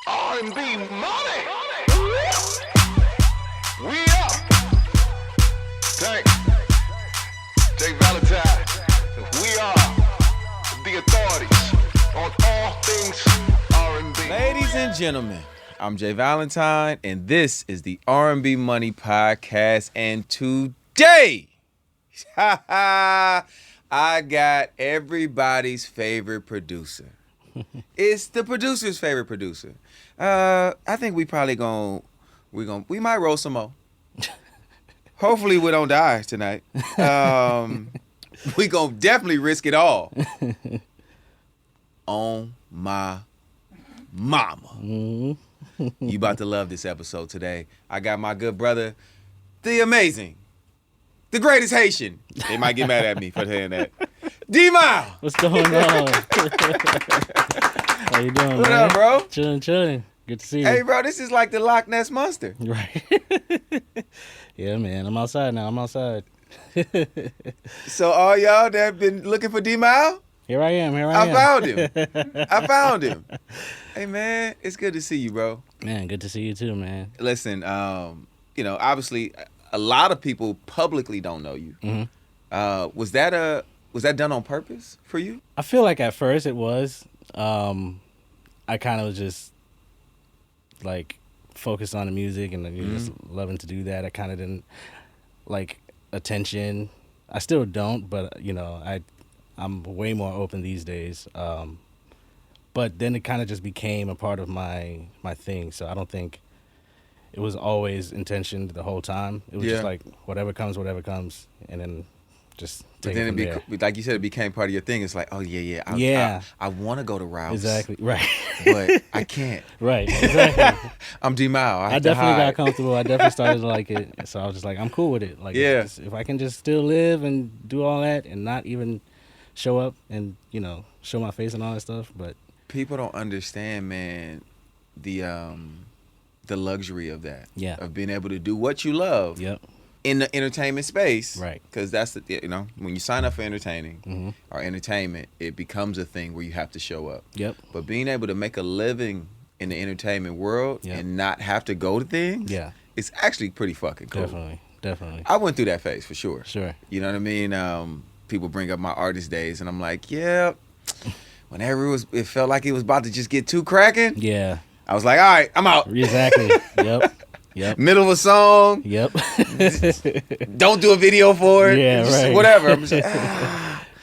R&B MONEY. We up. Thanks. J. Valentine. We are the authorities on all things R&B. Ladies and gentlemen, I'm J. Valentine, and this is the R&B Money Podcast. And today, I got everybody's favorite producer. It's the producer's favorite producer. I think we probably we might roll some more. Hopefully we don't die tonight. We gonna definitely risk it all. On my mama. Mm-hmm. You about to love this episode today. I got my good brother, the amazing, the greatest Haitian. They might get mad at me for saying that. D-Mile. What's going on? How you doing, What man? up, bro? Chilling. Good to see you. Hey, bro, this is like the Loch Ness Monster. Right. Yeah, man. I'm outside now. So all y'all that have been looking for D-Mile, Here I am. I found him. Hey, man, it's good to see you, bro. Man, good to see you too, man. Listen, obviously, a lot of people publicly don't know you. Mm-hmm. Was that done on purpose for you? I feel like at first it was. I kind of was just like focused on the music and just loving to do that. I kind of didn't like attention. I still don't, but I'm way more open these days. But then it kind of just became a part of my thing. So I don't think it was always intentioned the whole time. It was just like whatever comes, and then just take it from there. Like you said, it became part of your thing. It's like, oh yeah. I want to go to Rouse. Exactly. Right. But I can't. Right. Exactly. I'm D-Mile. I definitely got comfortable. I definitely started to like it. So I was just like, I'm cool with it. Like, if I can just still live and do all that and not even show up and show my face and all that stuff. But people don't understand, man, the luxury of that. Yeah. Of being able to do what you love. Yep. In the entertainment space, right? Because that's when you sign up for entertaining or entertainment, it becomes a thing where you have to show up. Yep. But being able to make a living in the entertainment world and not have to go to things, it's actually pretty fucking cool. Definitely. I went through that phase for sure. Sure. You know what I mean? People bring up my artist days, and I'm like, yeah. Whenever it felt like it was about to just get too cracking. Yeah. I was like, all right, I'm out. Exactly. Yep. Middle of a song. Yep. Don't do a video for it. Yeah, just right. Whatever. I'm just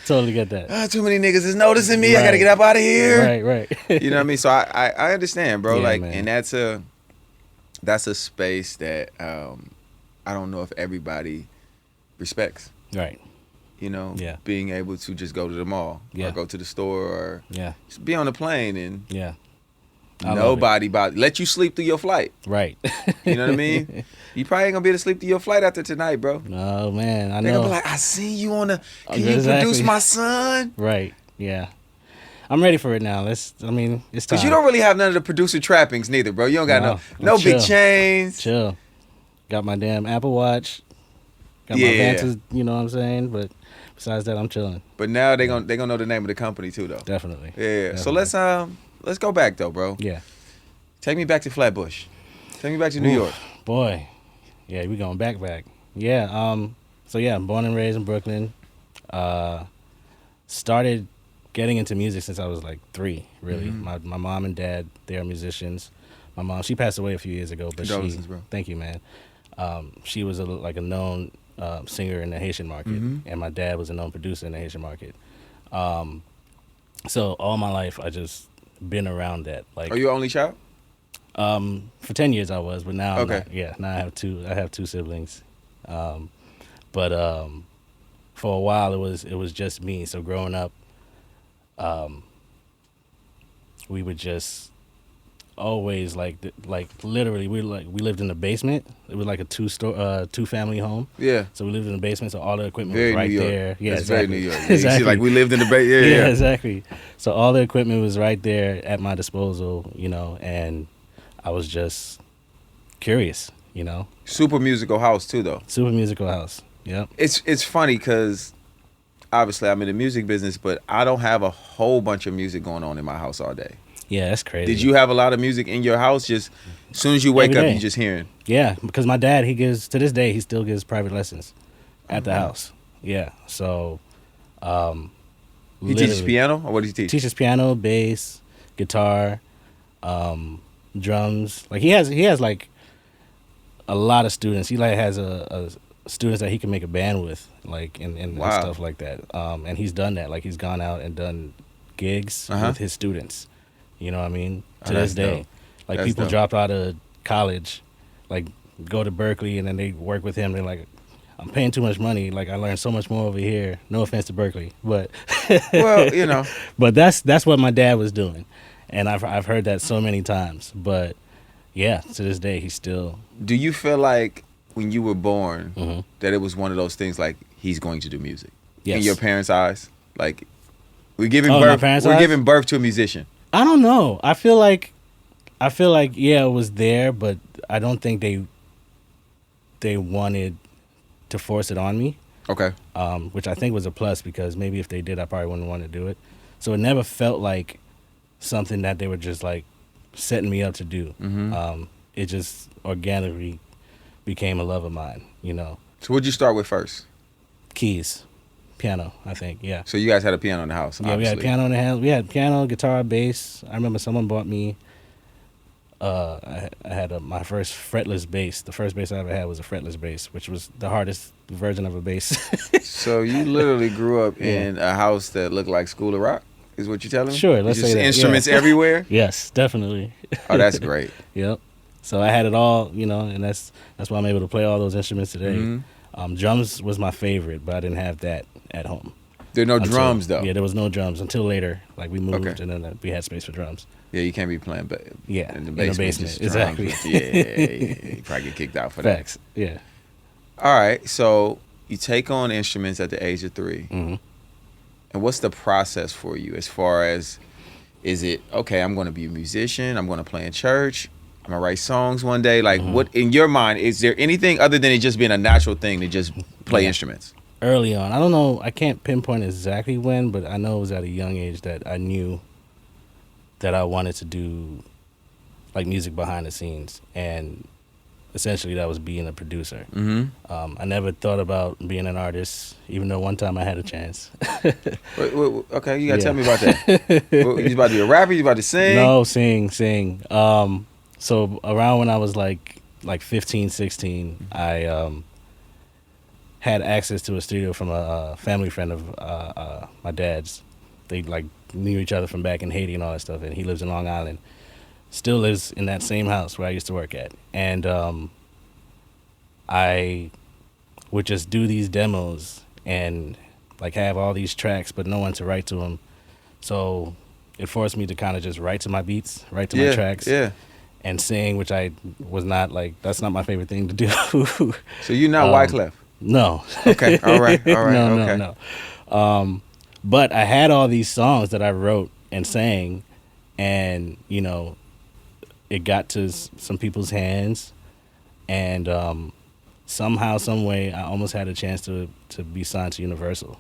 totally get that. Too many niggas is noticing me. Right. I gotta get up out of here. Right. You know what I mean? So I understand, bro. Yeah, like, man. and that's a space that I don't know if everybody respects. Right. Being able to just go to the mall or go to the store or just be on a plane and nobody let you sleep through your flight. Right. You know what I mean? You probably ain't gonna be able to sleep through your flight after tonight, bro. Oh man, I know. They're gonna be like, I see you on the. Can you produce my son? Right. Yeah. I'm ready for it now. It's time. Cause you don't really have none of the producer trappings neither, bro. You don't got no big chains. Chill. Got my damn Apple Watch. Got my Vantas, you know what I'm saying? But besides that, I'm chilling. But now they gonna know the name of the company too, though. Definitely. Yeah. Definitely. So let's go back though, bro. Yeah. Take me back to Flatbush. Take me back to New York. Boy. Yeah, we going back. Yeah. So yeah, I'm born and raised in Brooklyn. Started getting into music since I was like 3, really. Mm-hmm. My mom and dad, they are musicians. My mom, she passed away a few years ago, but bro. Thank you, man. She was a known singer in the Haitian market, and my dad was a known producer in the Haitian market. So all my life, I just been around that. Like, are you an only child? For 10 years I was, but now okay. Now I have two siblings. But for a while it was just me. So growing up, we would just always like literally we lived in the basement. It was like a 2-family home. Yeah. So we lived in the basement, so all the equipment very was right New York. there. Yeah, that's exactly. Very New York. Exactly. You see, like we lived in the basement. Yeah, exactly. So all the equipment was right there at my disposal, and I was just curious, Super musical house too, though. Super musical house. Yep. It's funny because obviously I'm in the music business, but I don't have a whole bunch of music going on in my house all day. Yeah, that's crazy. Did you have a lot of music in your house? Just as soon as you wake Every up, day. you just hearing. Yeah, because my dad, to this day, he still gives private lessons at the Okay. house. Yeah, so He teaches piano, or what does he teach? teaches piano, bass, guitar, drums. Like he has like a lot of students. He like has a students that he can make a band with, like and Wow. stuff like that. And he's done that. Like he's gone out and done gigs Uh-huh. with his students. You know what I mean? Oh, To this that's day, dope. like That's people dope. drop out of college, like go to Berkeley and then they work with him. They're like, I'm paying too much money. Like I learned so much more over here. No offense to Berkeley, but Well, you know, but that's what my dad was doing, and I've heard that so many times. But yeah, to this day, he's still. do you feel like when you were born Mhm. that it was one of those things like he's going to do music? Yes. In your parents' eyes, like we're giving Oh, in my birth. parents' We're eyes? giving birth to a musician. I don't know. I feel like yeah, it was there, but I don't think they wanted to force it on me. Okay. Which I think was a plus because maybe if they did, I probably wouldn't want to do it. So it never felt like something that they were just like setting me up to do. Mhm. It just organically became a love of mine, you know. So what'd you start with first? Keys, piano, I think, yeah. So you guys had a piano in the house, Yeah, obviously. we had piano in the house. We had piano, guitar, bass. I remember someone bought me. I had my first fretless bass. The first bass I ever had was a fretless bass, which was the hardest version of a bass. So you literally grew up Yeah. in a house that looked like School of Rock, is what you're telling me? Sure, let's Just say that, instruments yeah. everywhere? Yes, definitely. Oh, that's great. Yep. So I had it all, you know, and that's why I'm able to play all those instruments today. Mhm. Drums was my favorite, but I didn't have that at home. There are no Until- drums, though. Yeah, there was no drums until later. Like we moved, Okay. and then we had space for drums. Yeah, you can't be playing Yeah, in the in the basement. basement, just exactly. drums. Yeah, you probably get kicked out for that. Facts. Yeah. All right, so you take on instruments at the age of 3. hmm And what's the process for you as far as, is it, okay, I'm going to be a musician, I'm going to play in church, I'm going to write songs one day? Like, what, in your mind, is there anything other than it just being a natural thing to just play Yeah. instruments? Early on, I don't know. I can't pinpoint exactly when, but I know it was at a young age that I knew that I wanted to do like music behind the scenes, and essentially that was being a producer. Mm-hmm. I never thought about being an artist, even though one time I had a chance. Okay, you got to Yeah. tell me about that. You about to be a rapper? You about to sing? No, sing. So around when I was like 15, 16, I had access to a studio from a family friend of my dad's. They like knew each other from back in Haiti and all that stuff, and he lives in Long Island. Still lives in that same house where I used to work at. And I would just do these demos and like have all these tracks, but no one to write to them. So it forced me to kind of just write to my beats, write to my tracks, Yeah. and sing, which I was not like, that's not my favorite thing to do. So you're not Wyclef? No. Okay, all right, No, okay. no. But I had all these songs that I wrote and sang, and, you know, it got to some people's hands, and somehow, some way, I almost had a chance to be signed to Universal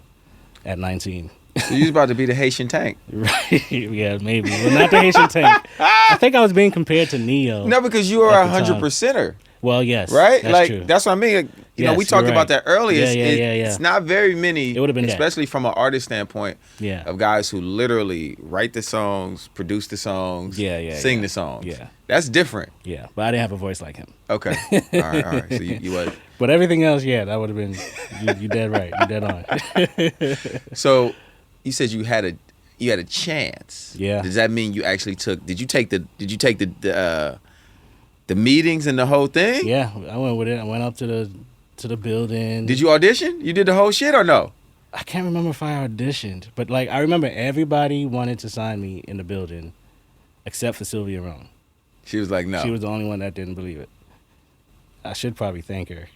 at 19. So you was about to be the Haitian Tank. Right? Yeah, maybe. Well, not the Haitian Tank. I think I was being compared to Neo. No, because you are At a the time. 100%er, Well, yes. right? That's Like, true. that's what I mean. Like, you know, Yes, we talked you're about right. that earlier. Yeah. It's not very many, It would've been that. especially from an artist standpoint, Yeah. of guys who literally write the songs, produce the songs, sing yeah. the songs. Yeah. That's different. Yeah, but I didn't have a voice like him. Okay. All right. So you was. But everything else, yeah, that would have been, you dead right. You dead on. So you said you had a chance. Yeah. Does that mean you actually did you take the meetings and the whole thing? Yeah, I went with it. I went up to the building. Did you audition? You did the whole shit or no? I can't remember if I auditioned, but like I remember everybody wanted to sign me in the building, except for Sylvia Rome. She was like, no. She was the only one that didn't believe it. I should probably thank her.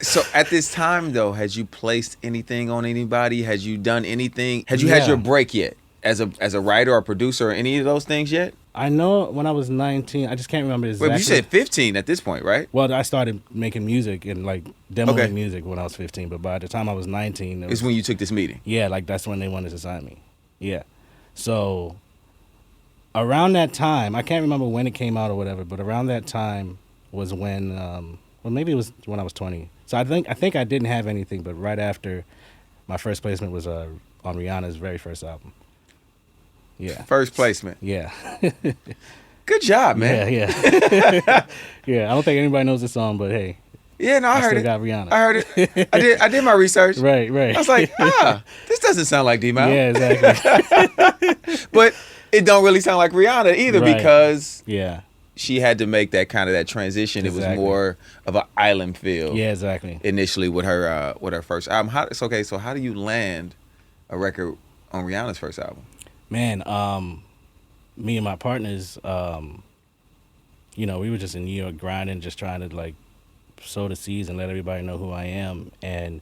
So at this time though, had you placed anything on anybody? Had you done anything? Had you had Yeah. your break yet as a writer or producer or any of those things yet? I know when I was 19, I just can't remember exactly. Wait, but you said 15 at this point, right? Well, I started making music and like demoing Okay. music when I was 15, but by the time I was 19, it It's was, when you took this meeting. yeah, like that's when they wanted to sign me. Yeah. So around that time, I can't remember when it came out or whatever, but around that time was when, well, maybe it was when I was 20. So I think I didn't have anything, but right after my first placement was on Rihanna's very first album. Yeah. First placement. Yeah. Good job, man. Yeah. Yeah. I don't think anybody knows the song, but hey. Yeah, no, I heard still it. got Rihanna. I heard it. I did my research. Right. I was like, this doesn't sound like D-Mount. Yeah, exactly. But it don't really sound like Rihanna either Right. because Yeah. she had to make that kind of that transition. It was Exactly. more of an island feel. Yeah, exactly. Initially with her first album. So how do you land a record on Rihanna's first album? Man, me and my partners, we were just in New York grinding, just trying to like sow the seeds and let everybody know who I am. And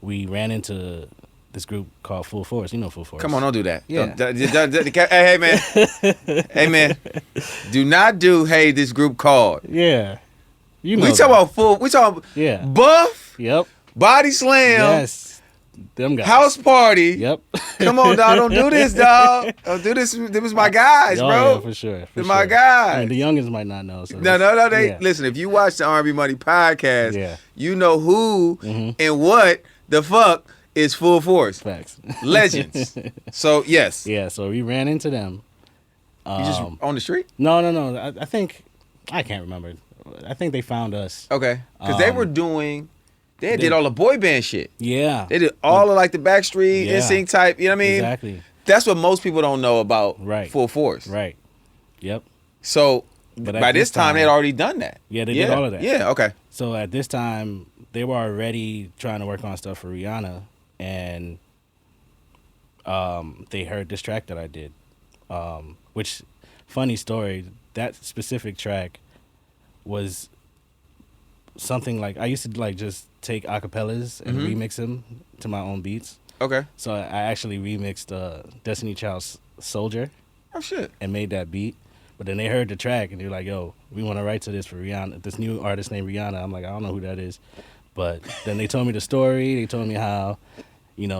we ran into this group called Full Force. You know Full Force. Come on, don't do that. Yeah. Hey man. Hey man. Do not do this group called. Yeah. You know. We talking Yeah. Buff, Yep. Body Slam, Yes. Them guys. House Party. Yep. Come on, dog. Don't do this, dog. Don't do this. Them was my guys, Oh, bro. yeah, for sure. They're my guys. I mean, the youngins might not know. So No. yeah. Listen. If you watch the R&B Money podcast, Yeah. you know who and what the fuck is Full Force. Facts. Legends. So yes, Yeah, so we ran into them. you just on the street. No. I think, I can't remember. I think they found us. Okay, because they were doing. They did all the boy band shit. Yeah. They did all of like the Backstreet, Yeah. NSYNC type. You know what I mean? Exactly. That's what most people don't know about Right. Full Force. Right. Yep. So But at by this this time, time- they had already done that. Yeah, they did all of that. Yeah, okay. So at this time, they were already trying to work on stuff for Rihanna, and they heard this track that I did. Which, funny story, that specific track was something like, I used to like just take acapellas and remix them to my own beats. Okay. So I actually remixed Destiny Child's Soldier Oh shit. and made that beat. But then they heard the track and they're like, yo, we want to write to this for Rihanna, this new artist named Rihanna. I'm like, I don't know who that is. But then they told me the story. They told me how,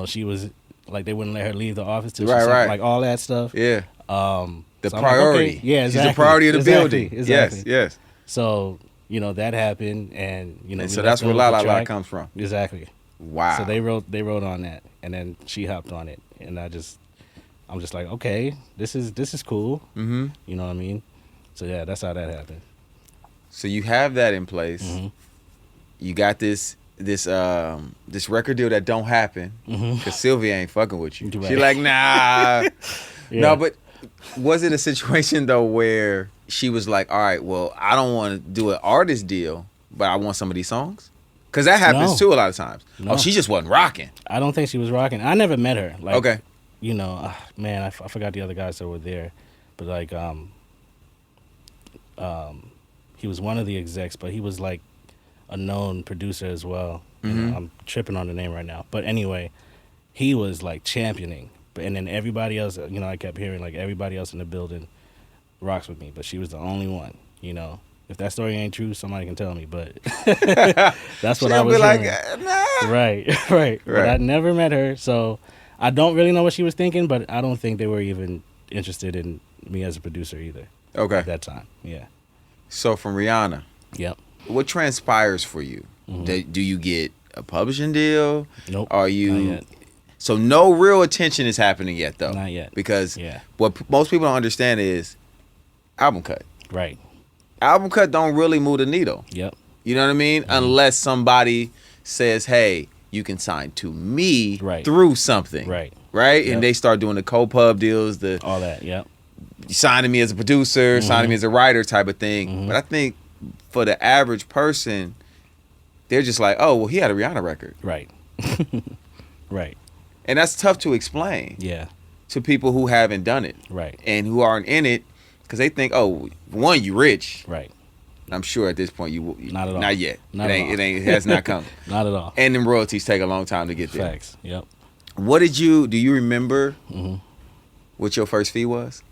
she was, like, they wouldn't let her leave the office till she Right, sang, right. like, all that stuff. Yeah. The priority. Yeah, exactly. She's the priority of the Exactly, building. Exactly. Yes. So, that happened, and, And we so let that's go where of La the La La track. comes from. Exactly. Wow. So they wrote on that, and then she hopped on it, and I'm just like, okay, this is cool. Mm-hmm. You know what I mean? So yeah, that's how that happened. So you have that in place. Mm-hmm. You got this record deal that don't happen because Sylvia ain't fucking with you. Right. She like, nah. Yeah. No, but was it a situation though where she was like, all right, well, I don't want to do an artist deal, but I want some of these songs? Because that happens No. too a lot of times. No. Oh, she just wasn't rocking. I don't think she was rocking. I never met her. Like, Okay. Man, I forgot the other guys that were there, but like, he was one of the execs, but he was like a known producer as well. I'm tripping on the name right now, but anyway, he was like championing. And then everybody else, I kept hearing like everybody else in the building rocks with me, but she was the only one. If that story ain't true, somebody can tell me. But that's what I She'll was be like, hearing. nah. Right. But I never met her, so I don't really know what she was thinking. But I don't think they were even interested in me as a producer either. Okay. At that time, yeah. So from Rihanna, Yep. what transpires for you? Do you get a publishing deal? Nope. Are Not you? yet. So no real attention is happening yet, though. Not yet. Because Yeah. what most people don't understand is album cut. Right. Album cut don't really move the needle. Yep. You know what I mean? Unless somebody says, "Hey, you can sign to me Right. through something." Right. Right? Yep. And they start doing the co-pub deals, the All that. Yep. signing me as a producer, signing me as a writer type of thing. But I think for the average person, they're just like, "Oh, well, he had a Rihanna record." Right. Right. And that's tough to explain Yeah. to people who haven't done it Right. and who aren't in it because they think, "Oh, one, you rich." Right. I'm sure at this point you Not at all. Not yet. Not it at ain't. all. It ain't. It has not come. Not at all. And then royalties take a long time to get there. Facts. Yep. What did you? Do you remember what your first fee was?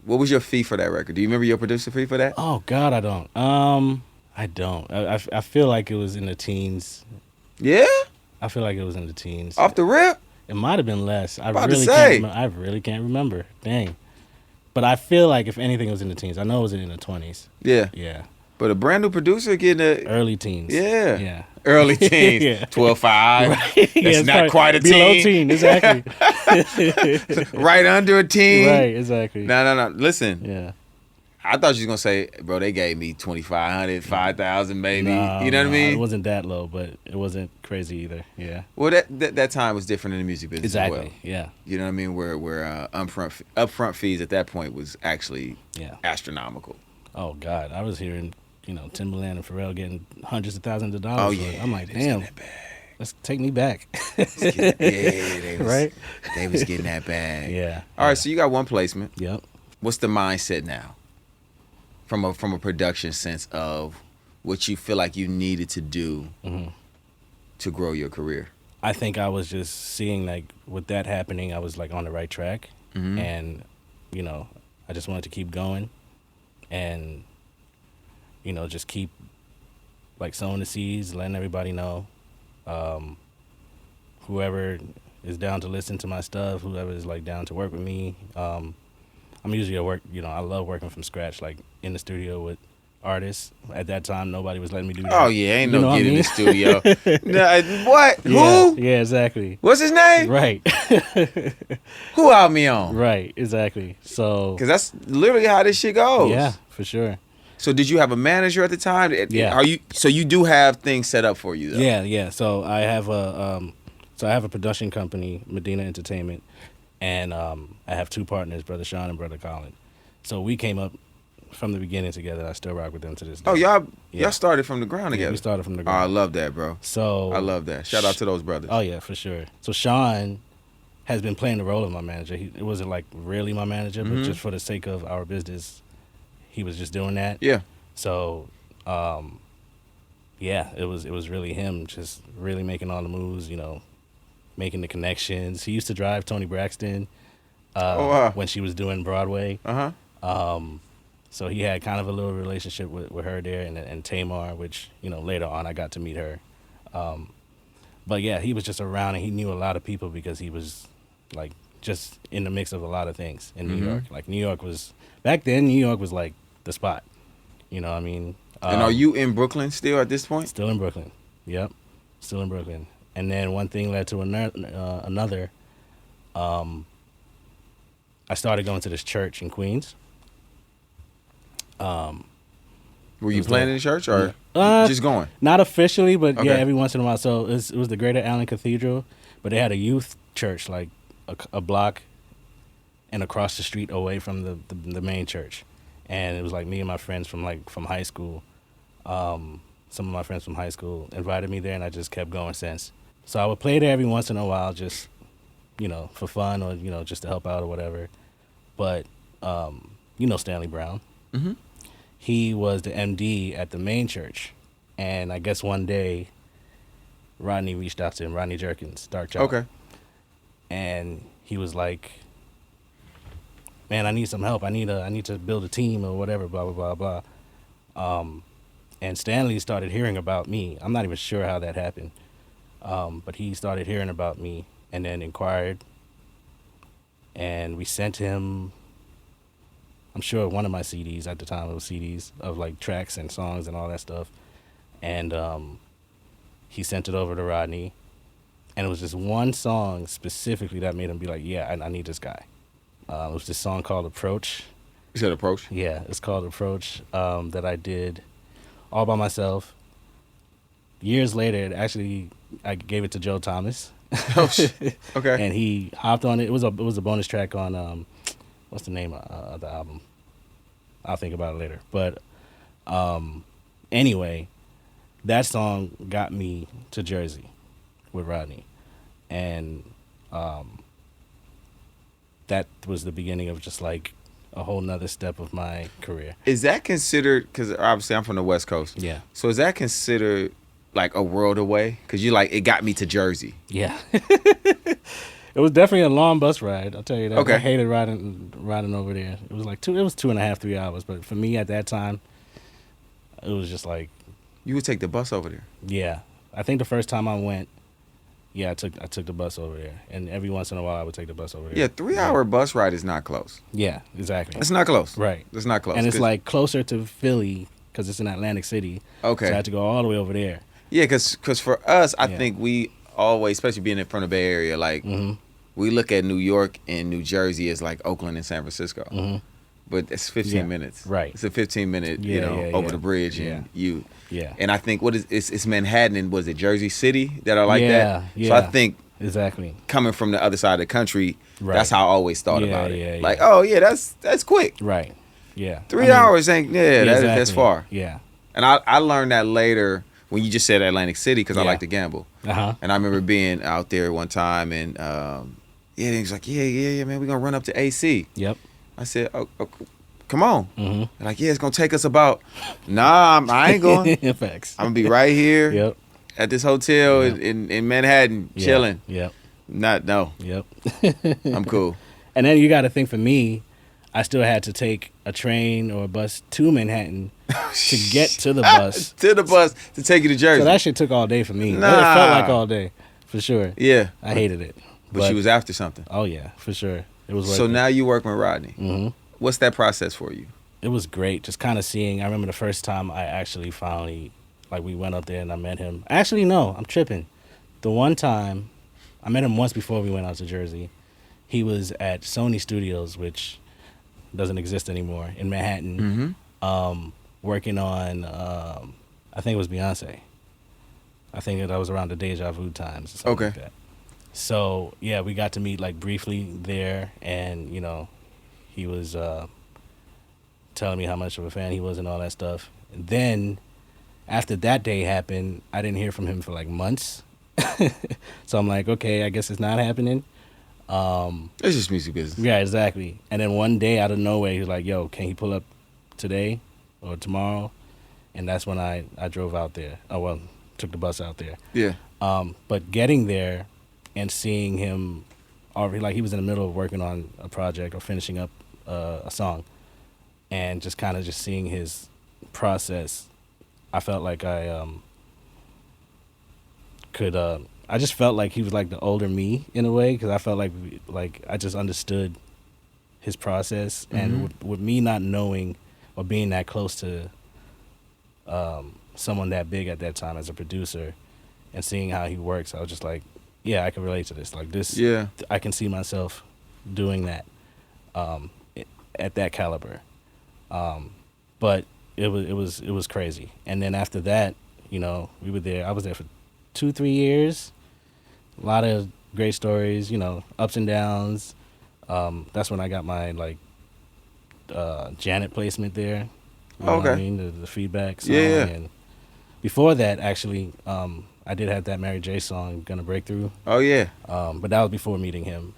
What was your fee for that record? Do you remember your producer fee for that? Oh God, I don't. I don't. I feel like it was in the teens. Yeah, I feel like it was in the teens. off the rip. It might have been less. I About to really say. can't. I really can't remember. Dang. But I feel like if anything, it was in the teens. I know it was in the 20s. Yeah. Yeah. But a brand new producer getting a Early teens. yeah. Yeah. Early teens. Yeah. 12-5. Right. That's it's not quite a below teen. Exactly. Right under a teen. Right, exactly. No. Listen. Yeah. I thought you was gonna say, bro, they gave me 2,500, 5,000 maybe. No, you know what I mean? It wasn't that low, but it wasn't crazy either. Yeah. Well, that time was different in the music business Exactly. as well. Yeah. You know what I mean? Where upfront fees at that point was actually astronomical. Oh God, I was hearing, Timbaland and Pharrell getting hundreds of thousands of dollars. Oh for it. yeah, I'm like, they was getting damn, that bag. let's take me back. They was, Right? They was getting that bag. Yeah. All right, so you got one placement. Yep. What's the mindset now? From a production sense of what you feel like you needed to do to grow your career. I think I was just seeing like with that happening, I was like on the right track, and I just wanted to keep going, and just keep like sowing the seeds, letting everybody know, whoever is down to listen to my stuff, whoever is like down to work with me. I'm usually at work, I love working from scratch, like in the studio with artists. At that time, nobody was letting me do that. Oh yeah, ain't no get in the studio. What? Yeah, Who? Yeah, exactly. What's his name? Right. Who out me on? Right, exactly. So, Because that's literally how this shit goes. yeah, for sure. So did you have a manager at the time? Yeah. So you do have things set up for you though? Yeah. So I have a production company, Medina Entertainment, and I have two partners, Brother Shawn and Brother Colin. So we came up from the beginning together. I still rock with them to this day. Oh, y'all started from the ground together. We started from the Oh, ground. I love that, bro. So I love that. Shout out to those brothers. Oh yeah, for sure. So Shawn has been playing the role of my manager. It wasn't like really my manager, but just for the sake of our business, he was just doing that. Yeah. So, it was really him, just really making all the moves, making the connections. He used to drive Toni Braxton when she was doing Broadway. So he had kind of a little relationship with her there, and Tamar, which later on I got to meet her. But yeah, he was just around, and he knew a lot of people because he was like just in the mix of a lot of things in New York. Like back then, New York was like the spot. You know what I mean? And are you in Brooklyn still at this point? Still in Brooklyn. Yep, still in Brooklyn. And then one thing led to another. I started going to this church in Queens. Were you playing in church or just going? Not officially, but Okay. yeah, every once in a while. So it was the Greater Allen Cathedral, but they had a youth church like a block and across the street away from the main church. And it was like me and my friends from high school. Some of my friends from high school invited me there, and I just kept going since. So I would play there every once in a while, just for fun or just to help out or whatever. But Stanley Brown. Mm-hmm. He was the MD at the main church, and I guess one day Rodney reached out to him, Rodney Jerkins, Darkchild. Okay. And he was like, "Man, I need some help. I need to build a team or whatever, blah, blah, blah, blah." And Stanley started hearing about me. I'm not even sure how that happened. But he started hearing about me and then inquired. And we sent him, I'm sure, one of my CDs at the time. It was CDs of like tracks and songs and all that stuff. And he sent it over to Rodney. And it was just one song specifically that made him be like, yeah, I need this guy. It was this song called Approach. You said Approach? Yeah, it's called Approach, that I did all by myself. Years later, I gave it to Joe Thomas. Oh, shit. Okay. And he hopped on it. It was a bonus track on, what's the name of the album? I'll think about it later. But anyway, that song got me to Jersey with Rodney. And that was the beginning of just like a whole nother step of my career. Is that considered, because obviously I'm from the West Coast. Yeah. So is that considered like a world away? Because you like, it got me to Jersey. Yeah. It was definitely a long bus ride. I'll tell you that. Okay. I hated riding over there. It was like 2.5, 3 hours. But for me at that time, it was just like, You would take the bus over there. yeah. I think the first time I went, I took the bus over there, and every once in a while I would take the bus over there. Yeah, 3-hour bus ride is not close. Yeah, exactly. It's not close. Right. It's not close. And it's like closer to Philly because it's in Atlantic City. Okay. So I had to go all the way over there. Yeah, because for us, I think we always, especially being from the Bay Area, like we look at New York and New Jersey as like Oakland and San Francisco. But it's 15 minutes. Right. It's a 15-minute, over the bridge, and Yeah. And I think it's Manhattan and was it Jersey City that are like that. Yeah. So I think exactly coming from the other side of the country, Right. that's how I always thought Yeah, about it. yeah, Like, yeah. oh yeah, that's quick. right. Yeah. 3 hours ain't that's exactly. far. Yeah. And I learned that later when you just said Atlantic City because I Yeah. like to gamble. Uh-huh. And I remember being out there one time and he's like, yeah, man, we're gonna run up to AC. Yep. I said, oh come on. Mm-hmm. They're like, yeah, it's gonna take us about. Nah, I ain't going. Facts. I'm gonna be right here Yep. at this hotel Yep. in Manhattan, Yeah. chilling. Yep. No, Yep. I'm cool. And then you got to think for me, I still had to take a train or a bus to Manhattan to get to the bus. To the bus to take you to Jersey. So that shit took all day for me. Nah. It felt like all day, for sure. Yeah, I hated it. but she was after something. Oh yeah, for sure. It was. So now you work with Rodney. Hmm. What's that process for you? It was great. Just kind of seeing. I remember the first time I actually finally, like, we went up there and I met him. Actually, no, I'm tripping. The one time, I met him once before we went out to Jersey. He was at Sony Studios, which doesn't exist anymore, in Manhattan, working on, I think it was Beyonce. I think that was around the Deja Vu times or something like that. So, yeah, we got to meet, like, briefly there, and, he was telling me how much of a fan he was and all that stuff. And then, after that day happened, I didn't hear from him for, like, months. So I'm like, okay, I guess it's not happening. It's just music business. Yeah, exactly. And then one day out of nowhere, he was like, yo, can he pull up today or tomorrow? And that's when I drove out there. Oh, well, took the bus out there. Yeah. But getting there and seeing him, already, like, he was in the middle of working on a project or finishing up a song, and just kind of just seeing his process, I felt like I just felt like he was like the older me in a way, because I felt like I just understood his process, and with me not knowing or being that close to someone that big at that time as a producer, and seeing how he works, I was just like, yeah, I can relate to this. Like this, Yeah. I can see myself doing that at that caliber. But it was crazy. And then after that, we were there. I was there for 2-3 years. A lot of great stories, ups and downs. That's when I got my Janet placement there. You know what I mean? The feedback song. Yeah. And before that, actually, I did have that Mary J song, Gonna Break Through. Oh yeah. But that was before meeting him.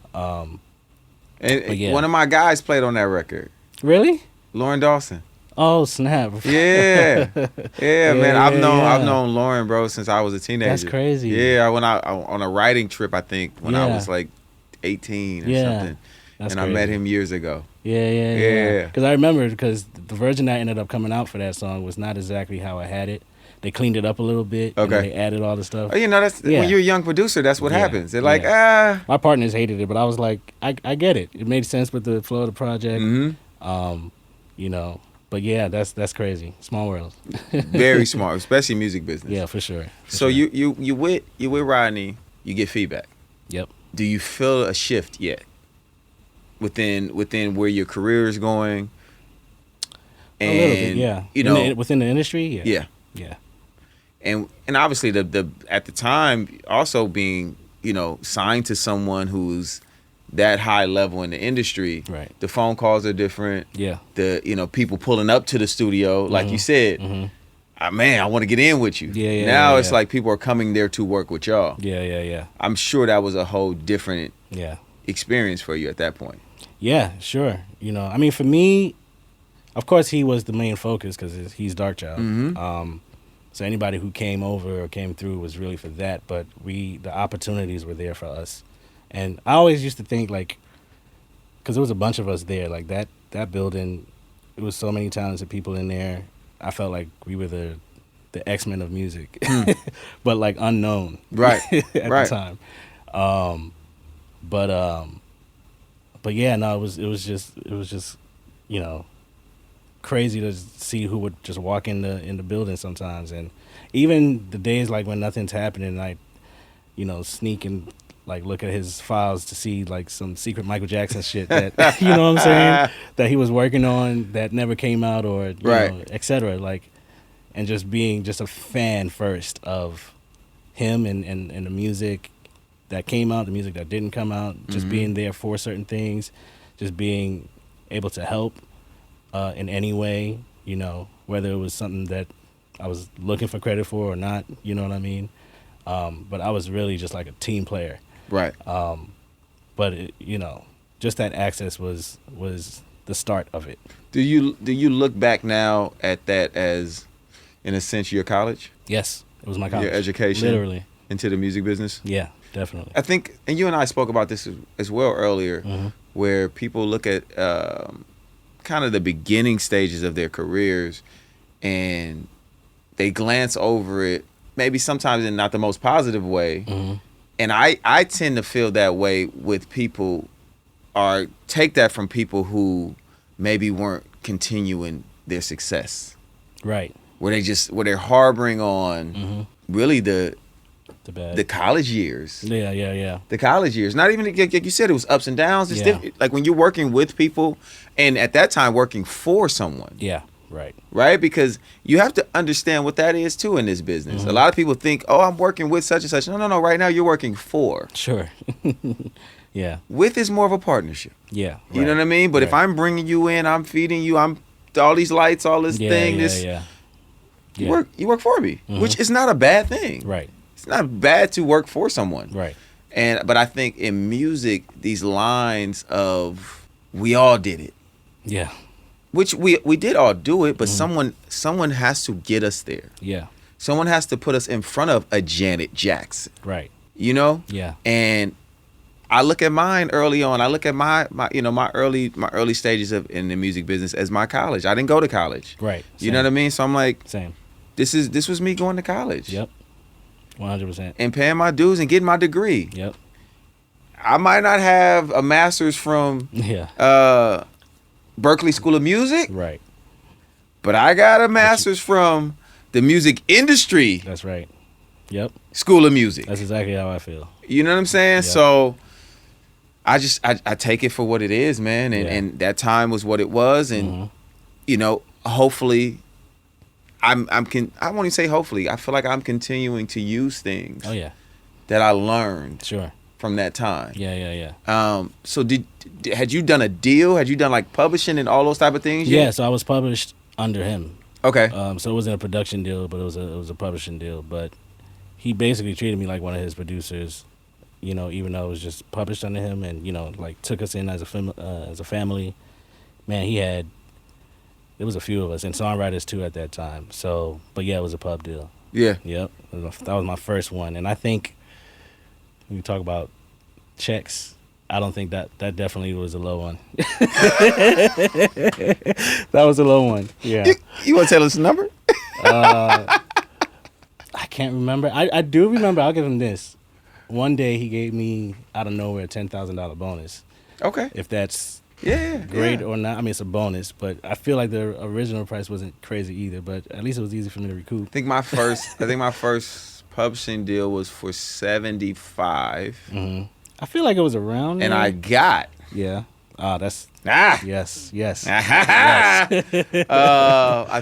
And yeah. one of my guys played on that record. Really? Lauren Dawson. Oh snap! Yeah, man. I've yeah. known Lauren, bro, since I was a teenager. That's crazy. Yeah, I went out on a writing trip, I think, when I Yeah. was like 18 or Yeah. something. That's and crazy. I met him years ago. Yeah. Because I remember, because the version that ended up coming out for that song was not exactly how I had it. They cleaned it up a little bit. Okay. And they added all the stuff. Oh, that's Yeah. when you're a young producer. That's what Yeah. happens. They're like, ah. My partners hated it, but I was like, I get it. It made sense with the flow of the project. But yeah, that's crazy. Small world. Very smart, especially music business. Yeah, for sure. So you with Rodney, you get feedback. Yep. Do you feel a shift yet within where your career is going? And A little bit, yeah. Within the industry, yeah. Yeah. And obviously the at the time also being signed to someone who's that high level in the industry, Right. The phone calls are different. Yeah. The people pulling up to the studio, like you said, man, I want to get in with you. Yeah, now yeah, it's yeah. like people are coming there to work with y'all. Yeah. I'm sure that was a whole different Yeah. experience for you at that point. Yeah, sure. I mean, for me, of course, he was the main focus because he's Darkchild. So anybody who came over or came through was really for that. But the opportunities were there for us. And I always used to think, like, because there was a bunch of us there, like that building, it was so many talented people in there. I felt like we were the the X-Men of music, but like unknown, Right. at Right. the time. But yeah, no, it was just you know, crazy to see who would just walk in the building sometimes, and even the days like when nothing's happening, I, sneak and like look at his files to see like some secret Michael Jackson shit that you know what I'm saying, that he was working on that never came out, or et cetera. Like, and just being just a fan first of him and the music that came out, the music that didn't come out, just being there for certain things, just being able to help in any way, whether it was something that I was looking for credit for or not, you know what I mean? But I was really just like a team player. Right. But just that access was the start of it. Do you look back now at that as, in a sense, your college? Yes, it was my college. Your education, literally, into the music business. Yeah, definitely. I think, and you and I spoke about this as well earlier, where people look at kind of the beginning stages of their careers, and they glance over it, maybe sometimes in not the most positive way. And I tend to feel that way with people, or take that from people who maybe weren't continuing their success. Right. Where they're harboring on really the college years. Yeah. The college years. Not even, like you said, it was ups and downs. It's different. Like when you're working with people, and at that time working for someone. Yeah, right. Right? Because you have to understand what that is too in this business. A lot of people think, oh, I'm working with such and such. No. Right now you're working for. Sure. Yeah. With is more of a partnership. Yeah. You know what I mean? But if I'm bringing you in, I'm feeding you, I'm all these lights, all this thing, you work for me, which is not a bad thing. Right. It's not bad to work for someone. Right. But I think in music, these lines of we all did it. Yeah. Which we did all do it, but someone has to get us there. Yeah. Someone has to put us in front of a Janet Jackson. Right. Yeah. And I look at mine early on. I look at my early stages in the music business as my college. I didn't go to college. Right. You know what I mean? So I'm like, same. This was me going to college. Yep. 100%. And paying my dues and getting my degree. Yep. I might not have a master's from Berklee School of Music. Right. But I got a master's from the music industry. That's right. Yep. School of Music. That's exactly how I feel. You know what I'm saying? Yep. So I take it for what it is, man. And that time was what it was. And, hopefully I won't even say hopefully. I feel like I'm continuing to use things. Oh, yeah. That I learned. Sure. From that time. Yeah. So had you done a deal? Had you done like publishing and all those type of things? Yeah, so I was published under him. Okay. So it wasn't a production deal, but it was a publishing deal. But he basically treated me like one of his producers, even though it was just published under him, and like took us in as a family. Man, there was a few of us and songwriters too at that time. So, but yeah, it was a pub deal. Yeah. Yep. That was my first one, and I think when you talk about checks, I don't think that definitely was a low one. That was a low one. Yeah. You want to tell us the number? I can't remember. I do remember. I'll give him this. One day he gave me out of nowhere a $10,000 bonus. Okay. If that's great or not. I mean, it's a bonus, but I feel like the original price wasn't crazy either. But at least it was easy for me to recoup. I think my first publishing deal was for $75. I feel like it was around and there. I got yes. yes. I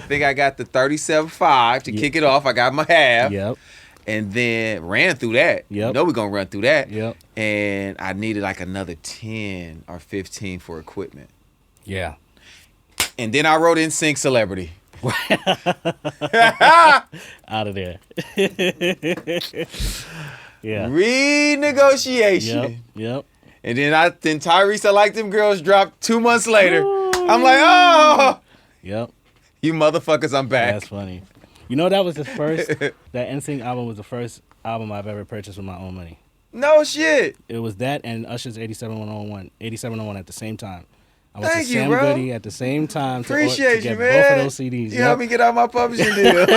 think I got the $37.5 to kick it off. I got my half. Yep. And then ran through that. Yep. We're gonna run through that. Yep. And I needed like another 10 or 15 for equipment. Yeah. And then I wrote in Sync Celebrity. Out of there. Yeah. Renegotiation. Yep. And then Tyrese I Like Them Girls dropped 2 months later. Ooh. I'm like, oh. Yep. You motherfuckers, I'm back. That's funny. That was the first. That NSYNC album was the first album I've ever purchased with my own money. No shit. It was that and Usher's 8701 at the same time. I went Thank to you, Sam bro. Goody at the same time to Appreciate get you, man. both of those CDs. You helped me get out my publishing deal.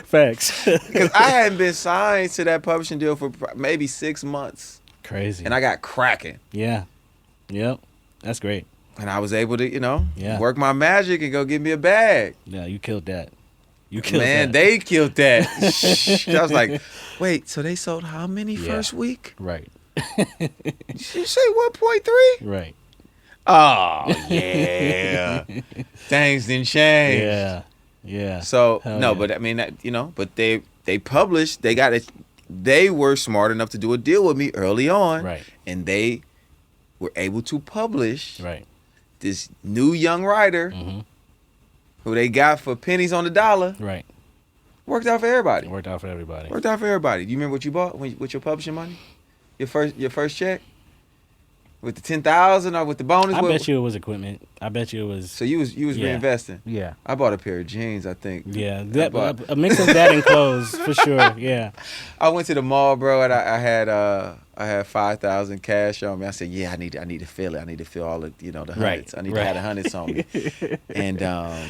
Facts. Because I hadn't been signed to that publishing deal for maybe 6 months. Crazy. And I got cracking. Yeah. Yep. That's great. And I was able to, Yeah. work my magic and go get me a bag. Yeah, you killed that. You killed Man, that. they killed that. I was like, wait, so they sold how many Yeah. first week? Right. You say 1.3? Right. Oh, yeah. Things didn't change. Yeah. Yeah. So, Hell no, yeah. but I mean, but they published, they got it. They were smart enough to do a deal with me early on. Right. And they were able to publish Right. this new young writer Mm-hmm. who they got for pennies on the dollar. Right. Worked out for everybody. It worked out for everybody. Worked out for everybody. Do you remember what you bought with your publishing money? Your first check? With the 10,000 or with the bonus? I bet you it was equipment. I bet you it was. So you was Yeah. reinvesting. Yeah. I bought a pair of jeans, I think. Yeah. I bought- A mix of that and clothes for sure. Yeah. I went to the mall, bro, and I had 5,000 cash on me. I said, yeah, I need to feel it. I need to feel all the the hundreds. Right, I need right. to have the hundreds on me. And I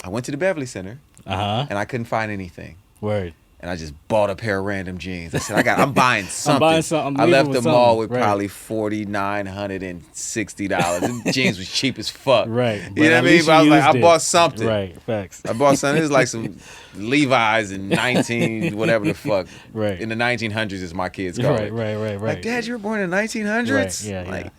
went to the Beverly Center Uh-huh. and I couldn't find anything. Word. And I just bought a pair of random jeans. I said, I'm buying something. buying something. I'm I left leaving the with mall something. with Right. probably $4,960. The jeans was cheap as fuck. Right. You know what I at mean? least But I was you like, I used it. bought something. Right. Facts. I bought something. It was like some Levi's in 19, whatever the fuck. Right. In the 1900s is my kids call Right. it. Right. Like, Dad, you were born in the 1900s? Right, yeah, Like,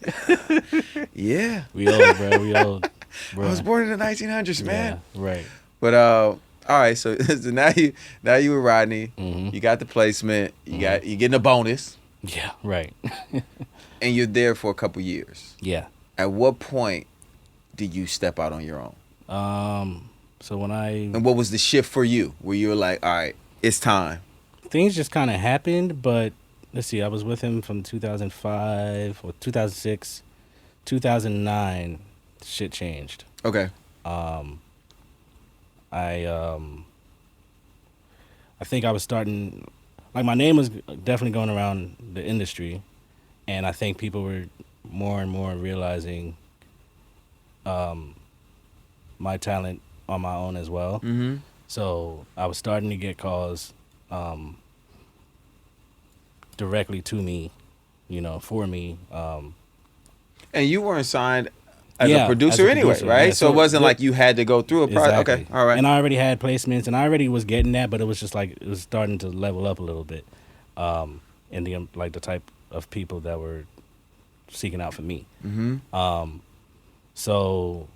yeah. We old, bro. We old. Bro. I was born in the 1900s, man. Yeah, right. But all right, so, so now you with Rodney, Mhm. you got the placement, you getting a bonus, Yeah. Right. and you're there for a couple years. Yeah. At what point did you step out on your own? So when And what was the shift for you? Where you were like, all right, it's time. things just kind of happened, but let's see, I was with him from 2005 or 2006, 2009. Shit changed. Okay. I think I was starting, like my name was definitely going around the industry, and I think people were more and more realizing my talent on my own as well. Mm-hmm. So I was starting to get calls directly to me, for me. And you weren't signed as Yeah, a producer as a anyway, producer, right? yeah. So it wasn't like you had to go through a process. Exactly. Okay, all right. And I already had placements, and I already was getting that, but it was just like it was starting to level up a little bit, in the the type of people that were seeking out for me. Mm-hmm. So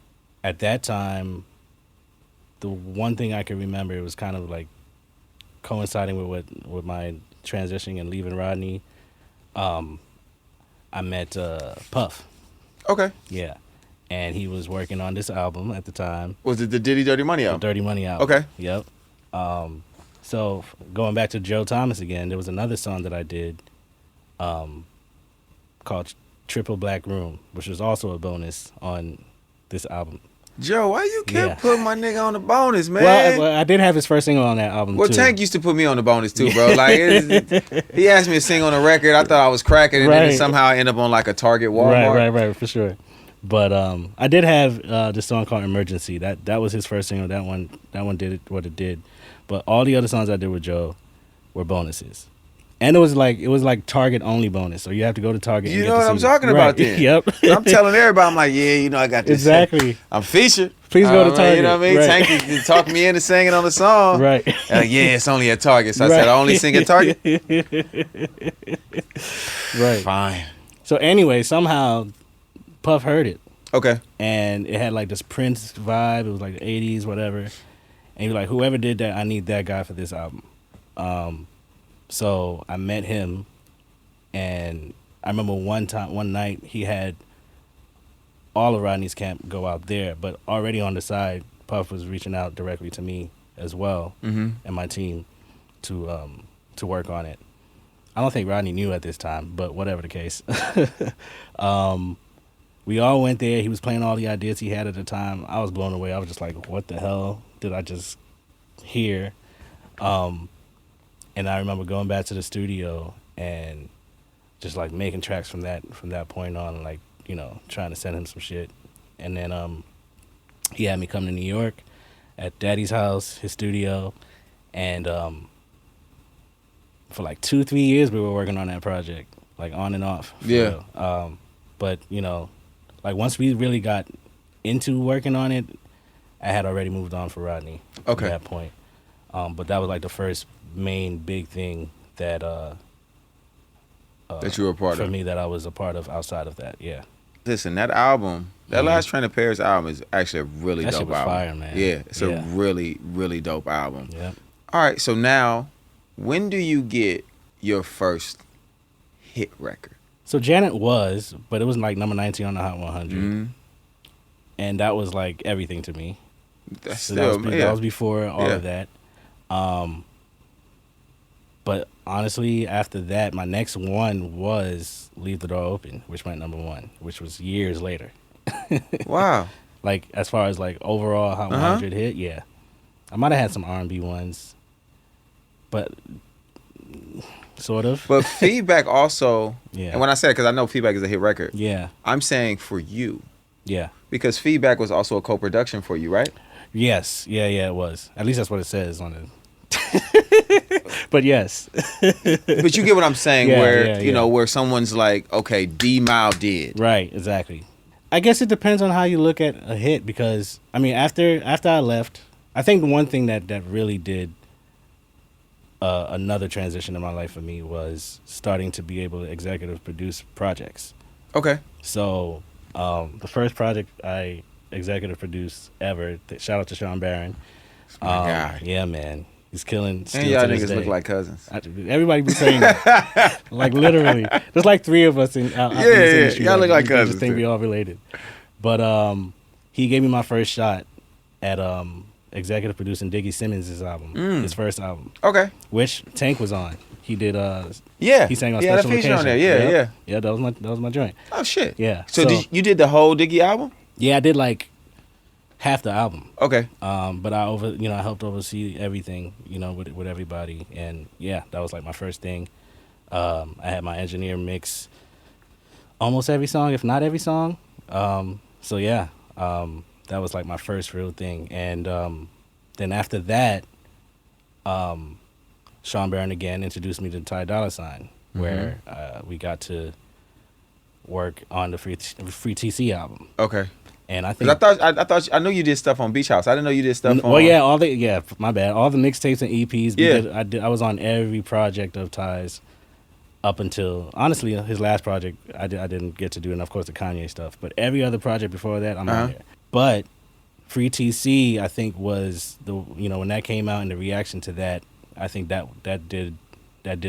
at that time, the one thing I can remember, it was kind of like coinciding with my transitioning and leaving Rodney. I met Puff. Okay. Yeah. And he was working on this album at the time. Was it the Diddy Dirty Money The album? Dirty Money album. Okay. Yep. So going back to Joe Thomas again, there was another song that I did called Triple Black Room, which was also a bonus on this album. Joe, why you kept Yeah. putting my nigga on the bonus, man? Well, I did have his first single on that album Well, too. Tank used to put me on the bonus too, bro. Like, he asked me to sing on a record. I thought I was cracking, and then Right. somehow I end up on like a Target Walmart. Right, for sure. But I did have this song called Emergency. That was his first single. That one did what it did. But all the other songs I did with Joe were bonuses. And it was like Target only bonus. So you have to go to Target. You and know get what the I'm single. talking about Right. then. Yep. I'm telling everybody, I'm like, yeah, I got this. Exactly. I'm featured. Please go to Target. You know what I mean? Right. Tank you talk me into singing on the song. Right. Yeah, it's only at Target. So I said, Right. I only sing at Target. Right. Fine. So anyway, somehow Puff heard it. Okay. And it had like this Prince vibe. It was like the 80s, whatever. And he was like, whoever did that, I need that guy for this album. So I met him, and I remember one night he had all of Rodney's camp go out there, but already on the side, Puff was reaching out directly to me as well, Mm-hmm. and my team to work on it. I don't think Rodney knew at this time, but whatever the case. We all went there. He was playing all the ideas he had at the time. I was blown away. I was just like, what the hell did I just hear? And I remember going back to the studio and just like making tracks from that point on, like trying to send him some shit. And then he had me come to New York at Daddy's house, his studio, and for like 2-3 years we were working on that project, like on and off. Yeah. But like once we really got into working on it, I had already moved on for Rodney. Okay. At that point. But that was like the first main big thing that that you were a part for of. me that I was a part of outside of that. Yeah. Listen, that album, that Mhm. Last Train to Paris album is actually a really That dope shit was album. fire, man. Yeah, it's Yeah. a really, really dope album. Yeah. All right, so now, when do you get your first hit record? So Janet was, but it was like number 19 on the Hot 100. Mhm. And that was like everything to me. That's So still, that was before all Yeah. of that. But honestly, after that, my next one was Leave the Door Open, which went number 1, which was years later. Wow. Like, as far as like overall Hot 100 hit, yeah. I might have had some R&B ones, but sort of. But Feedback also, Yeah. and when I say it, because I know Feedback is a hit record, Yeah, I'm saying for you, yeah. because Feedback was also a co-production for you, right? Yes, yeah, it was. At least that's what it says on it. But yes. But you get what I'm saying, Yeah, where yeah, you know yeah. where someone's like, okay, D-Mile did. Right, exactly. I guess it depends on how you look at a hit, because I mean, after I left, I think the one thing that really did another transition in my life for me was starting to be able to executive produce projects. Okay. So the first project I executive produced ever, shout out to Sean Barron. My guy. Yeah, man, he's killing. And still y'all to this niggas day. look like cousins. Everybody be saying that. Like literally. There's like 3 of us in out in this industry. y'all look like we cousins, just think too. we all related. But he gave me my first shot at executive producing Diggy Simmons' album, his first album, Okay. which Tank was on. He did Yeah. he sang on He had a Special feature Occasion. on there. Yeah, Yep. yeah. Yeah, that was my joint. Oh shit. Yeah. So, you did the whole Diggy album? Yeah, I did like half the album. Okay. But I helped oversee everything, with everybody, and yeah, that was like my first thing. I had my engineer mix almost every song, if not every song. So yeah, that was like my first real thing, and then after that, Sean Barron again introduced me to Ty Dolla $ign, where we got to work on the Free TC album. Okay. And I think 'Cause I knew you did stuff on Beach House. I didn't know you did stuff on. well, yeah, my bad. All the mixtapes and EPs. Yeah. I was on every project of Ty's up until honestly his last project. I didn't get to do, and of course the Kanye stuff. But every other project before that, I'm on there. But Free TC, I think, was the when that came out and the reaction to that, I think that did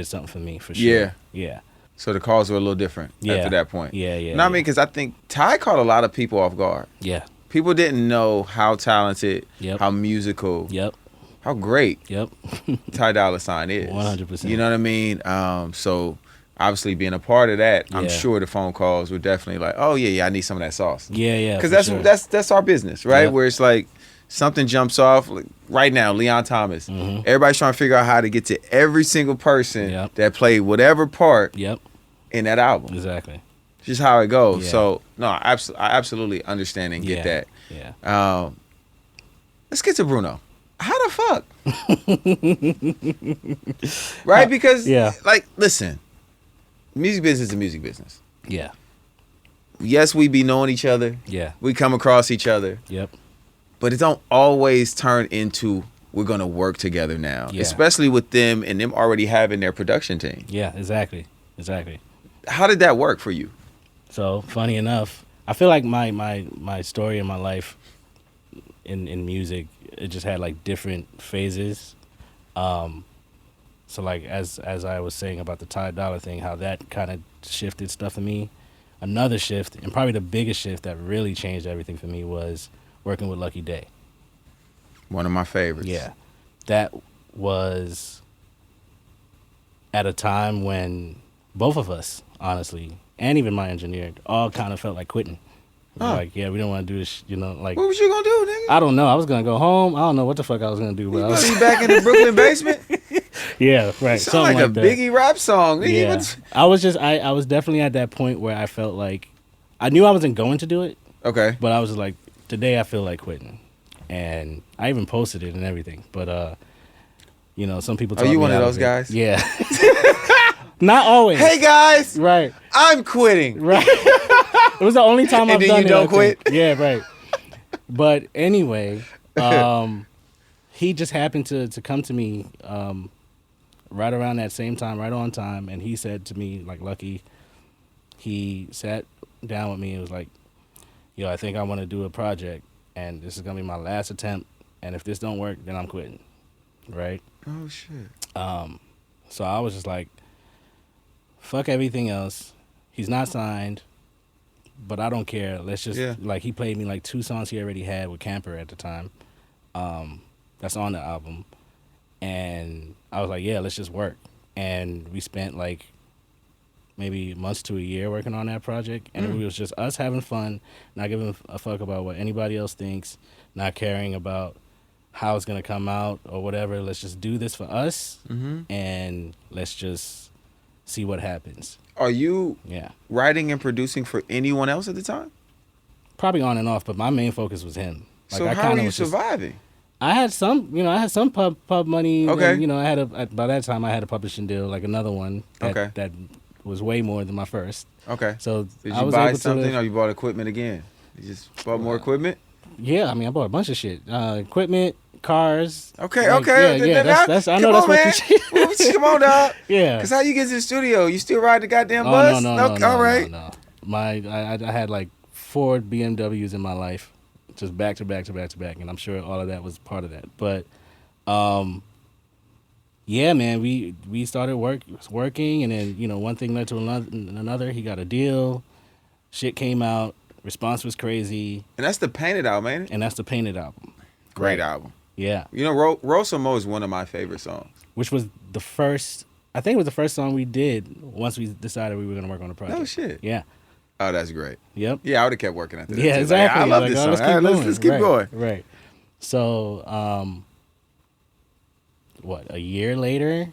something for me for sure. Yeah. Yeah. So the calls were a little different after that point. Yeah. You know what I mean? Because I think Ty caught a lot of people off guard. Yeah. People didn't know how talented, Yep. how musical, Yep. how great Yep. Ty Dolla $ign is. 100%. You know what I mean? So obviously being a part of that, I'm Yeah. sure the phone calls were definitely like, oh yeah, I need some of that sauce. Yeah. Because for that's sure. that's our business, right? Yep. Where it's like something jumps off. Like right now, Leon Thomas. Mhm. Everybody's trying to figure out how to get to every single person Yep. that played whatever part Yep. in that album. Exactly. Just how it goes. Yeah. So no, I absolutely understand and get Yeah. that. Yeah. Let's get to Bruno. How the fuck? Right? Because Yeah. like, listen, music business is music business. Yeah. Yes, we be knowing each other. Yeah. We come across each other. Yep. But it don't always turn into we're gonna work together now. Yeah. Especially with them and them already having their production team. Yeah. Exactly. How did that work for you? So funny enough, I feel like my story in my life in music, it just had like different phases. So like as I was saying about the Ty Dolla thing, how that kind of shifted stuff for me. Another shift, and probably the biggest shift that really changed everything for me, was working with Lucky Daye. One of my favorites. Yeah. That was at a time when both of us, honestly, and even my engineer, all kind of felt like quitting. We were like, yeah, we don't want to do this, like. What was you gonna do, nigga? I don't know. I was going to go home. I don't know what the fuck I was going to do. But I was, Be back in the Brooklyn basement? yeah, right. Sound like a that. Biggie rap song. Nigga. Yeah. What's- I was definitely at that point where I felt like I knew I wasn't going to do it, Okay. but I was just like, today I feel like quitting. And I even posted it and everything. But, you know, some people Are talk you me one of out those it. guys? Yeah. Not always. Hey guys, Right. I'm quitting. Right. It was the only time And I've then done you it. don't I think. quit? Yeah, right. But anyway, he just happened to come to me right around that same time, right on time, and he said to me, like, Lucky, he sat down with me and was like, yo, I think I want to do a project, and this is going to be my last attempt, and if this don't work, then I'm quitting, right? Oh shit. So I was just like, fuck everything else. He's not signed, but I don't care. Let's just, like, he played me, like, 2 songs he already had with Camper at the time. That's on the album. And I was like, yeah, let's just work. And we spent, like, maybe months to a year working on that project. And it was just us having fun, not giving a fuck about what anybody else thinks, not caring about how it's going to come out or whatever. Let's just do this for us, and let's just see what happens. Are you Yeah. writing and producing for anyone else at the time? Probably on and off, but my main focus was him. Like, So I how kinda are you was just- surviving? I had some pub money. Okay. And, you know, by that time I had a publishing deal, like another one that was way more than my first. Okay. So Did I you was buy able something to, or you bought equipment again? You just bought more equipment? yeah, I mean, I bought a bunch of shit, equipment, cars. Okay, like, okay. yeah. That's I know that's what you. Come on, dog. Yeah. Cause how you get to the studio? You still ride the goddamn Oh, bus? no, All right. no. I had like 4 BMWs in my life, just back to back, and I'm sure all of that was part of that. But, yeah, man, we started working, and then, you know, one thing led to another. He got a deal, shit came out, response was crazy, And that's the Painted album, ain't it? and that's the Painted album. Great Right. album. Yeah, You know, Rosa Mo is one of my favorite songs. which was the first. I think it was the first song we did once we decided we were gonna work on the project. No shit. Yeah. Oh, that's great. Yep. Yeah, I would have kept working after that. Yeah, too. exactly. Like, I love Like, this oh, song. let's keep All right, going. let's keep Right, going. Right. So, what? A year later,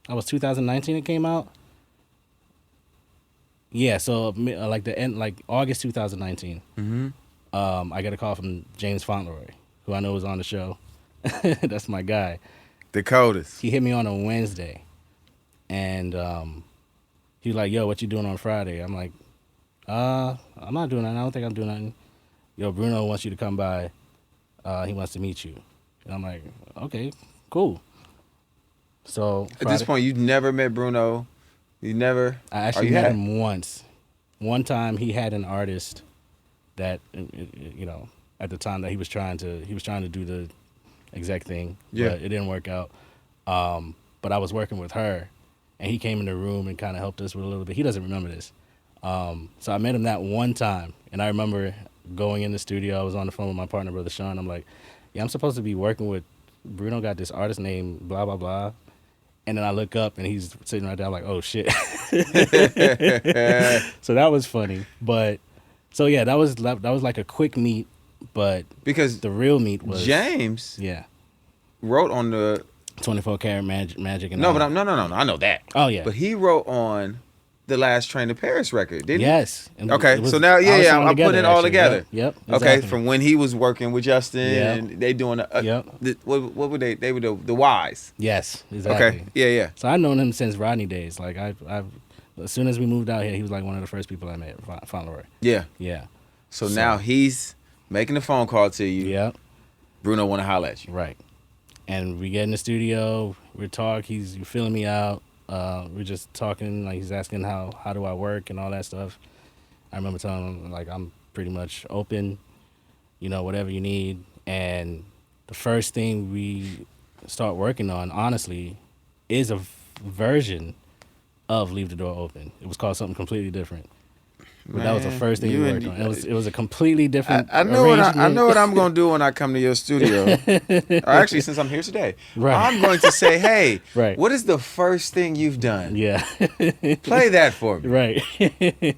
that was 2019. It came out. Yeah. So, like the end, like August 2019. I got a call from James Fauntleroy, who I know was on the show. That's my guy. Dakotas. He hit me on a Wednesday, and he was like, "Yo, what you doing on Friday?" I'm like, I'm not doing nothing. I don't think I'm doing nothing. Yo, Bruno wants you to come by. He wants to meet you." And I'm like, "Okay, cool." So At this point, you never met Bruno. You never. I actually met him once. One time, he had an artist that, you know, at the time that he was trying to do the exact thing. Yeah. But it didn't work out. But I was working with her, and he came in the room and kind of helped us with a little bit. He doesn't remember this. So I met him that one time, and I remember going in the studio. I was on the phone with my partner, Brother Shawn. I'm like, yeah, I'm supposed to be working with Bruno, got this artist named blah, blah, blah. And then I look up, and he's sitting right there. I'm like, oh, shit. So that was funny. But, so yeah, that was like a quick meet, but Because the real meet was... James Yeah. wrote on the 24 Karat Magic and no, all but that. no. I know that. Oh, yeah. But he wrote on the Last Train to Paris record, didn't Yes. And Okay, it was so now, our yeah, song I'm together, putting it all actually. together. Yep. he? Okay, Exactly. from when he was working with Justin, Yep. and they doing Yep. what were they? They were the Wise. Yes, exactly. Okay, yeah. So I've known him since Rodney days. Like I've as soon as we moved out here, he was like one of the first people I met. Fauntleroy. Yeah. Yeah. So now he's making a phone call to you. Yep. Bruno want to holler at you. Right. And we get in the studio. We talk. He's feeling me out. We're just talking. Like he's asking how do I work and all that stuff. I remember telling him like I'm pretty much open. You know, whatever you need. And the first thing we start working on, honestly, is a version of Leave the Door Open. It was called something completely different. But that was the first thing we worked on. It was a completely different. I know arrangement. what I'm going to do when I come to your studio. Or actually, since I'm here today, Right. I'm going to say, hey, Right. what is the first thing you've done? Yeah. Play that for me. Right.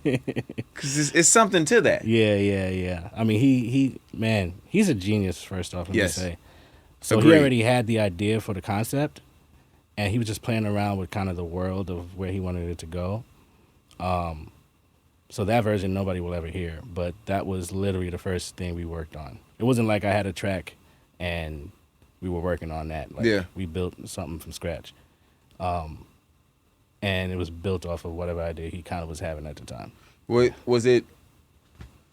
Because it's something to that. Yeah. I mean, he's a genius. First off, let Yes. me say. So Agreed. he already had the idea for the concept, and he was just playing around with kind of the world of where he wanted it to go. So that version nobody will ever hear, but that was literally the first thing we worked on. It wasn't like I had a track and we were working on that. Like, Yeah. we built something from scratch. And it was built off of whatever idea he kind of was having at the time. Was it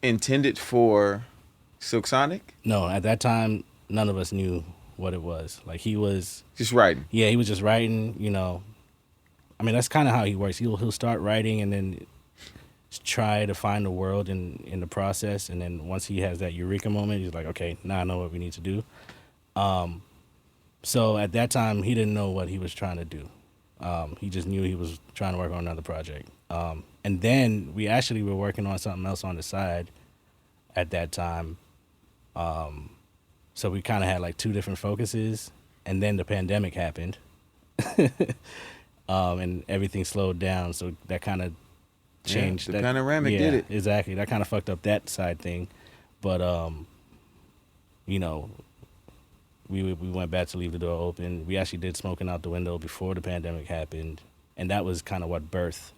intended for Silk Sonic? No, at that time, none of us knew what it was. Like, he was... Just writing. Yeah, he was just writing, you know. I mean, that's kind of how he works. He'll start writing and then try to find the world in the process. And then once he has that eureka moment, he's like, okay, now I know what we need to do. So at that time, he didn't know what he was trying to do. He just knew he was trying to work on another project. And then we actually were working on something else on the side at that time. So we kind of had like two different focuses. And then the pandemic happened. And everything slowed down. So that kind of changed. The panoramic did it. Exactly. That kind of fucked up that side thing. But, you know, we went back to leave the door open. We actually did Smoking Out the Window before the pandemic happened. And that was kind of what birthed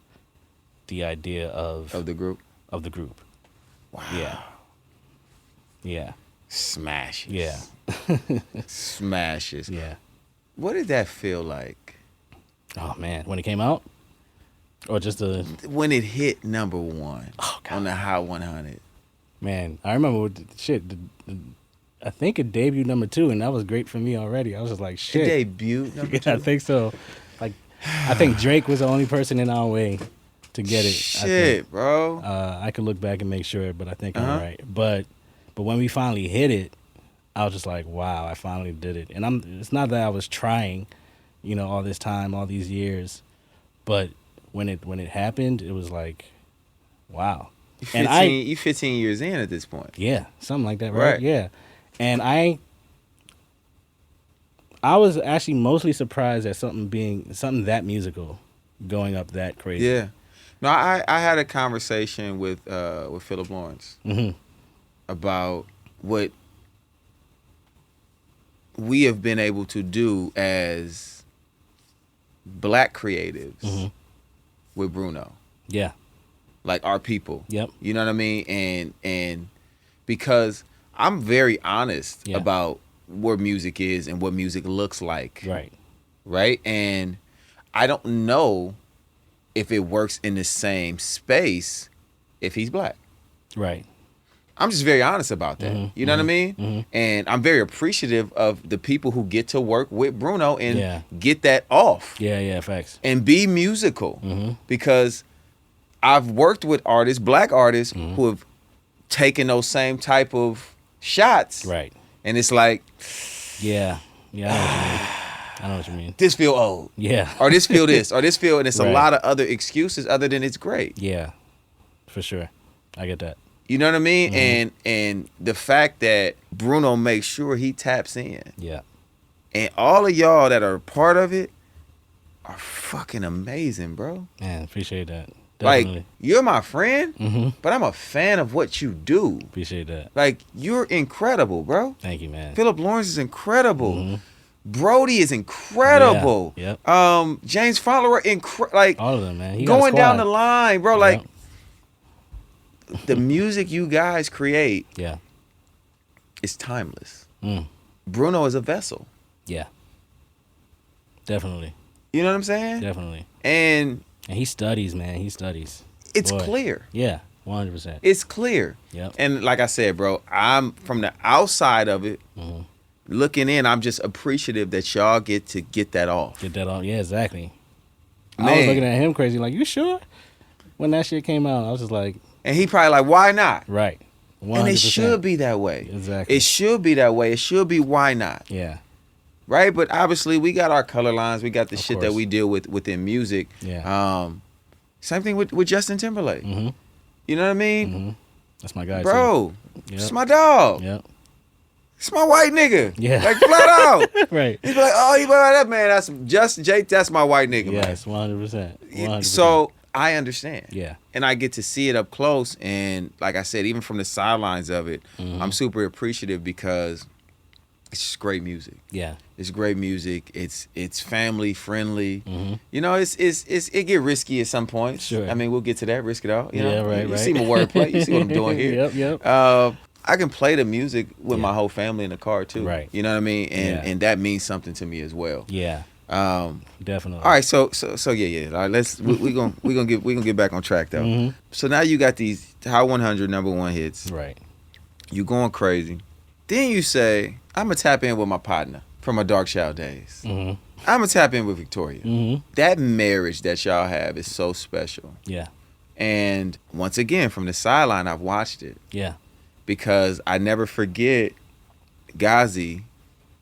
the idea of the group? Of the group. Wow. Yeah. Yeah. Smashes. Yeah. Smashes. Yeah. What did that feel like? Oh, man. When it came out? Or just the... When it hit number one God. on the Hot 100. Man, I remember I think it debuted number 2, and that was great for me already. I was just like, shit. It debuted number 2? I think so. Like, I think Drake was the only person in our way to get it. Shit, bro. I could look back and make sure, but I think I'm right. But when we finally hit it, I was just like, wow, I finally did it. And it's not that I was trying, you know, all this time, all these years, but when it happened, it was like, wow. You 15 years in at this point. Yeah, something like that, right? Right. Yeah. And I was actually mostly surprised at something that musical going up that crazy. Yeah. No, I had a conversation with Philip Lawrence about what we have been able to do as black creatives with Bruno. Yeah. Like our people. Yep. You know what I mean? And because I'm very honest about where music is and what music looks like. Right. Right? And I don't know if it works in the same space if he's black. Right. I'm just very honest about that. You know what I mean? And I'm very appreciative of the people who get to work with Bruno and get that off. Yeah, facts. And be musical. Because I've worked with artists, black artists, who have taken those same type of shots. Right. And it's like, yeah, I know what you mean. This feel old. Yeah. Or this feel this. Or this feel, and it's Right. a lot of other excuses other than it's great. Yeah, for sure. I get that. You know what I mean? And the fact that Bruno makes sure he taps in. Yeah. And all of y'all that are part of it are fucking amazing, bro. Man, appreciate that. Definitely. Like, you're my friend, but I'm a fan of what you do. Appreciate that. Like, you're incredible, bro. Thank you, man. Philip Lawrence is incredible. Brody is incredible. Yeah, James Fowler, like, all of them, man. He got a going down squad. the line, bro. Yep. Like, the music you guys create is timeless. Bruno is a vessel. Yeah. Definitely. You know what I'm saying? Definitely. And he studies, man. He studies. it's Boy. clear. Yeah, 100%. It's clear. Yep. And like I said, bro, I'm from the outside of it, looking in, I'm just appreciative that y'all get to get that off. Get that off. Yeah, exactly. I Man. was looking at him crazy, like, you sure? When that shit came out, I was just like, And he probably like, why not? right. 100%. And it should be that way. Exactly. It should be that way. It should be why not? Yeah. Right? But obviously we got our color lines. We got the Of shit course. that we deal with within music. Yeah. Same thing with Justin Timberlake. You know what I mean? That's my guy, Bro, too. it's my dog. Yep. It's my white nigga. Yeah. Like flat out. Right. He's like, oh, you like that man. That's Justin Jake, that's my white nigga, Yes, 100%. 100%. So I understand. Yeah. And I get to see it up close. And like I said, even from the sidelines of it, I'm super appreciative because it's just great music. Yeah. It's great music. It's family friendly. Mm-hmm. You know, it get risky at some points. Sure. I mean, we'll get to that. Risk it all. You know? Right. You see my wordplay. You see what I'm doing here. Yep. I can play the music with my whole family in the car too. Right. You know what I mean? And that means something to me as well. Yeah. Definitely. All right. So yeah. All right. We're gonna get back on track though. Mm-hmm. So now you got these Hot 100 #1 hits. Right. You going crazy. Then you say, I'm gonna tap in with my partner from my Darkchild days. Mm-hmm. I'm gonna tap in with Victoria. Mm-hmm. That marriage that y'all have is so special. Yeah. And once again, from the sideline, I've watched it. Yeah. Because I never forget Ghazi,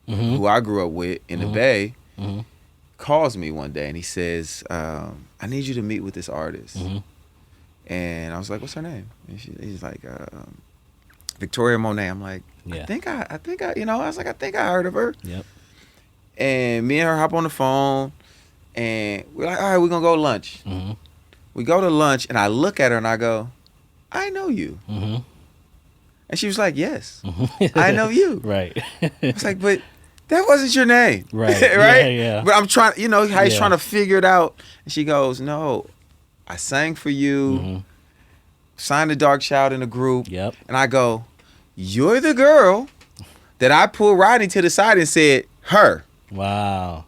Mm-hmm. who I grew up with in the Bay, Mm-hmm. calls me one day and he says, I need you to meet with this artist. Mm-hmm. And I was like, what's her name? And he's like, Victoria Monét. I'm like, Yeah. I think I, you know, I was like, I think I heard of her. Yep. And me and her hop on the phone and we're like, all right, we're going to go to lunch. Mm-hmm. We go to lunch and I look at her and I go, I know you. Mm-hmm. And she was like, yes, I know you. Right. I was like, but that wasn't your name. Right. Right? Yeah. But I'm trying, you know, how he's Yeah. trying to figure it out. And she goes, no, I sang for you, Mm-hmm. signed a Darkchild in a group. Yep. And I go, you're the girl that I pulled Rodney to the side and said, her, Wow.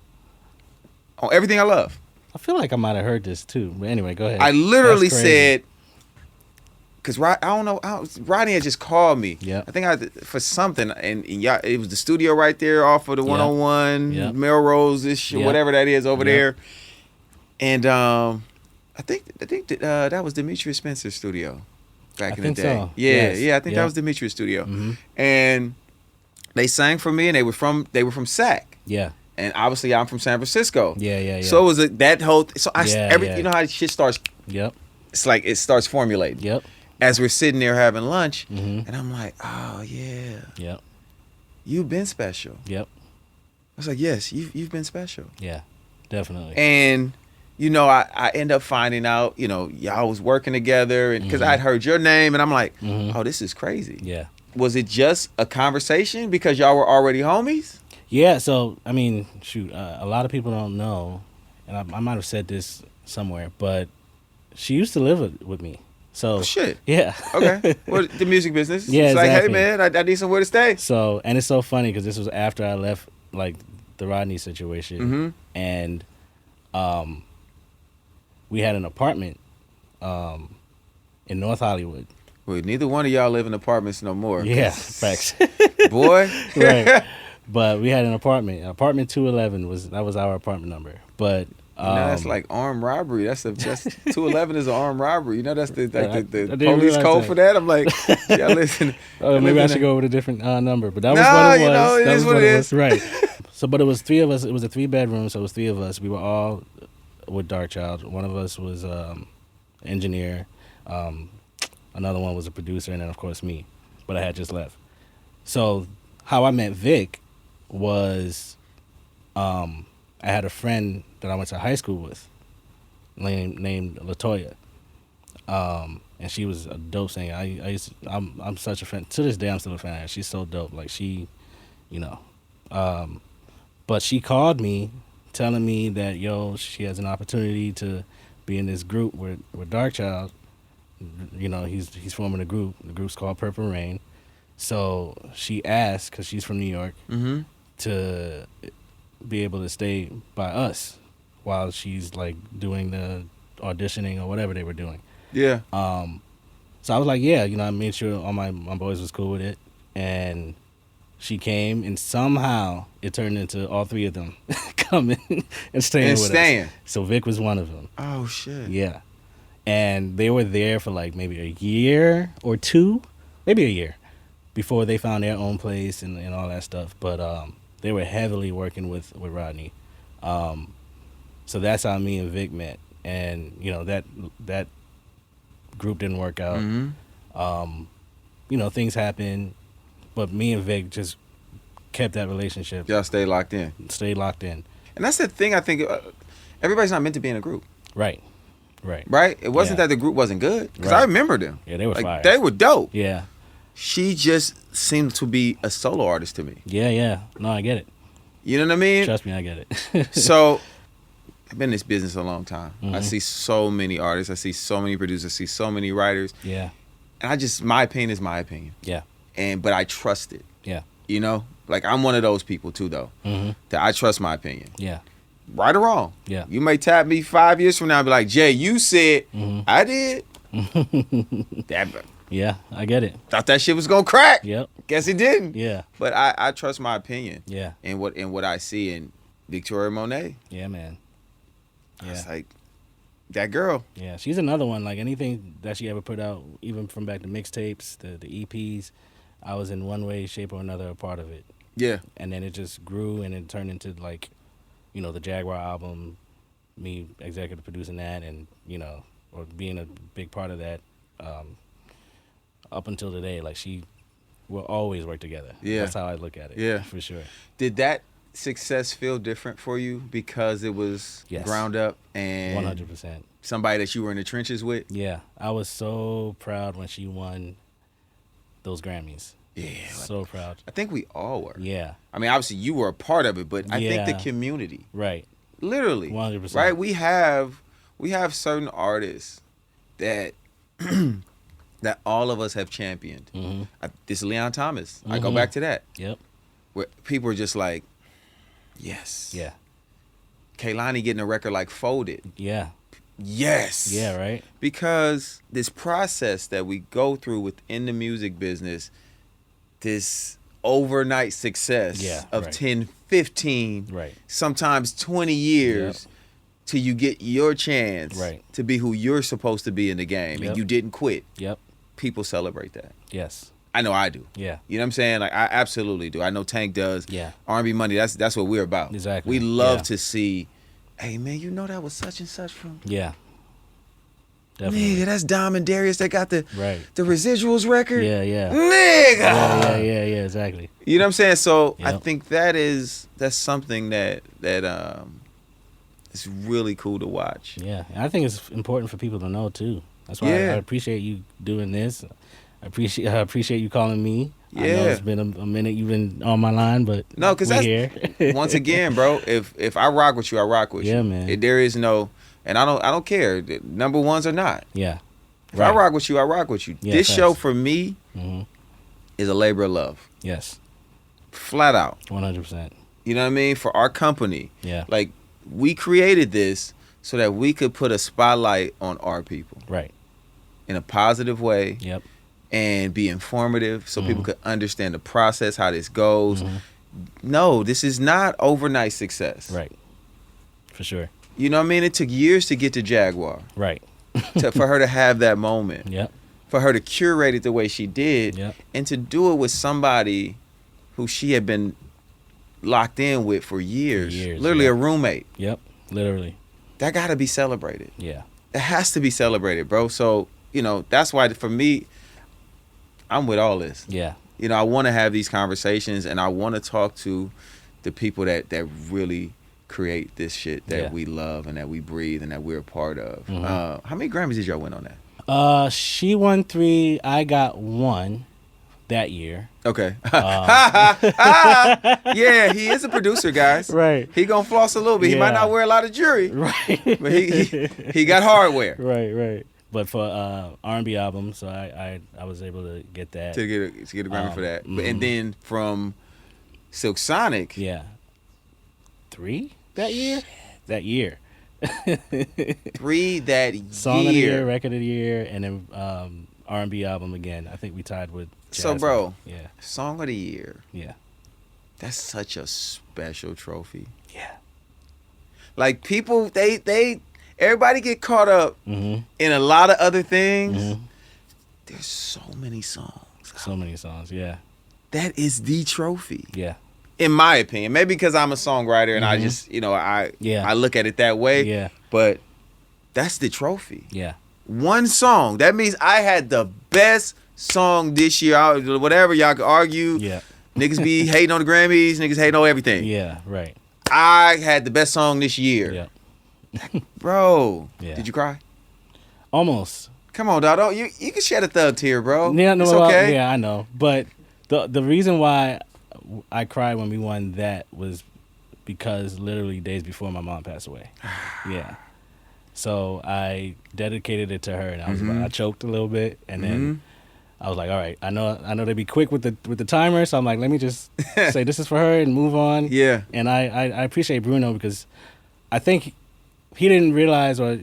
on everything I love. I feel like I might have heard this too. But anyway, go ahead. I literally That's crazy. said, because I don't know, Rodney had just called me. Yep. I think for something, and y'all, it was the studio right there off of the 101, Yep. Melrose-ish, Yep. whatever that is over Yep. there. And I think that was Demetrius Spencer's studio back I in think the day. so. Yeah, Yes. yeah, I think that Yep. was Demetrius' studio. Mhm. And they sang for me, and they were from SAC. Yeah. And obviously, I'm from San Francisco. Yeah. So it was that whole. So Yeah. you know how shit starts. Yep. It's like it starts formulating. Yep. As we're sitting there having lunch, Mhm. and I'm like, oh yeah, Yep. you've been special. Yep. I was like, yes, you've been special. Yeah. Definitely. And you know, I end up finding out, you know, y'all was working together, and because I'd heard your name, and I'm like, oh, this is crazy. Yeah. Was it just a conversation because y'all were already homies? Yeah, so I mean, shoot, a lot of people don't know, and I might have said this somewhere, but she used to live with me. So Oh shit. yeah, Okay. Well, the music business. Yeah, It's like, hey exactly. man, I need somewhere to stay. So and it's so funny because this was after I left like the Rodney situation, and we had an apartment in North Hollywood. Well, neither one of y'all live in apartments no more. Yeah, facts. Boy. Right. But we had an apartment. Apartment 211 was our apartment number. But You know, that's like armed robbery. That's 211 is an armed robbery. You know, that's the I the didn't police realize code that. for that. I'm like, yeah, listen. maybe I should go with a different number. But that was No, what it was. you know, it That is was what it was. Right. So, but it was three of us. It was a 3-bedroom, so it was 3 of us. We were all with Darkchild. One of us was engineer. Another one was a producer, and then of course me. But I had just left. So how I met Vic was I had a friend that I went to high school with named LaToya. And she was a dope singer. I'm such a fan. To this day, I'm still a fan of her. She's so dope. Like she, you know. But she called me telling me that, she has an opportunity to be in this group with Darkchild. You know, he's forming a group. The group's called Purple Rain. So she asked, because she's from New York, to be able to stay by us while she's like doing the auditioning or whatever they were doing. Yeah. So I was like, yeah, I made sure all my boys was cool with it. And she came, and somehow it turned into all 3 of them coming and staying with us. So Vic was one of them. Oh shit. Yeah. And they were there for like maybe a year or 2, maybe a year, before they found their own place and all that stuff. But they were heavily working with Rodney. So that's how me and Vic met. And, that group didn't work out. Things happened. But me and Vic just kept that relationship. Y'all stay locked in. Stayed locked in. And that's the thing, I think everybody's not meant to be in a group. Right. Right? It wasn't Yeah. that the group wasn't good. Because Right. I remember them. Yeah, they were like, fire. They were dope. Yeah. she just seemed to be a solo artist to me. Yeah. No, I get it. You know what I mean? Trust me, I get it. So I've been in this business a long time. I Mhm. see so many artists. I see so many producers. I see so many writers. Yeah. And my opinion is my opinion. Yeah. But I trust it. Yeah. You know? Like, I'm one of those people too, though. Mhm. That I trust my opinion. Yeah. Right or wrong. Yeah. You may tap me 5 years from now and be like, Jay, you said Mhm. I did. That, Yeah, I get it. thought that shit was gonna crack. Yep. Guess it didn't. Yeah. But I trust my opinion. Yeah. And what I see in Victoria Monet. Yeah, man. Yeah. It's like that girl. Yeah, she's another one. Like anything that she ever put out, even from back to mixtapes, the EPs, I was in one way, shape, or another a part of it. Yeah. And then it just grew and it turned into like, the Jaguar album, me executive producing that, and or being a big part of that. Up until today, like she will always work together. Yeah. That's how I look at it. Yeah. For sure. Did that success feel different for you because it was Yes. ground up and 100%. somebody that you were in the trenches with? Yeah. I was so proud when she won those Grammys. Yeah. So proud. I think we all were. Yeah. I mean, obviously you were a part of it, but I think the Yeah. community, Right. literally, 100%. right? We have certain artists that that all of us have championed. Mm-hmm. This is Leon Thomas. I go Mhm. back to that, Yep. where people are just like, yes. Yeah. Kehlani getting a record like Folded. Yeah. Yes. Yeah, right? Because this process that we go through within the music business, this overnight success Yeah, of right. 10, 15, Right. sometimes 20 years till you get your chance Right. to be who you're supposed to be in the game Yep. and you didn't quit. Yep. People celebrate that. Yes. I know I do. Yeah. You know what I'm saying? Like I absolutely do. I know Tank does. Yeah. R&B Money, that's what we're about. Exactly. We love Yeah. to see, hey man, you know that was such and such from Yeah. Definitely. Nigga, that's Dom Darius that got the Right. residuals record. Yeah, yeah. Nigga. Yeah, exactly. You know what I'm saying? So I Yep. think that's something that is really cool to watch. Yeah. And I think it's important for people to know too. That's why Yeah. I appreciate you doing this. I appreciate you calling me. I know Yeah. it's been a minute you've been on my line, but No, because we're that's here. once again, bro. If I rock with you, I rock with you. Yeah, man. There is no, and I don't care. Number ones or not. Yeah. If I rock with you, I rock with you. Yeah, This facts. show for me Mm-hmm. is a labor of love, Yes. flat out. 100%. You know what I mean? For our company, Yeah. like we created this so that we could put a spotlight on our people Right. in a positive way. Yep. And be informative so people Mhm. could understand the process, how this goes. Mhm. No, this is not overnight success. Right. For sure. You know what I mean? It took years to get to Jaguar, Right. for her to have that moment, Yep. for her to curate it the way she did, Yep. and to do it with somebody who she had been locked in with for years. Literally yeah. a roommate. Yep. Literally. That got to be celebrated. Yeah. It has to be celebrated, bro. So, that's why for me, I'm with all this. Yeah. I want to have these conversations and I want to talk to the people that really create this shit that Yeah. we love and that we breathe and that we're a part of. Mhm. How many Grammys did y'all win on that? She won 3. I got 1 that year. Okay. Yeah, he is a producer, guys. Right. He gonna floss a little bit. He might Yeah. not wear a lot of jewelry, Right. but he got hardware Right. But for R&B album, so I was able to get that. to get a Grammy for that. mhm. And then from Silk Sonic, Yeah. 3 that year? That year. 3 that Song of the year, year. record of the year, and then R&B album again. I think we tied with So, Jasmine. bro, Yeah. Song of the Year. Yeah. That's such a special trophy. Yeah. Like people, everybody get caught up Mm-hmm. in a lot of other things. Mm-hmm. There's so many songs. So many songs. Yeah. That is the trophy, Yeah. in my opinion. Maybe because I'm a songwriter and I Mhm. just, Yeah. I look at it that way. Yeah. But that's the trophy. Yeah. One song. That means I had the best song this year. Whatever y'all could argue. Yeah. Niggas be hating on the Grammys. Niggas hating on everything. Yeah. Right. I had the best song this year. Yeah. Bro, Yeah. did you cry? Almost. Come on, dog. Don't, you can shed a thug tear, bro. Yeah, no, it's well, okay. yeah, I know. But the reason why I cried when we won that was because literally days before my mom passed away. Yeah. So I dedicated it to her, and I was I choked a little bit, and then I was like, all right, I know they'd be quick with the timer, so I'm like, let me just say this is for her and move on. Yeah. And I appreciate Bruno because I think he didn't realize or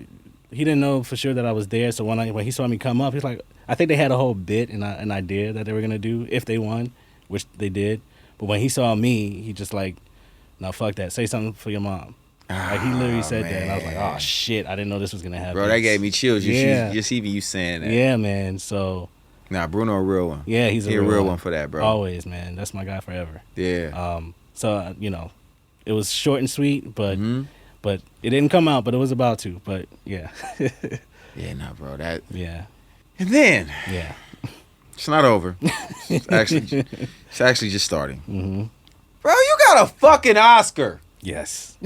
he didn't know for sure that I was there. So when he saw me come up, he's like, I think they had a whole bit and an idea that they were gonna do if they won, which they did. But when he saw me, he just like, no, fuck that. Say something for your mom. Like he literally said that, and I was like, oh shit, I didn't know this was gonna happen. Bro, that gave me chills. Just even you saying that. Yeah, man. So. Nah, Bruno a real one. Yeah, he's a real one for that, bro. Always, man. That's my guy forever. Yeah. So it was short and sweet, but it didn't come out, but it was about to. But yeah. Yeah, nah, bro. That. Yeah. And then. Yeah. It's not over. It's actually just starting. Mm-hmm. Bro, you got a fucking Oscar. Yes.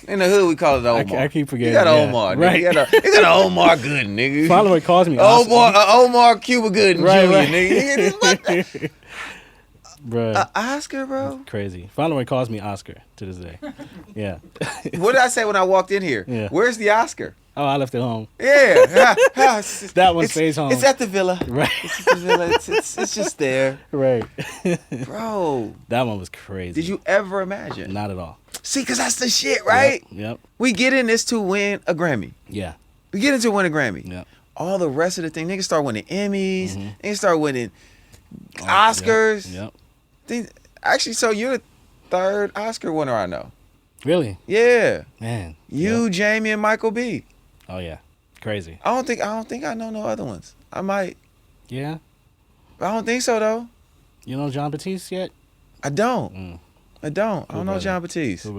In the hood, we call it Omar. I keep forgetting. You got an Omar, nigga. Right. You got an Omar Gooden, nigga. Follower calls me Oscar. Omar Cuba Gooden Right. Jr., nigga. What the? Bruh. Oscar, bro? Crazy. Follower calls me Oscar to this day. Yeah. What did I say when I walked in here? Yeah. Where's the Oscar? Oh, I left it home. Yeah. That one stays home. It's at the villa. Right. It's at the villa. It's just there. Right. Bro. That one was crazy. Did you ever imagine? Not at all. See, because that's the shit, right? Yep. We get in this to win a Grammy. Yeah. We get into win a Grammy. Yep. All the rest of the thing, niggas start winning Emmys. Niggas start winning Oscars. Yep. Actually, so you're the third Oscar winner I know. Really? Yeah. Man. You, Yep. Jamie, and Michael B. Oh yeah. Crazy. I don't think I know no other ones. I might. Yeah. I don't think so though. You know John Batiste yet? I don't. I don't know brother. John Batiste. Cool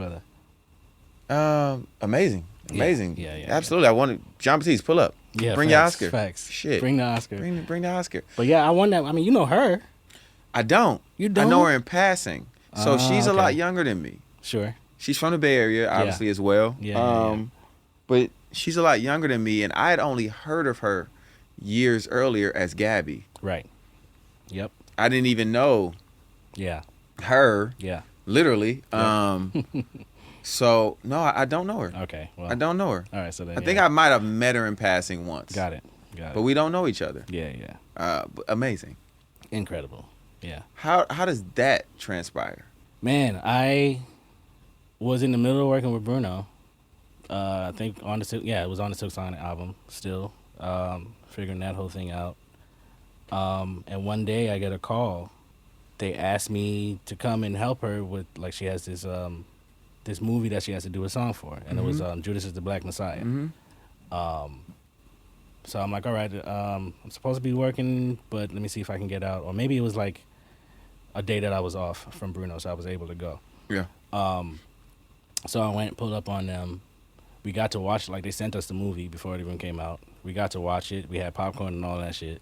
brother. Amazing. Yeah. Absolutely. I wanted John Batiste. Pull up. Yeah. Bring facts, your Oscar. Facts. Shit. Bring the Oscar. Bring the Oscar. But yeah, I won that. I mean, you know her. I don't. You don't? I know her in passing. So she's a okay. lot younger than me. Sure. She's from the Bay Area, obviously, as well. Yeah. But she's a lot younger than me, and I had only heard of her years earlier as Gabby. Right. Yep. I didn't even know Yeah. her, Yeah. literally. So, no, I don't know her. Okay. Well. I don't know her. All right. So then. I think I might have met her in passing once. got it. But we don't know each other. Yeah. But amazing. Incredible. Yeah. How does that transpire? Man, I was in the middle of working with Bruno. I think it was on the Silk Sonic album still, figuring that whole thing out. And one day I get a call. They asked me to come and help her with, like, she has this this movie that she has to do a song for, and it was Judas is the Black Messiah. So I'm like, all right, I'm supposed to be working, but let me see if I can get out. Or maybe it was like a day that I was off from Bruno, so I was able to go. Yeah. So I went, pulled up on them. We got to watch, like, they sent us the movie before it even came out. We got to watch it. We had popcorn and all that shit.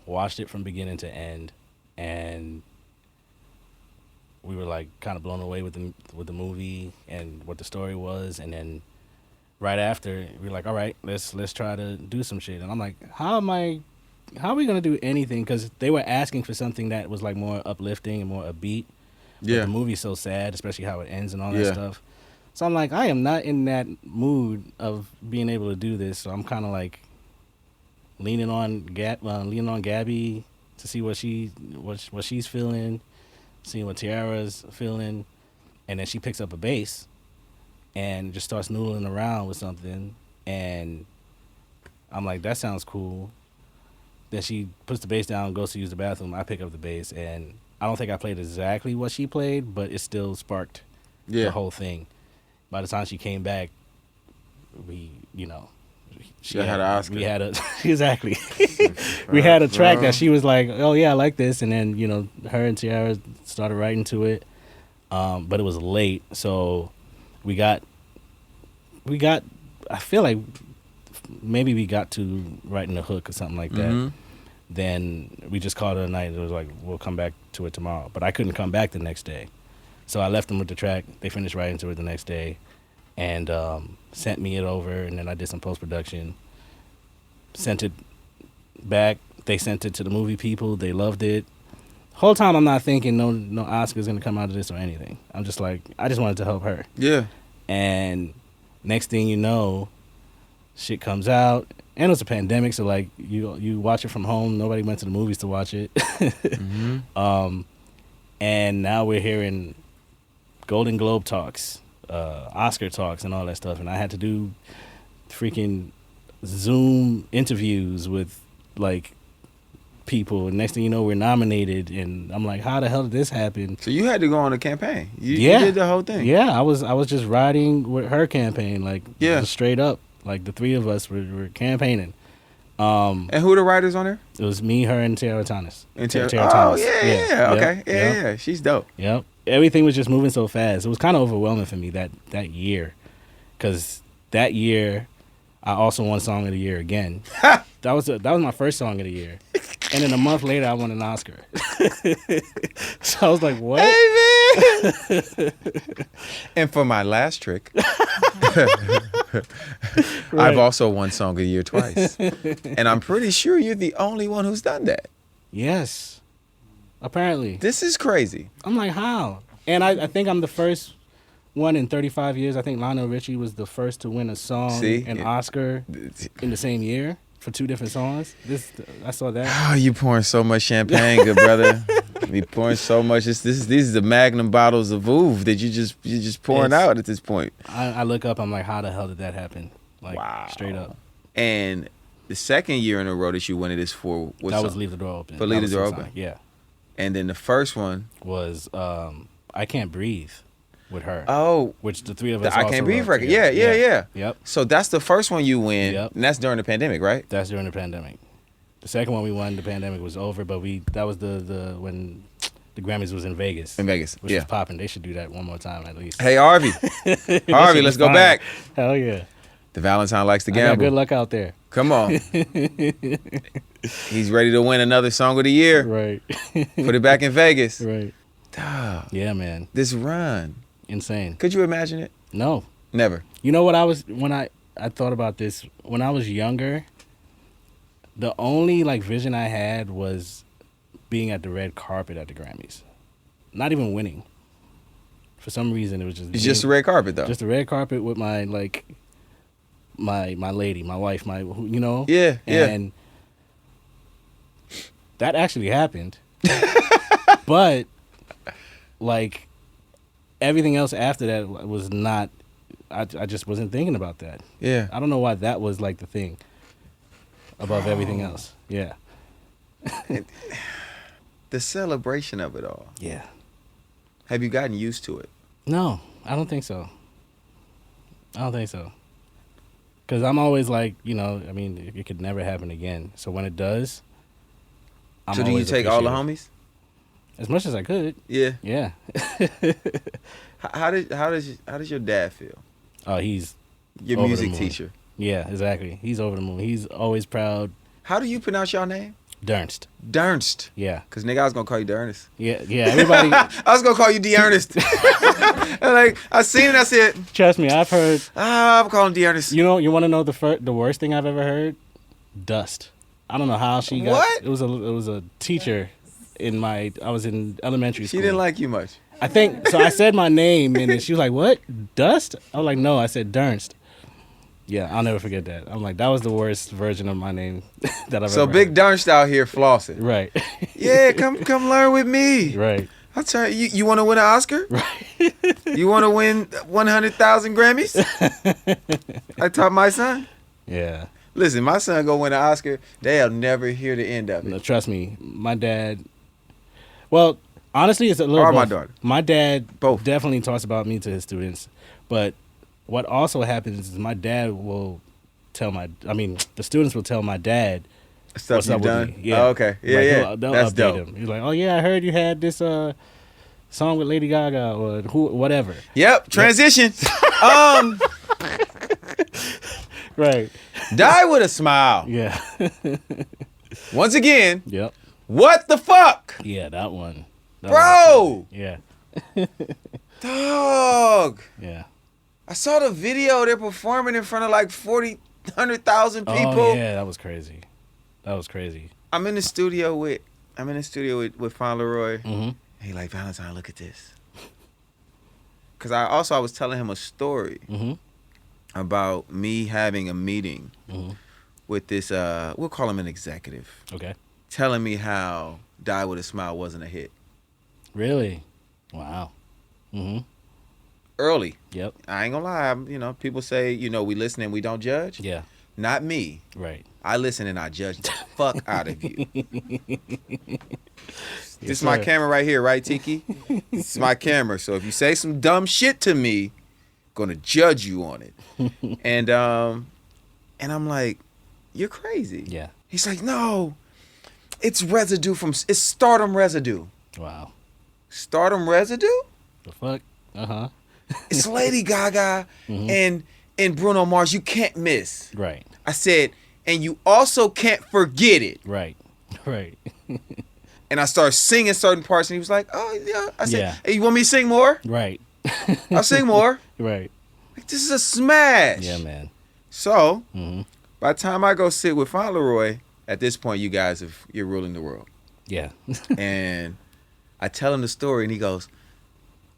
Watched it from beginning to end, and we were like kind of blown away with the movie and what the story was. And then right after, we were like, all right, let's try to do some shit. And I'm like, how are we gonna do anything? Because they were asking for something that was like more uplifting and more upbeat. Yeah. But the movie's so sad, especially how it ends and all that stuff. So I'm like, I am not in that mood of being able to do this. So I'm kind of like leaning on Gabby to see what she's feeling, seeing what Tiara's feeling, and then she picks up a bass and just starts noodling around with something, and I'm like, that sounds cool. Then she puts the bass down, goes to use the bathroom. I pick up the bass, and I don't think I played exactly what she played, but it still sparked the whole thing. By the time she came back, She had an Oscar. We had exactly. We had a track that she was like, "Oh yeah, I like this," and then her and Tiara started writing to it, but it was late, so we got. I feel like maybe we got to writing the hook or something like that. Then we just called it a night. It was like, we'll come back to it tomorrow, but I couldn't come back the next day, so I left them with the track. They finished writing to it the next day, and sent me it over, and then I did some post-production, sent it back. They sent it to the movie people. They loved it. Whole time I'm not thinking no Oscar's gonna come out of this or anything. I'm just like, I just wanted to help her. Yeah. And next thing you know, shit comes out. And it was a pandemic, so like you watch it from home. Nobody went to the movies to watch it. Mm-hmm. And now we're hearing Golden Globe talks, Oscar talks, and all that stuff. And I had to do freaking Zoom interviews with like people. And next thing you know, we're nominated. And I'm like, how the hell did this happen? So you had to go on a campaign. You did the whole thing. Yeah, I was just riding with her campaign, like just straight up. Like the three of us were campaigning. And who are the writers on there? It was me, her, and Tara Thomas. Okay. Yeah. She's dope. Yep. Everything was just moving so fast. It was kind of overwhelming for me that year, because that year I also won Song of the Year again. that was my first Song of the Year, and then a month later I won an Oscar. So I was like, what? Hey, man. And for my last trick, I've also won Song of the Year twice. And I'm pretty sure you're the only one who's done that. Yes. Apparently. This is crazy. I'm like, how? And I think I'm the first one in 35 years. I think Lionel Richie was the first to win a song and Oscar in the same year for two different songs. I saw that. Oh, you pouring so much champagne, good brother. You pouring so much. These are the magnum bottles of Ouv that you're just pouring out at this point. I look up, I'm like, how the hell did that happen? Like, wow. Straight up. And the second year in a row that you won it for was Leave the Door Open. For Leave the Door Open. Yeah. And then the first one was I Can't Breathe with her. Oh. Which the three of us I Can't Breathe record. Yeah. Yep. So that's the first one you win. Yep. And that's during the pandemic, right? That's during the pandemic. The second one we won, the pandemic was over, but that was the when the Grammys was in Vegas. In Vegas, which was popping. They should do that one more time at least. Hey, Harvey. Harvey, let's go back. Hell yeah. The Valentine likes to gamble. I got good luck out there. Come on. He's ready to win another Song of the Year. Right. Put it back in Vegas. Right. Duh. Yeah, man. This run. Insane. Could you imagine it? No. Never. You know what when I thought about this, when I was younger, the only like vision I had was being at the red carpet at the Grammys. Not even winning. For some reason, it was just... It's just the red carpet, though. Just the red carpet with my, like, my lady, my wife, you know? Yeah, and that actually happened. But, like, everything else after that was not... I just wasn't thinking about that. Yeah. I don't know why that was, like, the thing above everything else. Yeah. The celebration of it all. Yeah. Have you gotten used to it? No, I don't think so. Because I'm always like, you know, I mean, it could never happen again. So when it does, So do you take all the homies? As much as I could. Yeah. Yeah. How does your dad feel? Oh, he's your over music the moon. teacher. Yeah, exactly. He's over the moon. He's always proud. How do you pronounce your name? Dernst. Yeah. Cause nigga, I was gonna call you D'Ernest. Yeah. Everybody. I was gonna call you D'Ernest. Like I seen it, I said. Trust me, I've heard. I'm calling D'Ernest. You know, you want to know the worst thing I've ever heard? Dust. I don't know how she got. What? It was a teacher I was in elementary school. She didn't like you much. I think so. I said my name and then she was like, "What? Dust?" I was like, "No, I said Dernst." Yeah, I'll never forget that. I'm like, that was the worst version of my name that I've ever So Big Dernst out here flossing. Right. Yeah, come learn with me. Right. I'll tell you. You want to win an Oscar? Right. You want to win 100,000 Grammys? I taught my son. Yeah. Listen, my son go win an Oscar. They'll never hear the end of it. No, trust me, my dad. Well, honestly, it's a little. Or both. my daughter. My dad Both. definitely talks about me to his students, but what also happens is my dad will tell the students will tell my dad Stuff what's you've up done. with me. Yeah. Oh, okay. Yeah. They'll That's update dope. him. He's like, "Oh yeah, I heard you had this song with Lady Gaga or whatever." Yep. Transition. Right. Die with a smile. Yeah. Once again. Yep. What the fuck? Yeah, that one. Bro. Yeah. Dog. Yeah. I saw the video. They're performing in front of like 40 100,000 people. Oh yeah, that was crazy. That was crazy. I'm in the studio with Fauntleroy. Mm-hmm. He like, Valentine, look at this. Cause I was telling him a story Mm-hmm. about me having a meeting Mm-hmm. with this we'll call him an executive, Okay. telling me how Die With a Smile wasn't a hit. Really? Wow. Mm-hmm. Early. Yep. I ain't gonna lie, people say, we listen and we don't judge. Yeah. Not me. Right. I listen and I judge the fuck out of you. This is Yes, my sir. camera right here, right, Tiki? This is my camera. So if you say some dumb shit to me, gonna judge you on it. And I'm like, you're crazy. Yeah. He's like, no, it's stardom residue. Wow. Stardom residue? The fuck? Uh-huh. It's Lady Gaga and Bruno Mars. You can't miss. Right. I said, and you also can't forget it. Right. Right. And I started singing certain parts, and he was like, oh, yeah. I said, Yeah. hey, you want me to sing more? Right. I'll sing more. Right. Like, this is a smash. Yeah, man. So, Mm-hmm. by the time I go sit with Fauntleroy, at this point, you're ruling the world. Yeah. And I tell him the story, and he goes,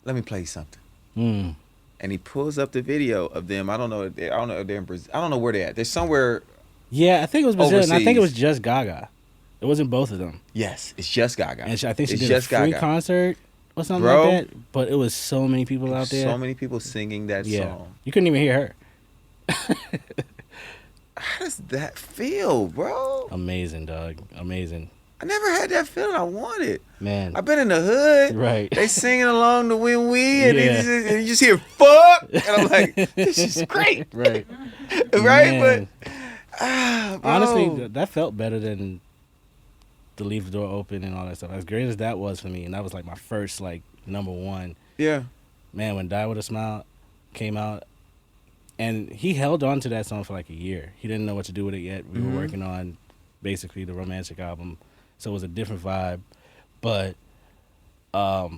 let me play you something. Mm. And he pulls up the video of them. I don't know if they're in Brazil. I don't know where they're at. They're somewhere. Yeah, I think it was Brazil, and I think it was Overseas. just Gaga. It wasn't both of them. Yes, it's just Gaga. And I think she It's did a just free Gaga. concert or something Bro. like that. But it was so many people out there. So many people singing that yeah. song. You couldn't even hear her. How does that feel, bro? Amazing, dog. Amazing. I never had that feeling I wanted. Man. I've been in the hood. Right. They singing along to When We, and, Yeah. and you just hear fuck. And I'm like, this is great. Right. Right? Man. But, bro. Honestly, that felt better than the Leave the Door Open and all that stuff. As great as that was for me, and that was like my first number one. Yeah. Man, when Die With a Smile came out, and he held on to that song for a year. He didn't know what to do with it yet. We were working on basically the romantic album, so it was a different vibe. But I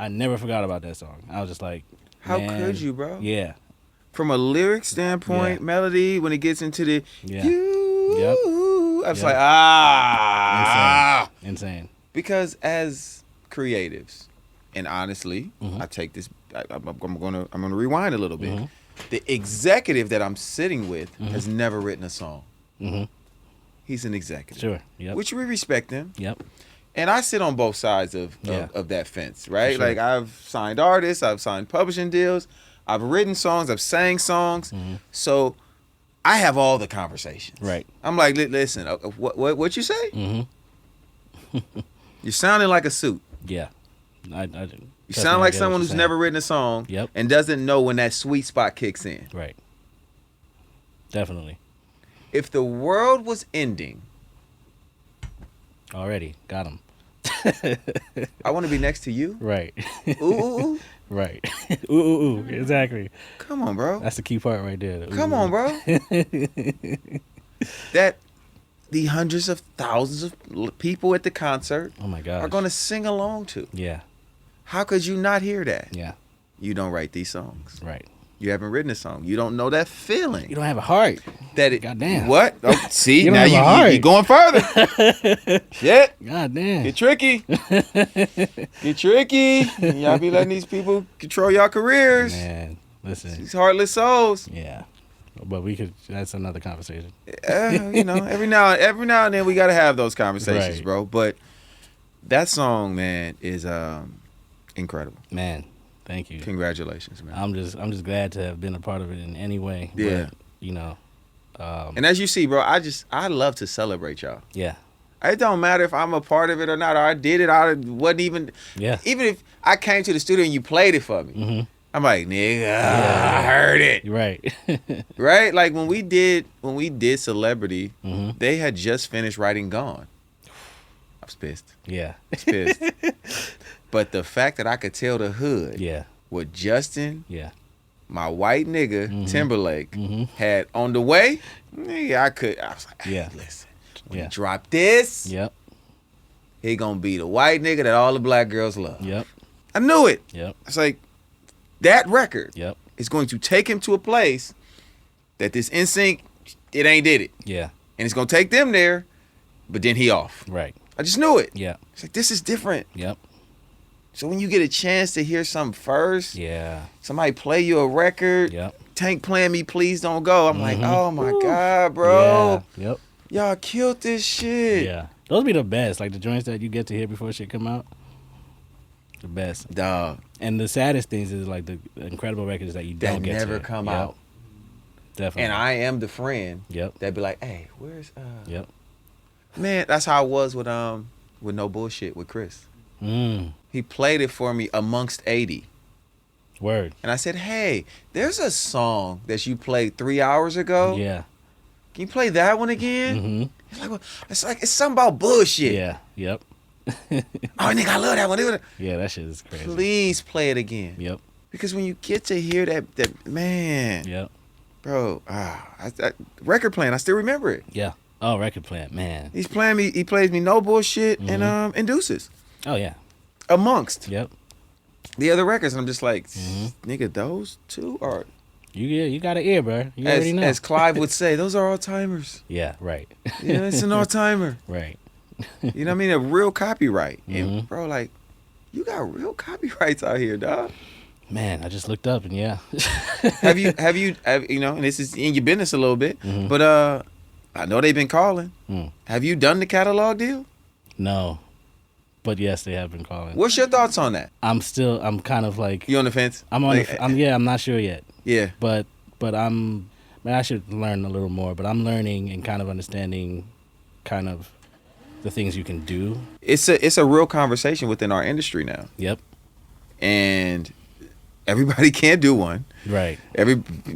never forgot about that song. I was just like, How man, could you, bro? Yeah. From a lyric standpoint, Yeah. melody, when it gets into the Yeah. you, I was Yep. like, Insane. Because as creatives, and honestly, Mhm. I take this. I'm gonna rewind a little bit. Mhm. The executive that I'm sitting with has never written a song. Mm-hmm. He's an executive, Sure. Yep. which we respect him. Yep. And I sit on both sides of that fence, right? For sure. Like I've signed artists, I've signed publishing deals, I've written songs, I've sang songs, so I have all the conversations. Right. I'm like, listen, what you say? Mm-hmm. You're sounding like a suit. Yeah. You sound like someone who's never written a song Yep. and doesn't know when that sweet spot kicks in. Right. Definitely. If the world was ending, Already got him. I want to be next to you. Right. Ooh, ooh, ooh. Right. Ooh. Exactly. Come on, bro. That's the key part right there. the Come ooh, on, ooh. bro. That the hundreds of thousands of people at the concert Oh my gosh. are going to sing along to. Yeah. How could you not hear that? Yeah. You don't write these songs. Right. You haven't written a song. You don't know that feeling. You don't have a heart. That it. Goddamn. What? Oh, see, You don't now have a heart. you're going further. Shit. God damn. Get tricky. Get tricky. Y'all be letting these people control y'all careers. Man, listen. These heartless souls. Yeah. But that's another conversation. Every now and then we gotta have those conversations, Right. bro. But that song, man, is incredible. Man, thank you. Congratulations, man. I'm just glad to have been a part of it in any way. Yeah. But, And as you see, bro, I love to celebrate y'all. yeah. It don't matter if I'm a part of it or not, or I did it, I wasn't even. Yeah. Even if I came to the studio and you played it for me, Mm-hmm. I'm like, nigga, I heard it. You're right. Right? Like when we did Celebrity, Mm-hmm. they had just finished writing Gone. I was pissed. Yeah. I was pissed. But the fact that I could tell the hood Yeah. what Justin, Yeah. my white nigga, Timberlake, Mhm. had on the way, nigga, I was like, hey, Yeah. listen, when Yeah. you drop this, Yep. he gonna be the white nigga that all the black girls love. Yep. I knew it. Yep. It's like, that record Yep. is going to take him to a place that this NSYNC, it ain't did it. Yeah. And it's going to take them there, but then he off. Right. I just knew it. Yeah. It's like, this is different. Yep. So when you get a chance to hear something first, Yeah. somebody play you a record, Yep. Tank playing me, Please Don't Go. I'm like, oh my God, bro. Yeah. Yep. Y'all killed this shit. Yeah. Those be the best. Like the joints that you get to hear before shit come out. The best. Dog. And the saddest things is like the incredible records that you don't get never to. come Yep. out. Definitely. And I am the friend Yep. that be like, hey, where's Yep. Man, that's how I was with No Bullshit with Chris. He played it for me amongst 80. Word. And I said, hey, there's a song that you played 3 hours ago. Yeah. Can you play that one again? Mm-hmm. He's like, well, it's something about bullshit. Yeah. Yep. Oh, nigga, I love that one. Yeah, that shit is crazy. Please play it again. Yep. Because when you get to hear that man, Yep. bro, record playing, I still remember it. Yeah. Oh, record plant, man. He plays me No Bullshit and Deuces Oh yeah. amongst Yep. the other records. And I'm just like, nigga, those two are, You got an ear, bro. You already know. as Clive would say, those are all timers. Yeah. Right. Yeah, it's an all timer. Right. You know what I mean? A real copyright. And bro, like, you got real copyrights out here, dog. Man, I just looked up and yeah. have you, you know, and this is in your business a little bit, but I know they've been calling. Have you done the catalog deal? No. But yes, they have been calling. What's your thoughts on that? I'm kind of like You on the fence? I'm not sure yet. Yeah. But I should learn a little more, but I'm learning and kind of understanding kind of the things you can do. It's a real conversation within our industry now. Yep. And everybody can't do one. Right.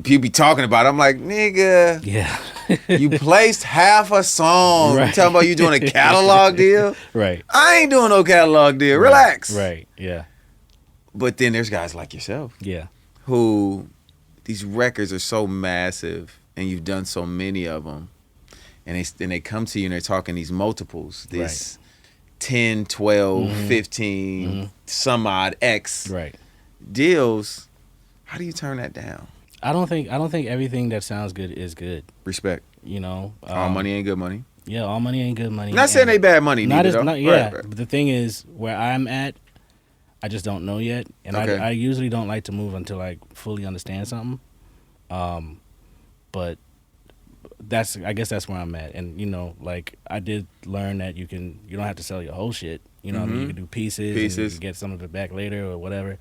People be talking about it. I'm like, nigga, Yeah. you placed half a song. Right. You talking about you doing a catalog deal? Right. I ain't doing no catalog deal. Relax. Right. Yeah. But then there's guys like yourself Yeah. who these records are so massive and you've done so many of them. And they come to you and they're talking these multiples, this 10, 12, 15, some odd X Right. deals. How do you turn that down? I don't think everything that sounds good is good. Respect. You know. All money ain't good money. Yeah, all money ain't good money. Not saying they bad money neither, though. Yeah, Right. but the thing is, where I'm at, I just don't know yet, and Okay. I usually don't like to move until I fully understand something. But I guess that's where I'm at, and you know, like I did learn that you don't have to sell your whole shit. You know, what I mean, you can do pieces, and you can get some of it back later or whatever.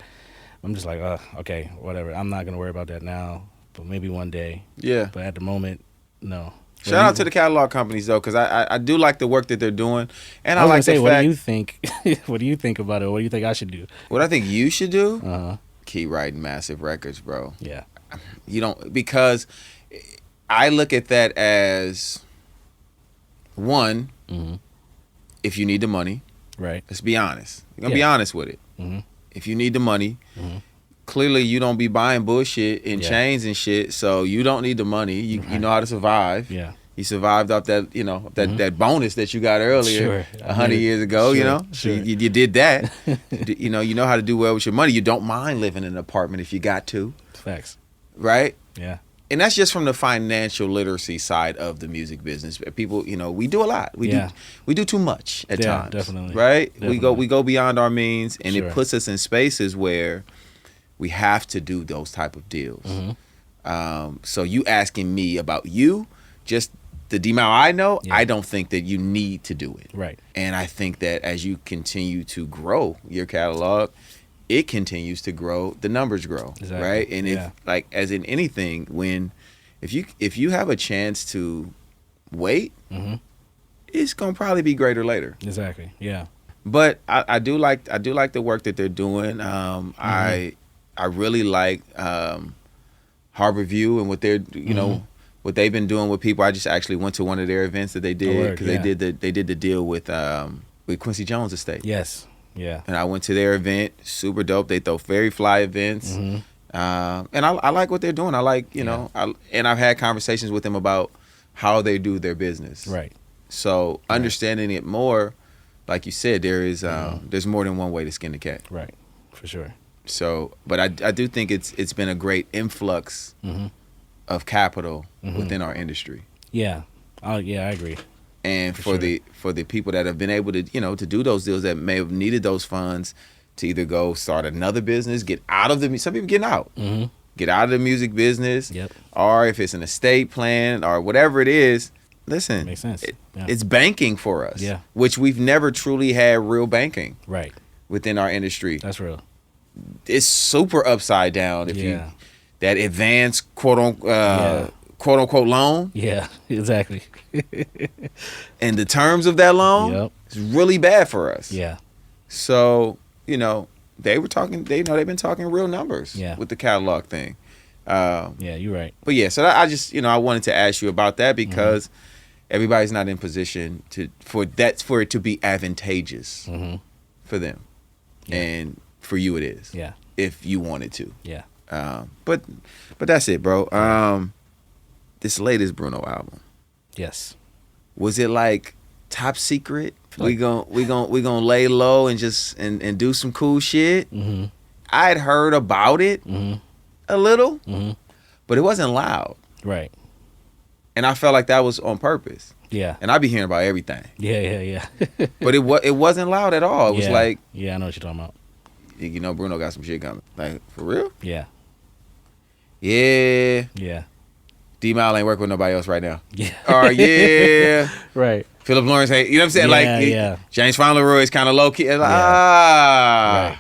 I'm just like, okay, whatever. I'm not gonna worry about that now, but maybe one day. Yeah. But at the moment, no. Shout out to the catalog companies though, because I do like the work that they're doing, and I was like gonna say, the what fact. do you think? What do you think about it? What do you think I should do? What I think you should do? Uh-huh. Keep writing massive records, bro. Yeah. You don't, because I look at that as one. If you need the money, Right. let's be honest. You're gonna be honest with it. If you need the money, clearly you don't be buying bullshit and chains and shit, so you don't need the money. You know how to survive. Yeah. You survived off that, you know, that bonus that you got earlier, 100 years ago. You know, Sure. So you did that. You know how to do well with your money. You don't mind living in an apartment if you got to, Facts. right? Yeah. And that's just from the financial literacy side of the music business. People, you know, we do a lot. We do too much at times. Definitely. Right? Definitely. We go beyond our means, and Sure. it puts us in spaces where we have to do those type of deals. So you asking me about you, just the amount I know, I don't think that you need to do it. Right. And I think that as you continue to grow your catalog, it continues to grow, the numbers grow, Exactly. right? And Yeah. if, like, as in anything, if you have a chance to wait, it's gonna probably be greater later. Exactly. Yeah. But I do like the work that they're doing. I really like Harbor View and what they're what they've been doing with people. I just actually went to one of their events that they did because they did the deal with Quincy Jones' estate. Yes. Yeah. And I went to their event, super dope. They throw very fly events, and I like what they're doing. I like and I've had conversations with them about how they do their business. Right. So understanding it more, like you said, there's more than one way to skin the cat. Right. For sure. So, but I do think it's been a great influx of capital within our industry. Yeah. Oh yeah, I agree. And for the people that have been able to, to do those deals that may have needed those funds to either go start another business, get out of some people getting out, get out of the music business, or if it's an estate plan or whatever it is, listen, makes sense. It's banking for us, which we've never truly had real banking within our industry. That's real. It's super upside down if you that advanced quote unquote loan. Yeah, exactly. And the terms of that loan is really bad for us. Yeah. So, they were talking, they've been talking real numbers with the catalog thing. Yeah, you're right. But yeah, so I just, I wanted to ask you about that because everybody's not in position for it to be advantageous for them. Yeah. And for you it is. Yeah. If you wanted to. Yeah. But that's it, bro. This latest Bruno album. Yes. Was it like top secret? We gonna lay low and just and do some cool shit. I'd heard about it a little, but it wasn't loud. Right. And I felt like that was on purpose. Yeah. And I be hearing about everything. Yeah. But it wasn't loud at all. It was like, I know what you're talking about. Bruno got some shit coming. Like, for real? Yeah. Yeah. Yeah. D-Mile ain't working with nobody else right now. Yeah. Or yeah. Right. Philip Lawrence ain't, you know what I'm saying? Yeah, James Fauntleroy is kind of low key. Like, Right.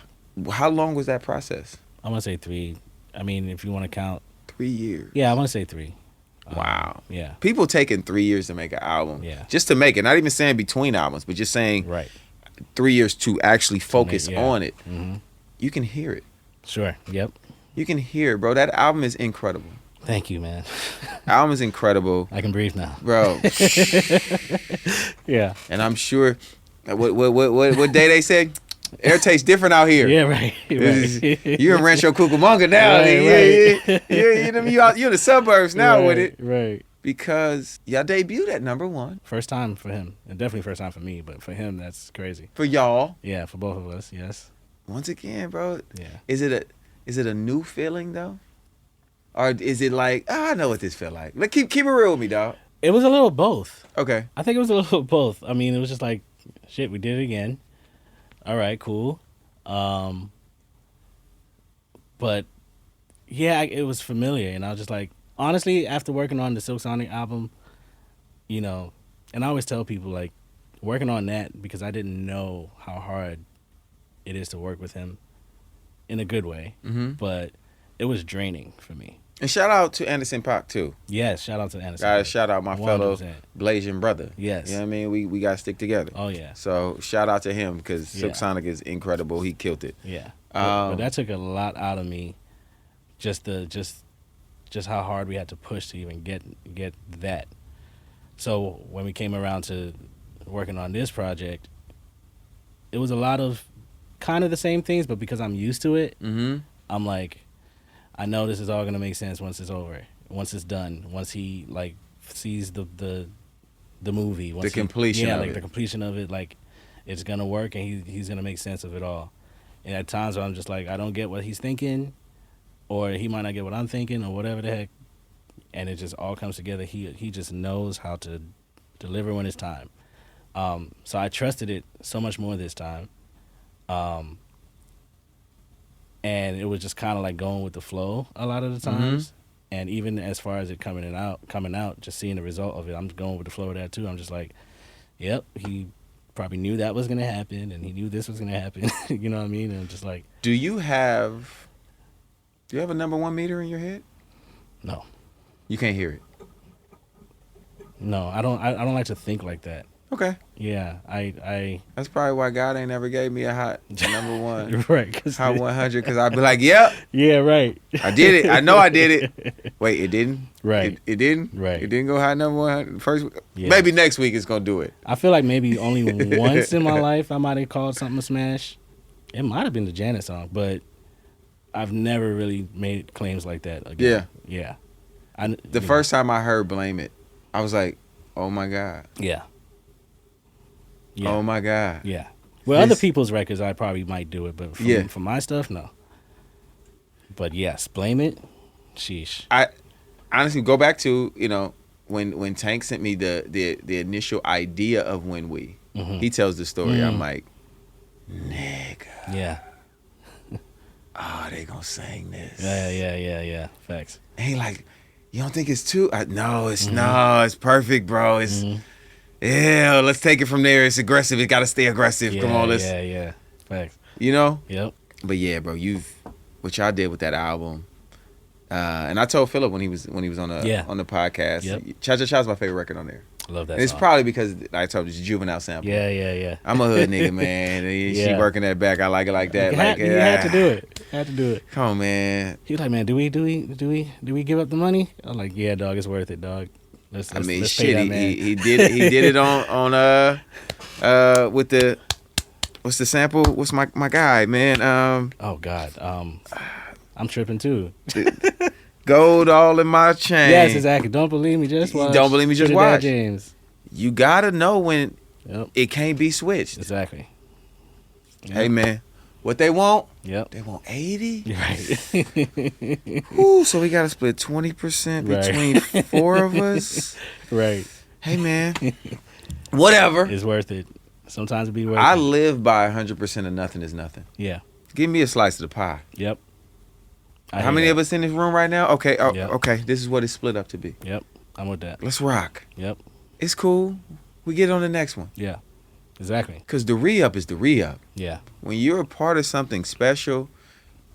How long was that process? I want to say 3. I mean, if you want to count. 3 years. Yeah, I want to say 3. Wow. Yeah. People taking 3 years to make an album. Yeah. Just to make it. Not even saying between albums, but just saying 3 years to actually focus on it. You can hear it. Sure. Yep. You can hear it, bro. That album is incredible. Thank you, man. Album is incredible. I can breathe now, bro. Yeah. And I'm sure what day they said air tastes different out here. Yeah, right. You in Rancho Cucamonga now. You're in the suburbs now with it. Right. Because y'all debuted at #1. First time for him, and definitely first time for me. But for him, that's crazy. For y'all. Yeah, for both of us. Yes. Once again, bro. Yeah. Is it a new feeling though? Or is it like, I know what this feel like? Like, keep it real with me, dog. It was a little both. Okay. I think it was a little both. I mean, it was just like, shit, we did it again. All right, cool. But yeah, it was familiar, and I was just like, honestly, after working on the Silk Sonic album, and I always tell people, like, working on that, because I didn't know how hard it is to work with him in a good way, but it was draining for me. And shout out to Anderson Paak too. Yes, shout out to Anderson. Guys, shout out my 100%. Fellow Blasian brother. Yes. You know what I mean? We got to stick together. Oh, yeah. So shout out to him because Silk Sonic is incredible. He killed it. Yeah. But that took a lot out of me, just how hard we had to push to even get that. So when we came around to working on this project, it was a lot of kind of the same things, but because I'm used to it, I'm like, I know this is all gonna make sense once it's over, once it's done, once he like sees the movie, once the completion of it. the completion of it, like it's gonna work and he's gonna make sense of it all. And at times where I'm just like, I don't get what he's thinking, or he might not get what I'm thinking, or whatever the heck, and it just all comes together. He just knows how to deliver when it's time. So I trusted it so much more this time. And it was just kind of like going with the flow a lot of the times. And even as far as it coming out, just seeing the result of it, I'm going with the flow of that too. I'm just like, yep, he probably knew that was going to happen, and he knew this was going to happen. You know what I mean? And just like, do you have a #1 meter in your head? No. You can't hear it? No, I don't like to think like that. Okay. Yeah, I. That's probably why God ain't never gave me a hot #1. Right. Hot 100, because I'd be like, yep. Yeah, right. I did it. I know I did it. Wait, it didn't? Right. It didn't? Right. It didn't go hot #1 first. Yeah. Maybe next week it's going to do it. I feel like maybe only once in my life I might have called something a smash. It might have been the Janet song, but I've never really made claims like that again. Yeah. The first time I heard Blame It, I was like, oh my God. Yeah. Oh my God. Yeah. Well, other people's records, I probably might do it, but for my stuff, no. But yes, Blame It. Sheesh. honestly go back to, when Tank sent me the initial idea of When We. He tells the story. I'm like, nigga. Yeah. Oh, they gonna sing this. Yeah. Facts. And he like, you don't think it's too? No, it's perfect, bro. It's yeah. Let's take it from there. It's aggressive. It gotta stay aggressive. Yeah, Come on, let's. Yeah. Facts. Yep. Yep. But yeah, bro, what y'all did with that album. And I told Philip when he was on the podcast. Yep. Cha Cha Cha's my favorite record on there. I love that. And it's song. probably because I told you it's a Juvenile sample. Yeah. I'm a hood nigga, man. She working that back. I like it like that. You had to do it. Had to do it. Come on, man. He was like, man, do we give up the money? I'm like, yeah, dog, it's worth it, dog. Let's pay that, man. He did it on with the what's the sample? What's my guy, man? Oh God, I'm tripping too. Gold all in my chain. Yes, exactly. Don't believe me, just watch. Don't believe me, just Trinidad watch. James. You gotta know when it can't be switched. Exactly. Hey man, what they want? Yep. They want 80. Right. Ooh, so we gotta split 20% between four of us. Right. Hey man, whatever. It's worth it. Sometimes it be worth I it. live by 100% of nothing is nothing. Yeah. Give me a slice of the pie. Yep. How many of us in this room right now? Okay. Yep. Okay. This is what it's split up to be. Yep. I'm with that. Let's rock. Yep. It's cool. We get on the next one. Yeah. Exactly. Cause the re-up is the re-up. Yeah. When you're a part of something special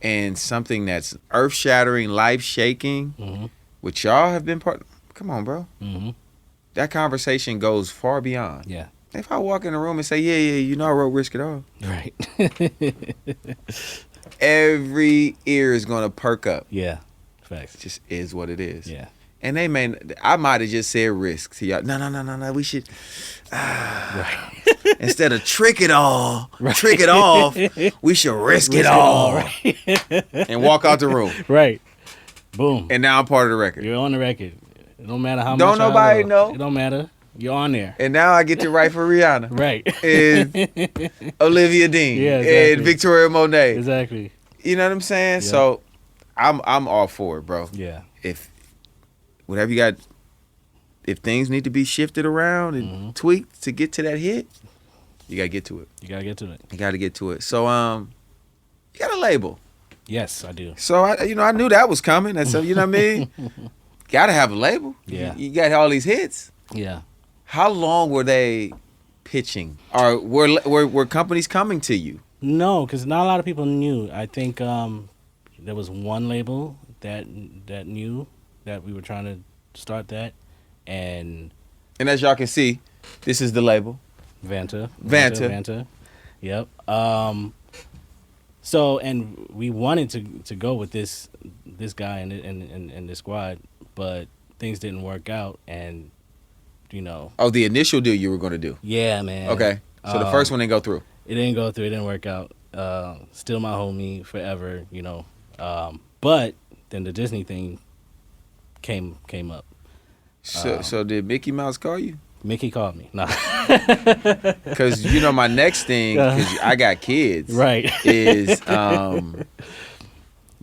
and something that's earth-shattering, life-shaking, which y'all have been part. Come on, bro. That conversation goes far beyond. Yeah. If I walk in the room and say, yeah, I wrote Risk It All. Right. Every ear is gonna perk up. Yeah. Facts. It just is what it is. Yeah. And I might have just said risk to y'all. No. We should Right. instead of trick it all, trick it off. We should risk it all, right. and walk out the room. Right. Boom. And now I'm part of the record. You're on the record. It don't matter how much. Don't nobody know. It don't matter. You're on there. And now I get to write for Rihanna. Right. And Olivia Dean. Yeah, exactly. And Victoria Monet. Exactly. You know what I'm saying? Yeah. So I'm all for it, bro. Yeah. If whatever you got, if things need to be shifted around and tweaked to get to that hit, you gotta get to it. You gotta get to it. You gotta get to it. So you got a label. Yes, I do. So I knew that was coming. And so you know what I mean? Gotta have a label. Yeah. You got all these hits. Yeah. How long were they pitching? Or were companies coming to you? No, because not a lot of people knew. I think there was one label that knew that we were trying to start that, and as y'all can see, this is the label. Vanta. Yep. So, and we wanted to go with this guy and this squad, but things didn't work out, and Oh, the initial deal you were going to do. Yeah, man. Okay. So the first one didn't go through. It didn't go through. It didn't work out. Still my homie forever, But then the Disney thing came up. So did Mickey Mouse call you? Mickey called me. Nah. Because my next thing, because I got kids, right? Is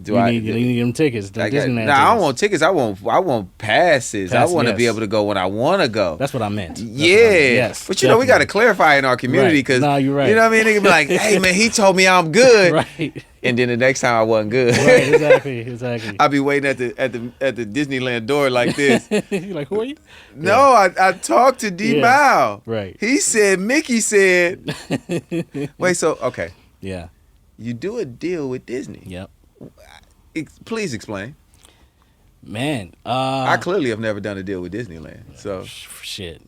you need them tickets? I don't want tickets. I want passes. I want to be able to go when I want to go. That's what I meant. Yes. But we got to clarify in our community because you're right. You know what I mean? They can be like, "Hey man, he told me I'm good," right? And then the next time I wasn't good. Right. Exactly. I'll be waiting at the Disneyland door like this. You're like, who are you? No, I talked to D Mal. Right. He said, Mickey said. Wait. So okay. Yeah. You do a deal with Disney. Yep. Please explain. Man, I clearly have never done a deal with Disneyland. So shit.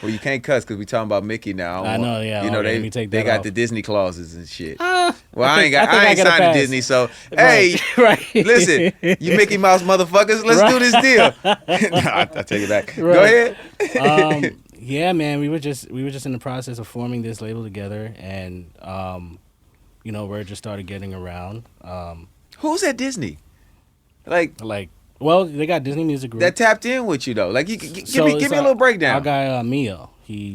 Well, you can't cuss because we talking about Mickey now. I know, yeah. They got the Disney clauses and shit. Well, I ain't signed to Disney, so hey, right. Listen, you Mickey Mouse motherfuckers, let's do this deal. I take it back. Right. Go ahead. Yeah, man, we were just in the process of forming this label together, and word just started getting around. Who's at Disney? Well, they got Disney Music Group that tapped in with you though. Like, give me a little breakdown. Our guy Mio, he's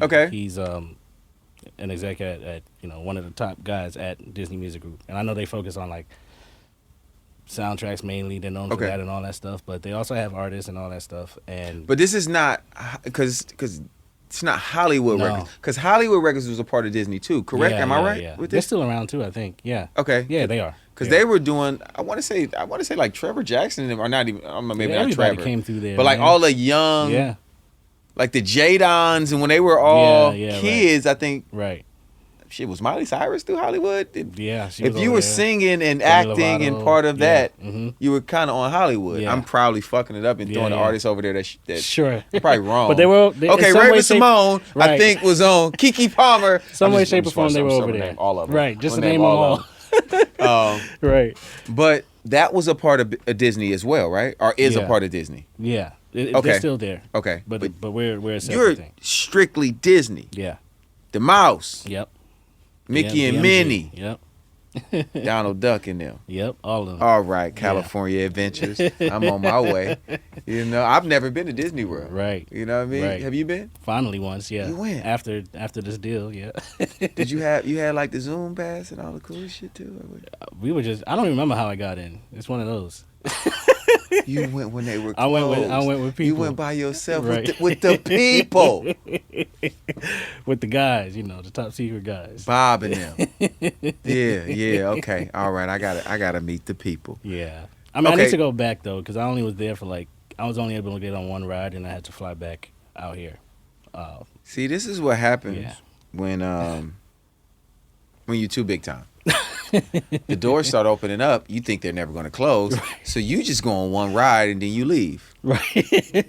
an exec at one of the top guys at Disney Music Group, and I know they focus on soundtracks mainly. They're known for Okay. that and all that stuff. But they also have artists and all that stuff. And But this is not because it's not Hollywood No. Records. Because Hollywood Records was a part of Disney too, correct? Yeah, Am I yeah, right Yeah. with They're this? still around too, I think. Yeah. Okay. Yeah, they are. Because Yeah. they were doing, I want to say like Trevor Jackson, or not even, maybe Yeah, not everybody Trevor, came through there, but like man. all the young, Yeah. like the Jadons, and when they were all Yeah, yeah, kids, I think Right. shit was Miley Cyrus through Hollywood. Yeah. She If was you over were there. singing and Demi acting and Lovato. part of Yeah. that, Mhm. you were kind of on Hollywood. Yeah. I'm probably fucking it up and Yeah, throwing the yeah. artists over there that Sure. I'm probably wrong. But they were okay. in some way, Raven shape- Simone, I Right. think was on Kiki Palmer. Some I'm way, just- shape, I'm or just form, they gonna- were I'm over gonna there. name all of them. Right, just I'm to gonna name them all. all. Right. But that was a part of Disney as well, right? Or is a Yeah. part of Disney? Yeah. Okay. They're still there. Okay, But we're a separate you're thing. strictly Disney. Yeah. The Mouse, Yep. Mickey Yeah, and BMG. Minnie, Yep. Donald Duck and them. Yep. All of them. All right, California Adventures. I'm on my way. You know, I've never been to Disney World. Right. You know what I mean? Right. Have you been? Finally, once. Yeah. You went? after this deal. Yeah. Did you had like the Zoom pass and all the cool shit too? Or what? We were just. I don't even remember how I got in. It's one of those. You went when they were I went closed. with people. You went by yourself Right. with the people. With the guys, the top secret guys. Bob and them. Yeah, okay. All right, I gotta meet the people. Yeah. I mean, I Okay. need to go back though, because I only was there for I was only able to get on one ride, and I had to fly back out here. See, this is what happens Yeah. when you're too big time. The doors start opening up. You think they're never going to close, so you just go on one ride and then you leave. Right.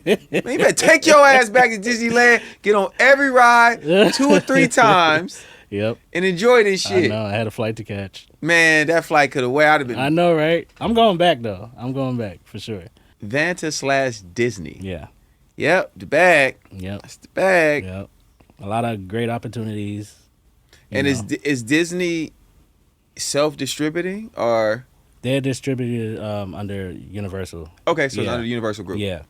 Man, you better take your ass back to Disneyland, get on every ride 2 or 3 times, Yep. and enjoy this I shit. know. I had a flight to catch. Man, that flight could have where I'd have been. I know, right? I'm going back though. I'm going back for sure. Vanta/Disney. Yeah. Yep, the bag. Yep. That's the bag. Yep. A lot of great opportunities. you And know. is Disney self-distributing or They're distributed under Universal. okay? So it's Yeah. under the Universal Group. Yeah.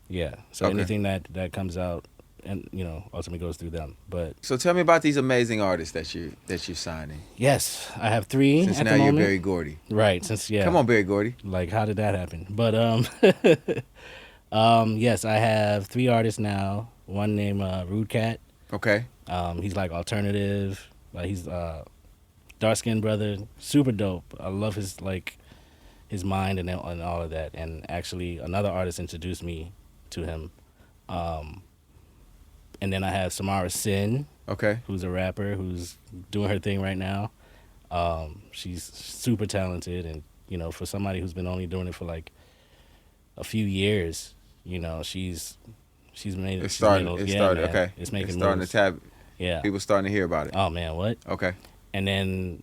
Yeah. So Okay. anything that comes out and ultimately goes through them. But So tell me about these amazing artists that you're signing. yes, I have 3 Since at now the you're moment. Barry Gordy. Right, since Come on, Barry Gordy. Like, how did that happen? But yes, I have 3 artists now. One named Rude Cat. Okay. He's like alternative. Like he's dark skinned brother, super dope. I love his mind and all of that. And actually, another artist introduced me to him. And then I have Samara Sin, Okay. who's a rapper who's doing her thing right now. She's super talented, and for somebody who's been only doing it for like a few years, she's made it. It's starting. It's started. Man. Okay. It's making starting moves. to tab. Yeah. People starting to hear about it. Oh man, what? Okay. And then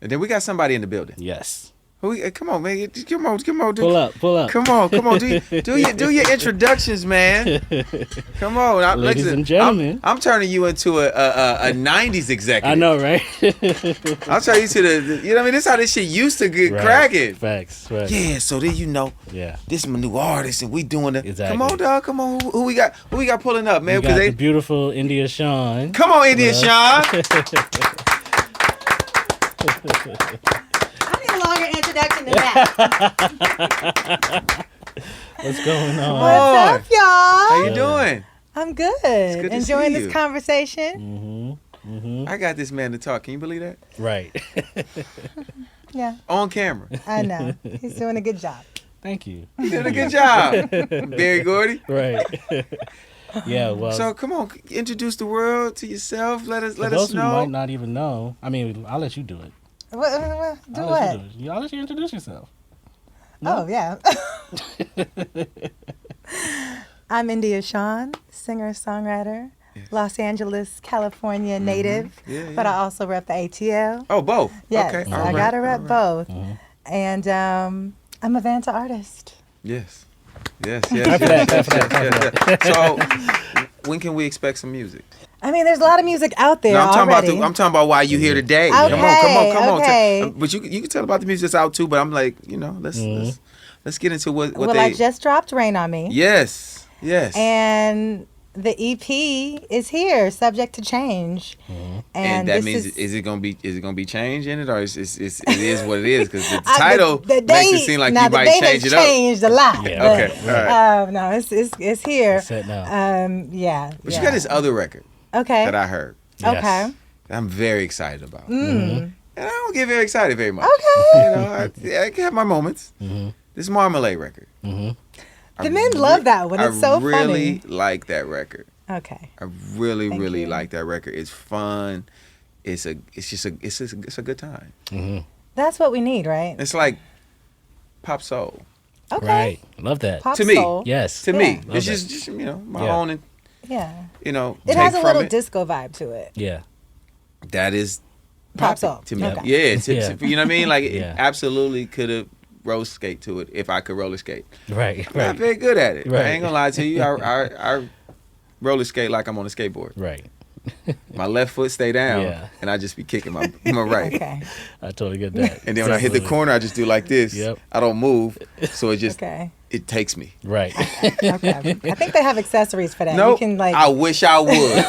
And then we got somebody in the building. yes, Come on, man. Come on. Dude. pull up. Come on. Do your introductions, man. Come on. Ladies and gentlemen. I'm turning you into a 90s executive. I know, right? I'll turn you to the you know what I mean? This is how this shit used to get Right. cracking. Facts. Yeah, so then Yeah. this is my new artist and we doing it. Exactly. Come on, dog. Come on. Who we got pulling up, man? We got Because the beautiful India Shawn. come on, India Shawn. I need a longer introduction than that. What's going on? What's What's up, y'all? How you doing? I'm good. good to Enjoying see this you. conversation. I got this man to talk. Can you believe that? Right. Yeah, On camera. I know. He's doing a good job. Thank you. You did a good job, Barry Gordy. Right. Yeah. Well, So come on, introduce the world to yourself. Let us for those who might know. not even know, I mean, I'll let you do it. Do I'll what? let you do it. I'll let you introduce yourself. Oh, yeah. I'm India Shawn, singer-songwriter, Los Angeles, California native, Yeah, but yeah. I also rep the ATL. Oh, both. Yes, Okay. I all right, gotta rep all right. both. And I'm a Vanta artist. Yes. Yes. Clap for that. So, when can we expect some music? I mean, there's a lot of music out there No, I'm talking already. about I'm talking about why you here today. Okay, Come on. okay. But you can tell about the music that's out too. But I'm like, let's get into what well, they. I just dropped Rain on Me. Yes. And the EP is here, subject to change. And that this means is, is it gonna be change in it, or it is what it is? Because the the title date, makes it seem like now you the might date change has it up. changed a lot. Yeah. but, Okay, all right. No, it's here. It's set now. Yeah. But yeah. you got this other record Okay. that I heard. Yes. Okay. That I'm very excited about. Mm. And I don't get very excited very much. Okay. You know, I have my moments. This Marmalade record. The men love that one. It's so I really funny. like that record. Okay. I really, Thank really you. like that record. It's fun. It's a good time. That's what we need, right? It's like pop soul Okay. Right. Love that. Pop To me. soul. Yes. to Yeah. me. Love It's that. just my Yeah. own, and Yeah. It It has take a little from it. disco vibe to it. Yeah. That is Pop poppy soul. to me. Okay. Yeah, it's, Yeah. you know what I mean. Like Yeah. it absolutely could have roller skate to it if I could roller skate. Right. I'm not Right. very good at it. I Right. ain't gonna lie to you. I roller skate like I'm on a skateboard. Right. My left foot stay down, Yeah. and I just be kicking my right. Okay. I totally get that. And then when I hit the Definitely. corner, I just do like this. Yep. I don't move, so it just Okay. it takes me. Right. Okay. I think they have accessories for that. No, You can like. I wish I would.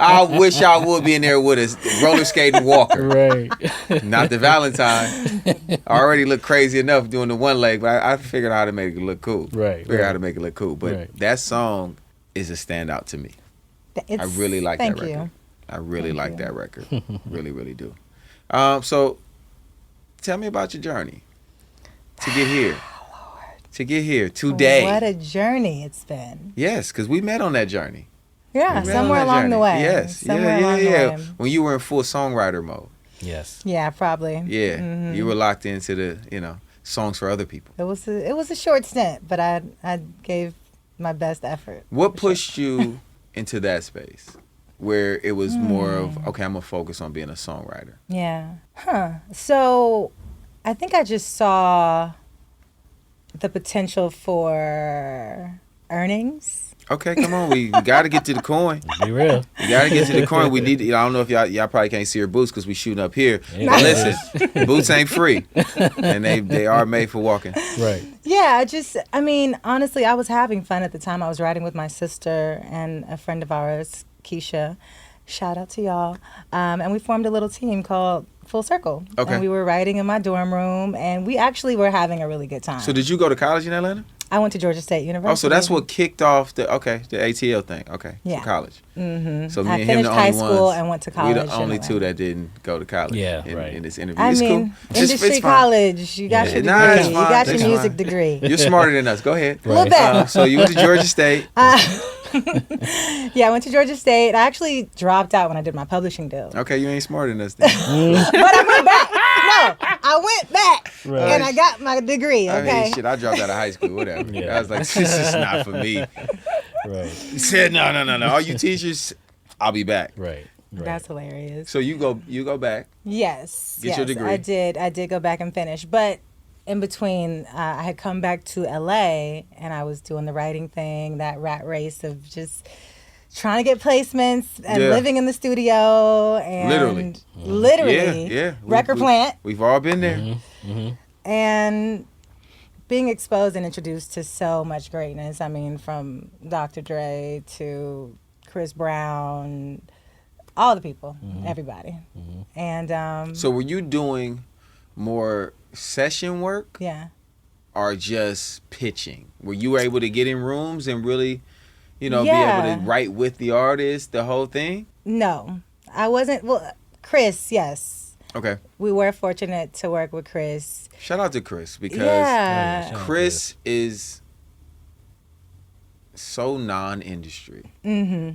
I wish I would be in there with a roller skating walker. right. Not the Valentine. I already look crazy enough doing the one leg, but I figured out how to make it look cool. Right, Figured out right. how to make it look cool. But Right. that song is a standout to me. it's, I really like thank that record. you. I really Thank like you. that record. Really, really do. So tell me about your journey to get here. To get here today. What a journey it's been. Yes, because we met on that journey. Yeah, We met somewhere on that along the journey. way. Yes. Somewhere Yeah. along the way. When you were in full songwriter mode. Yes. Yeah, probably. Yeah. Mhm. You were locked into the, songs for other people. It was a short stint, but I gave my best effort. What pushed you into that space where it was more of, okay, I'm going to focus on being a songwriter? Yeah. So I think I just saw the potential for earnings. Okay, come on. We got to get to the coin. Be real. We got to get to the coin. We need. I don't know if y'all probably can't see her boots because we shooting up here. Yeah. But listen, boots ain't free, and they are made for walking. Right. Yeah, I mean, honestly, I was having fun at the time. I was riding with my sister and a friend of ours, Keisha. Shout out to y'all. And we formed a little team called Full Circle. Okay. And we were riding in my dorm room, and we actually were having a really good time. So did you go to college in Atlanta? I went to Georgia State University. Oh, so that's what kicked off the ATL thing. Okay, Yeah. for college. Mm-hmm. So me I and him finished the high only school ones. and went to We college. the in only two Atlanta. that didn't go to college. Yeah, in, right. in this interview. I It's mean, cool. It's industry fine. college. You got Yeah. your Nah, degree. it's You fine. got It's your music fine. degree. You're smarter than us. Go ahead. A little bit. So you went to Georgia State. Yeah, I went to Georgia State. I actually dropped out when I did my publishing deal. Okay, you ain't smarter than us then. But I went back. No, I went back Right. and I got my degree. I Okay. mean, shit, I dropped out of high school, whatever. Yeah. I was like, this is not for me. Right. He said, no. All you teachers, I'll be back. Right. Right. That's hilarious. So you go back. Yes. Get your degree. I did go back and finish. But in between, I had come back to LA and I was doing the writing thing, that rat race of just trying to get placements and Yeah. living in the studio and literally Yeah. record plant We've all been there. Mm-hmm. and being exposed and introduced to so much greatness. I mean, from Dr. Dre to Chris Brown, all the people, everybody. And So were you doing more session work yeah. or just pitching? Were you able to get in rooms and really, be Yeah. able to write with the artist, the whole thing? No, I wasn't. Well, Chris, yes. Okay. We were fortunate to work with Chris. Shout out to Chris because Yeah. Shout out to Chris is so non-industry. Mm-hmm.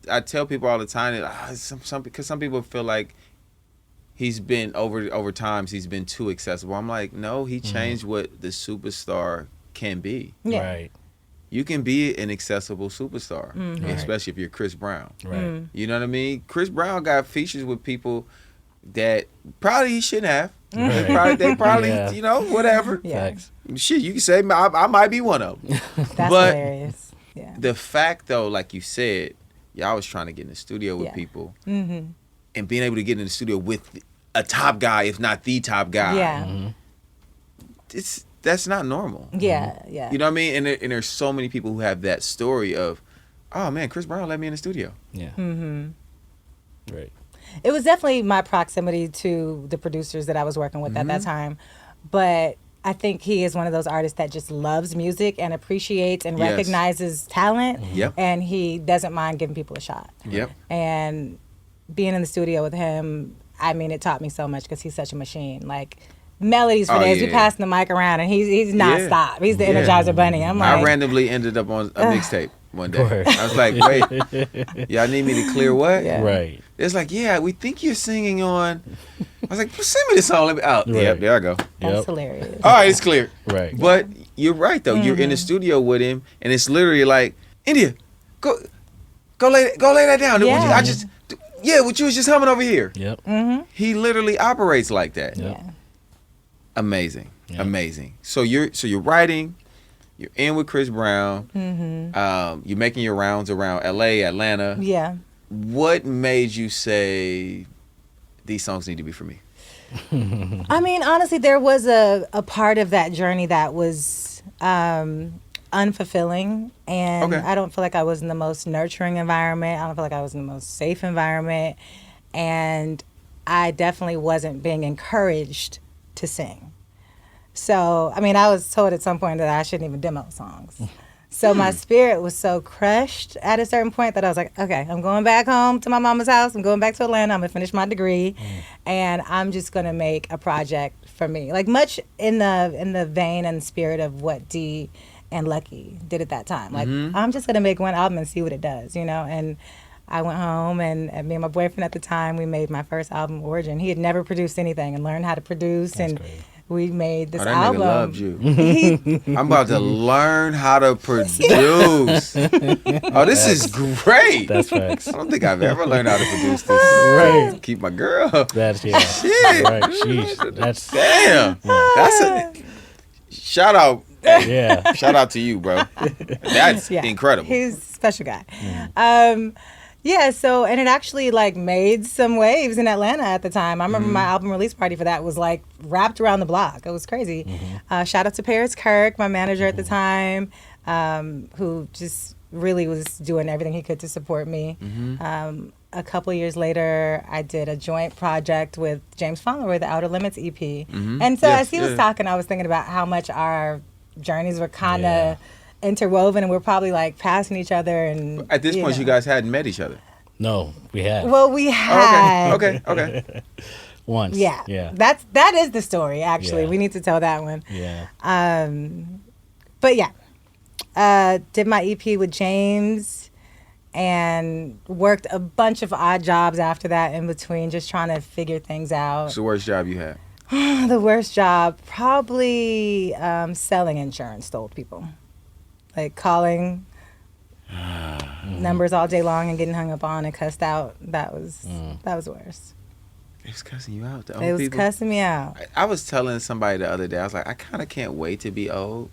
I tell people all the time that because some people feel like he's been over times he's been too accessible. I'm like, no, he changed what the superstar can be. Yeah. Right. You can be an accessible superstar, Mm-hmm. especially if you're Chris Brown. Right. You know what I mean? Chris Brown got features with people that probably he shouldn't have. Right. They probably Yeah. whatever. Yeah. Facts. Shit, you can say I might be one of them. That's But- hilarious. Yeah. The fact though, like you said, y'all was trying to get in the studio with Yeah. people Mm-hmm. and being able to get in the studio with a top guy, if not the top guy. Yeah. That's not normal. Yeah. Yeah. You know what I mean? And there's so many people who have that story of, oh man, Chris Brown let me in the studio. Yeah. Right. It was definitely my proximity to the producers that I was working with at that time. But I think he is one of those artists that just loves music and appreciates and Yes. recognizes talent. Yep. And he doesn't mind giving people a shot. Yep. And being in the studio with him, I mean, it taught me so much because he's such a machine. Like, melodies for Oh, days. yeah. We passing the mic around, and he's nonstop. He's the Yeah. Energizer Bunny. I'm like, I randomly ended up on a mixtape one day. Word. I was like, wait, y'all need me to clear what? Yeah. Right. It's like, yeah, we think you're singing on. I was like, well, send me the song. Let me out. Right. Yep, there I go. that's Yep. hilarious. All right, it's clear. Right. But you're right though. You're in the studio with him, and it's literally like, India, go lay that down. Yeah. What you was just humming over here. Yep. He literally operates like that. Yep. Yeah. Amazing, Yeah. amazing. So you're writing. You're in with Chris Brown. You're making your rounds around L.A., Atlanta. Yeah. What made you say these songs need to be for me? I mean, honestly, there was a part of that journey that was unfulfilling. And Okay. I don't feel like I was in the most nurturing environment. I don't feel like I was in the most safe environment. And I definitely wasn't being encouraged to sing. So, I mean, I was told at some point that I shouldn't even demo songs. So my spirit was so crushed at a certain point that I was like, okay, I'm going back home to my mama's house. I'm going back to Atlanta. I'm going to finish my degree. And I'm just going to make a project for me. Like much in the vein and spirit of what Dee and Lucky did at that time. Like, I'm just going to make one album and see what it does, you know? And I went home and me and my boyfriend at the time, we made my first album, Origin. He had never produced anything and learned how to produce. That's and great. we made this Oh, that album. nigga loved you. I'm about to learn how to produce. Oh, this is great. That's facts. I don't think I've ever learned how to produce this. Right. Keep my girl. That's yeah. Shit. Right. Sheesh. That's Damn. That's a shout out. yeah. Shout out to you, bro. That's Yeah. incredible. He's a special guy. Yeah, so, and it actually like made some waves in Atlanta at the time. I remember my album release party for that was like wrapped around the block. It was crazy. Shout out to Paris Kirk, my manager at the time, who just really was doing everything he could to support me. A couple years later, I did a joint project with James Fauntleroy, the Outer Limits EP. And so Yes, as he was yeah. talking, I was thinking about how much our journeys were kind of Yeah. interwoven, and we're probably like passing each other. And At this point, know. you guys hadn't met each other. No, we have Well, we had. Okay. once. Yeah. Yeah. That is the story. Actually, Yeah. we need to tell that one. Yeah. But yeah, did my EP with James, and worked a bunch of odd jobs after that in between, just trying to figure things out. What's the worst job you had? The worst job, probably selling insurance to old people, like calling numbers all day long and getting hung up on and cussed out. That was worse. It was cussing you out. The It old was people. cussing me out. I was telling somebody the other day. I was like, I kind of can't wait to be old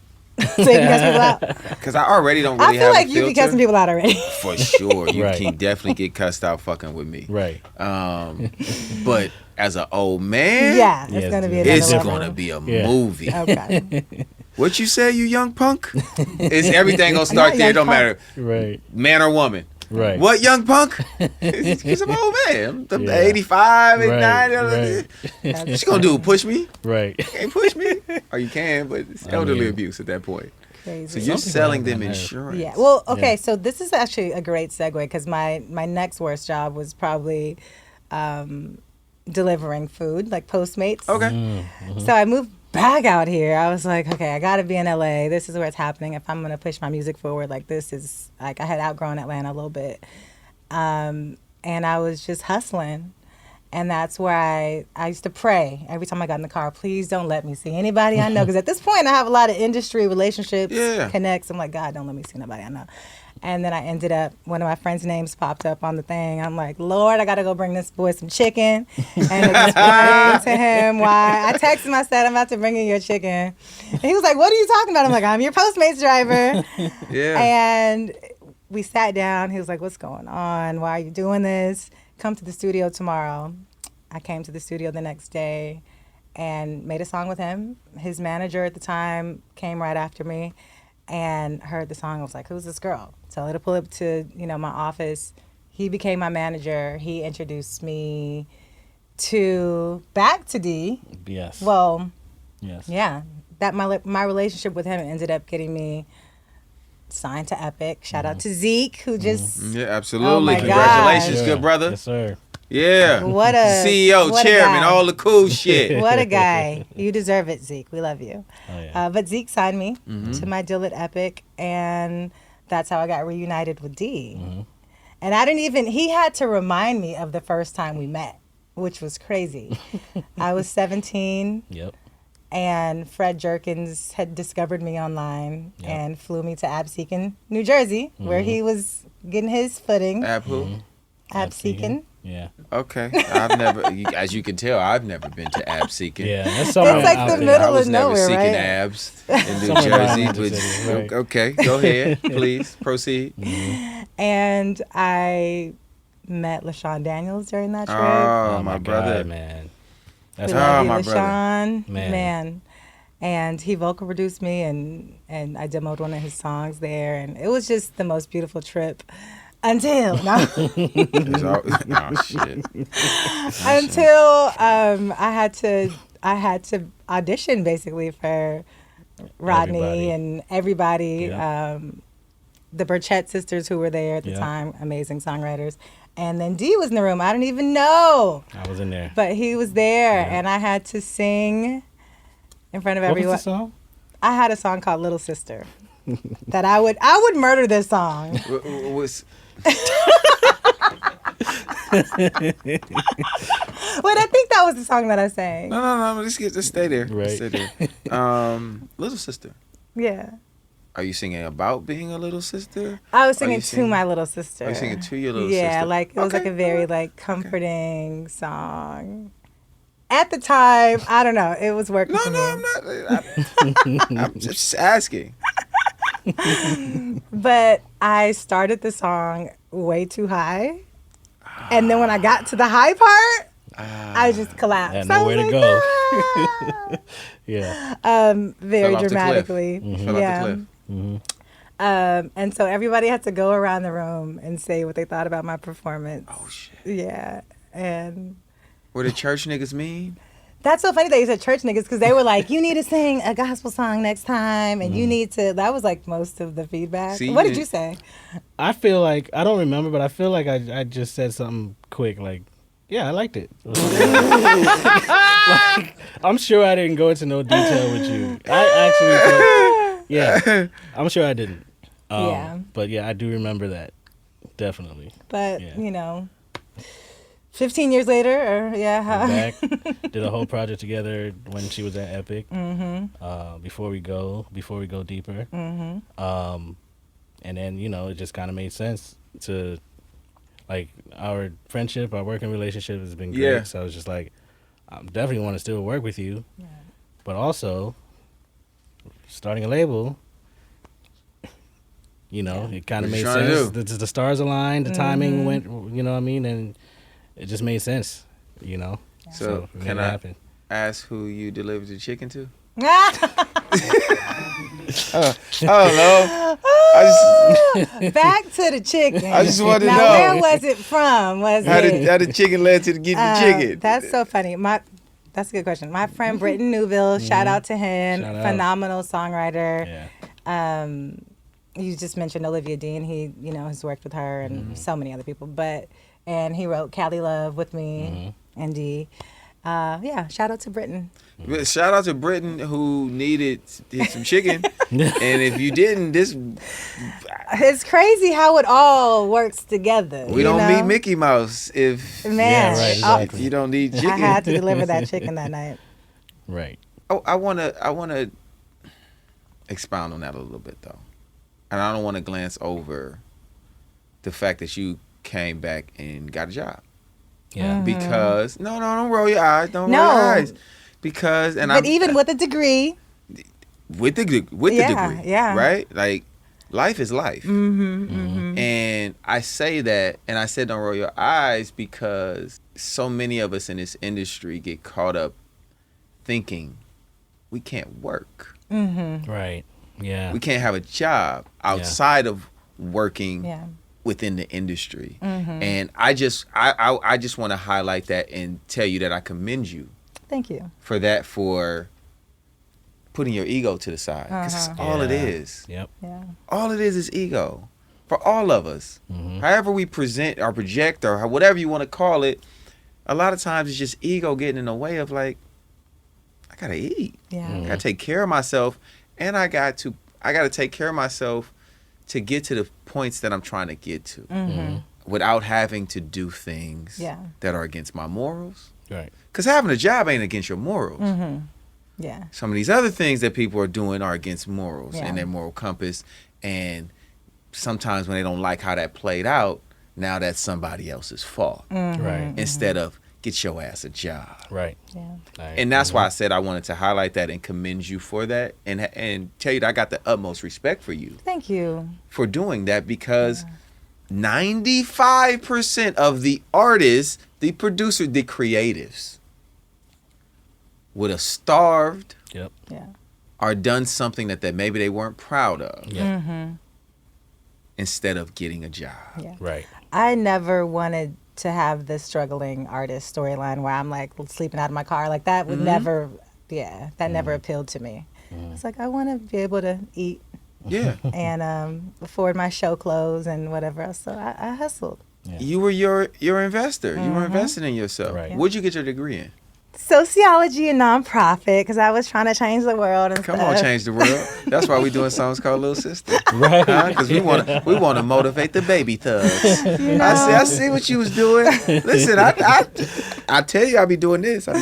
So you can cuss people out. because I already don't I really feel have like a you be filter. cussing people out already. For sure, you Right. can definitely get cussed out fucking with me. Right. But as an old man, Yeah, it's Yes, gonna be dude. another it's level. gonna be a Yeah. movie. Okay. What you say, you young punk? Is everything gonna I'm start not there? It young don't matter, Right. man or woman. Right. What young punk? Because I'm an old man. I'm Yeah. 85, Right, 89. right. What you gonna do? Push me? Right. You can't push me? Or you can, but it's elderly mean- abuse at that point. Crazy. So you're Some people selling have them that nerve. insurance. Yeah. Well, okay. Yeah. So this is actually a great segue because my next worst job was probably delivering food, like Postmates. Okay. So I moved back out here. I was like, okay, I got to be in LA. This is where it's happening. If I'm going to push my music forward, like this is like I had outgrown Atlanta a little bit. And I was just hustling. And that's where I used to pray every time I got in the car, please don't let me see anybody I know. Because at this point, I have a lot of industry relationships, Yeah. connects. I'm like, God, don't let me see nobody I know. And then I ended up, one of my friends' names popped up on the thing. I'm like, Lord, I got to go bring this boy some chicken. And explain to him why. I texted him, I said, I'm about to bring you your chicken. And he was like, what are you talking about? I'm like, I'm your Postmates driver. Yeah. And we sat down. He was like, what's going on? Why are you doing this? Come to the studio tomorrow. I came to the studio the next day and made a song with him. His manager at the time came right after me. and heard the song. I was like, who's this girl? Tell her to pull up to, my office. He became my manager. He introduced me back to D. Yes. Well, yes. yeah. That my relationship with him ended up getting me signed to Epic. Shout out to Zeke, who just Yeah, absolutely. Oh my Congratulations, gosh. good brother. Yes, sir. Yeah. what a CEO, what a chairman, guy. all the cool shit. What a guy. You deserve it, Zeke. We love you. Oh, yeah. But Zeke signed me to my deal at Epic, and that's how I got reunited with D. And he had to remind me of the first time we met, which was crazy. I was 17. Yep. And Fred Jerkins had discovered me online Yep. and flew me to Absecon, New Jersey, where he was getting his footing. Ab who? Absecon. Yeah. Okay. I've never, as you can tell, I've never been to Absecon. Yeah. That's somewhere It's like out the there. middle I was of never nowhere, seeking right? abs in New Somewhere around Jersey. the city, right. Okay, go ahead. Please proceed. And I met LaShawn Daniels during that trip. Oh, my brother. God, man. That's We Oh, love you, my brother. LaShawn. Man. And he vocal produced me, and I demoed one of his songs there, and it was just the most beautiful trip until It's all, oh, shit. I had to audition basically for Rodney Everybody. and everybody. Yeah. The Burchett sisters who were there at the Yeah. time, amazing songwriters. And then D was in the room. I didn't even know, I was in there. but he was there, Yeah. and I had to sing in front of What everyone. was the song? I had a song called Little Sister that I would murder this song. Was, Wait, I think that was the song that I sang. no. Let's stay there. Right. Stay there. Little sister. Yeah. Are you singing about being a little sister? I was Are you singing to singing- my little sister. Are you singing to your little yeah, sister? like it was like Okay. a very like comforting song. At the time, I don't know, it was working for me. No, I'm not. I'm just asking. But I started the song way too high. And then when I got to the high part, I just collapsed. Had I was nowhere to like, go. "Ah." Yeah. Fell Very off the cliff. dramatically. Fell off the cliff. And so everybody had to go around the room and say what they thought about my performance. Oh shit. Yeah. And Were the church niggas mean? that's so funny that you said church niggas, because they were like, you need to sing a gospel song next time, and you need to. That was like most of the feedback. See, What you did you didn't- say? I feel like, I don't remember, but I feel like I just said something quick, like, yeah, I liked it. Like, I'm sure I didn't go into no detail with you. I actually thought, yeah, I'm sure I didn't. Yeah. But yeah, I do remember that. Definitely. But Yeah. 15 years later, or Back, did a whole project together when she was at Epic. Before we go deeper. And then, it just kind of made sense to, like, our friendship, our working relationship has been great. Yeah. So I was just like, I definitely want to still work with you. But also, starting a label, it kind What of you made trying to sense. The stars aligned, the timing went, you know what I mean? And it just made sense, So it made can it I happen. ask who you delivered the chicken to? Oh, I back to the chicken. I just wanted to now, know. where was it from? Was How it? the chicken led to get the chicken? That's so funny. That's a good question. My friend Britton Newville, shout out to him, Shout out. phenomenal songwriter. Yeah. You just mentioned Olivia Dean. He, has worked with her and so many other people. And he wrote Cali Love with me and D. Shout out to Britton. Shout out to Britain who needed some chicken, and if you didn't, It's crazy how it all works together. we don't meet Mickey Mouse if Man, Yeah, right, exactly. if you don't need chicken. I had to deliver that chicken that night. Right. Oh, I wanna expound on that a little bit though, and I don't want to glance over the fact that you came back and got a job. Yeah. Because no, don't roll your eyes. Don't No. roll your eyes. Because But even with a degree, with the degree, yeah. right? Like life is life. Mm-hmm. And I say that, and I said don't roll your eyes because so many of us in this industry get caught up thinking we can't work. Right. Yeah. We can't have a job outside of working Yeah. within the industry. And I just want to highlight that and tell you that I commend you Thank you. for that, for putting your ego to the side. 'Cause that's all it Yeah. is. Yep. Yeah. All it is ego for all of us. However we present or project or whatever you want to call it, a lot of times it's just ego getting in the way of like, I gotta eat. Yeah. I gotta take care of myself, and I gotta take care of myself to get to the points that I'm trying to get to without having to do things that are against my morals. Right. Because having a job ain't against your morals. Yeah. Some of these other things that people are doing are against morals Yeah. and their moral compass. And sometimes when they don't like how that played out, now that's somebody else's fault. Right. Instead of get your ass a job. Right. Yeah. And that's why I said I wanted to highlight that and commend you for that, and tell you that I got the utmost respect for you Thank you. for doing that, because 95% of the artists, the producer, the creatives would have starved Yep. Yeah. or done something that maybe they weren't proud of Yep. instead of getting a job. Yeah. Right. I never wanted to have the struggling artist storyline where I'm like sleeping out of my car. Like that would never, that never appealed to me. It's like I want to be able to eat Yeah. and afford my show clothes and whatever else. So I hustled. Yeah. You were your investor. You were investing in yourself. Right. What'd you get your degree in? Sociology and nonprofit because I was trying to change the world and Come stuff. on, change the world. That's why we doing songs called Little Sister. Right. Because we want to motivate the baby thugs. You know? I see what you was doing. Listen, I tell you I be doing this. I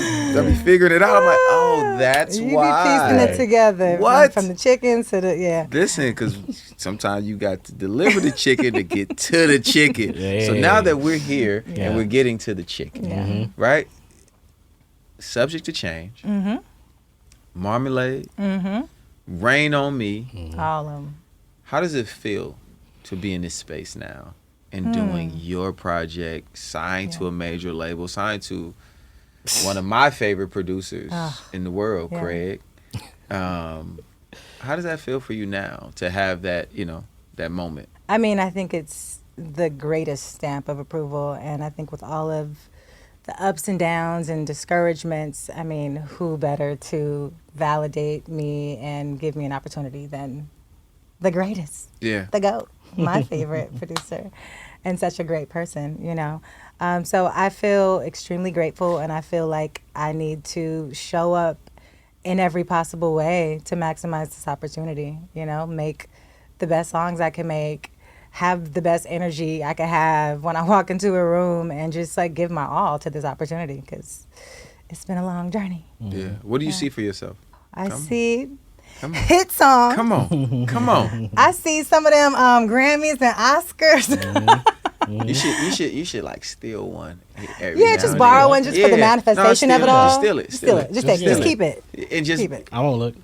be figuring it out. I'm like, oh, that's you why. be piecing it together. What? From the chickens to the Listen, because sometimes you got to deliver the chicken to get to the chicken. Yeah. So now that we're here Yeah. and we're getting to the chicken, Yeah. right? Subject to change. Marmalade. Rain on Me. all of them. How does it feel to be in this space now and doing your project, signed to a major label, signed to one of my favorite producers in the world, Yeah. Craig? How does that feel for you now to have that, that moment? I mean, I think it's the greatest stamp of approval. And I think with all of the ups and downs and discouragements, I mean, who better to validate me and give me an opportunity than the greatest, Yeah. the GOAT, my favorite producer, and such a great person, So I feel extremely grateful, and I feel like I need to show up in every possible way to maximize this opportunity, make the best songs I can make, have the best energy I can have when I walk into a room, and just like give my all to this opportunity because it's been a long journey. Yeah. What do you see for yourself? I Come on. see Come on. hit songs. Come on. Come on. I see some of them Grammys and Oscars. You should like steal one. Every Yeah, now just and borrow then. one just for the manifestation of it all. Just steal it. Steal it. Just keep it. And just Keep it. I won't look.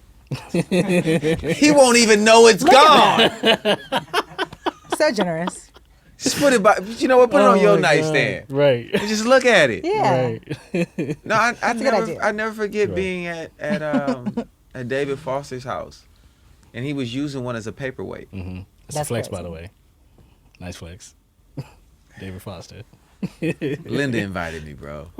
he won't even know it's gone. So generous. Just put it by. You know what? Put it on your nightstand. Right. And just look at it. Yeah. Right. No, I a good never. idea. I never forget Right. being at David Foster's house, and he was using one as a paperweight. It's a That's flex, crazy. by the way. Nice flex. David Foster. Linda invited me, bro.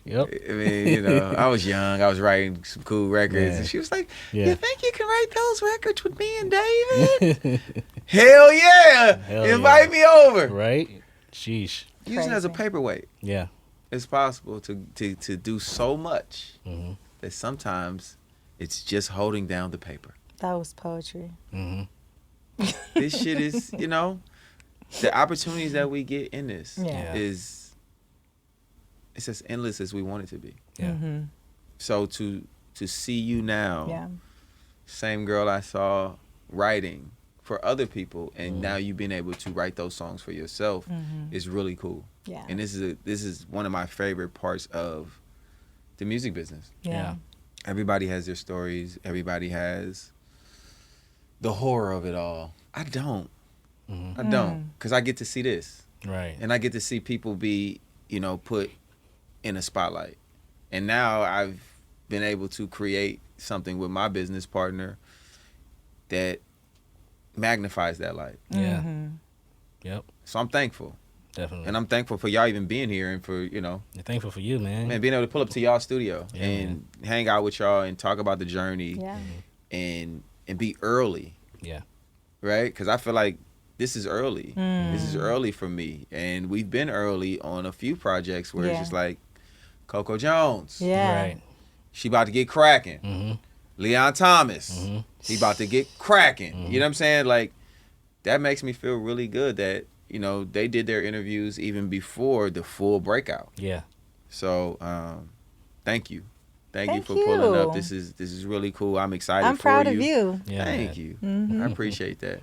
Yep. I mean, I was young. I was writing some cool records, Yeah. and she was like, Yeah. "You think you can write those records with me and David?" Hell yeah! Hell Invite me over. Right? Sheesh. Using it as a Crazy. paperweight. Yeah. It's possible to do so much that sometimes it's just holding down the paper. That was poetry. This shit is, the opportunities that we get in this Yeah. is it's as endless as we want it to be. Yeah. So to see you now, Yeah. same girl I saw writing for other people, and now you being able to write those songs for yourself is really cool. Yeah. And this is one of my favorite parts of the music business. Yeah. Everybody has their stories. Everybody has the horror of it all. I don't. I don't, because I get to see this, Right. and I get to see people be, put in a spotlight. And now I've been able to create something with my business partner that magnifies that light. Yeah. Yep. So I'm thankful. Definitely. And I'm thankful for y'all even being here and for, You're thankful for you, man. being able to pull up to y'all studio Yeah, and hang out with y'all and talk about the journey Yeah. and be early, Yeah. right? Because I feel like this is early. This is early for me. And we've been early on a few projects where it's Yeah. just like Coco Jones. Yeah. Right. She about to get cracking. Mm-hmm. Leon Thomas. Mm-hmm. He about to get cracking. You know what I'm saying? Like, that makes me feel really good that, they did their interviews even before the full breakout. Yeah. So, thank you. Thank you Thank for pulling up. you. This is really cool. I'm excited I'm for proud you. of you. Yeah. Thank man. you. I appreciate that.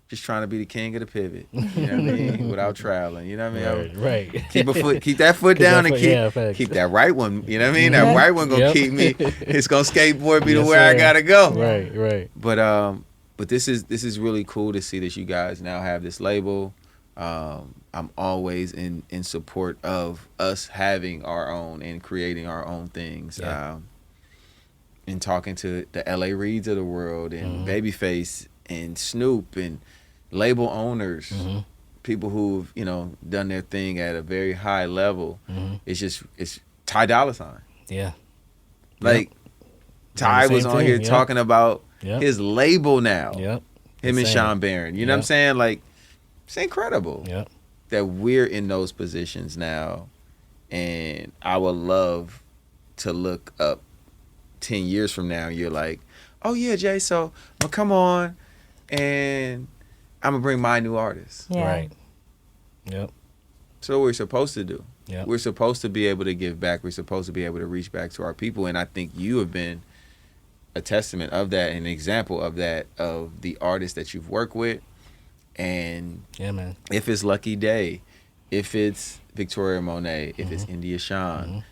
Just trying to be the king of the pivot. You know what I mean? Without traveling. You know what I mean? Right. Keep that foot down that and foot- yeah, keep that right one. You know what I mean? That right one gonna Yep. keep me. It's gonna skateboard me to Yes, where I sir. gotta go. Right. But this is really cool to see that you guys now have this label. I'm always in support of us having our own and creating our own things. Yeah. And talking to the LA Reeds of the world and Babyface and Snoop and label owners, people who've done their thing at a very high level. It's Ty Dolla $ign. Yeah. Like Ty Same was on thing, here yep. talking about Yep. his label now. Yep. Him and Insane. Sean Barron. You know what I'm Yep. saying? Like, it's incredible Yep. that we're in those positions now. And I would love to look up 10 years from now. You're like, oh yeah, Jay, so I'm gonna come on and I'm gonna bring my new artist. Yeah. Right. Yep. So what we're supposed to do. Yep. We're supposed to be able to give back. We're supposed to be able to reach back to our people. And I think you have been a testament of that, an example of that, of the artists that you've worked with. And Yeah, man. if it's Lucky Daye, if it's Victoria Monet, if it's India Shawn,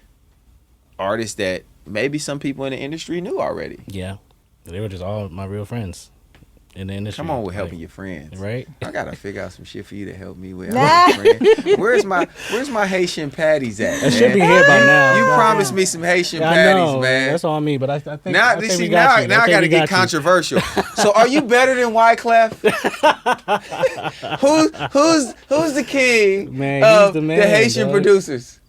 artists that maybe some people in the industry knew already. Yeah. They were just all my real friends in the industry. Come on with helping Like, your friends. Right? I gotta figure out some shit for you to help me with. I'm a friend. Where's my Haitian patties at? That should be man? here by now. You promised me some Haitian Yeah, I patties, know. man. That's on me, but I think Now, I think see, we got you. now I think gotta we get got you. controversial. So, are you better than Wyclef? who's the king Man, he's of the man, Haitian dog. producers?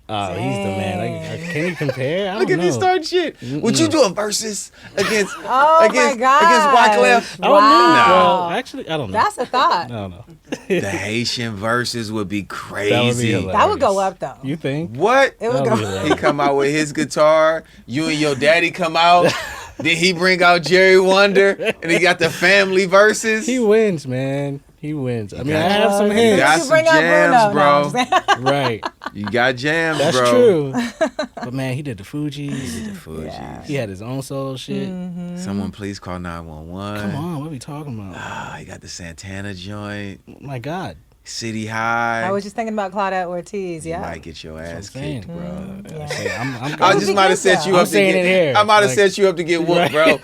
Oh, he's the man. Can you compare? I Look don't at me know. starting shit. Would you do a versus against Oh against my God. Wyclef? I don't know. Wow. Well, actually, I don't know. That's a thought. I don't know. The Haitian verses would be That would be crazy. hilarious. That would go up though. You think? What? It would That go. would be He hilarious. come out with his guitar. You and your daddy come out. Then he bring out Jerry Wonder, and he got the family verses. He wins, man. He wins. I mean, I got- have some you hints. got You some bring out jams, Bruno, bro. no, I'm saying. Right. You got jams, That's bro. true. But man, he did the Fugees. The Fugees. Yeah. He had his own solo shit. Someone please call 911. Come on, what are we talking about? Ah, he got the Santana joint. Oh my God. City High. I was just thinking about Claudette Ortiz. You Yeah. might get your ass what I'm saying. kicked, bro. Yeah. Hey, I'm I would just be might good, have set you though. up I'm to saying get. it here. I might have Like- set you up to get whooped, bro.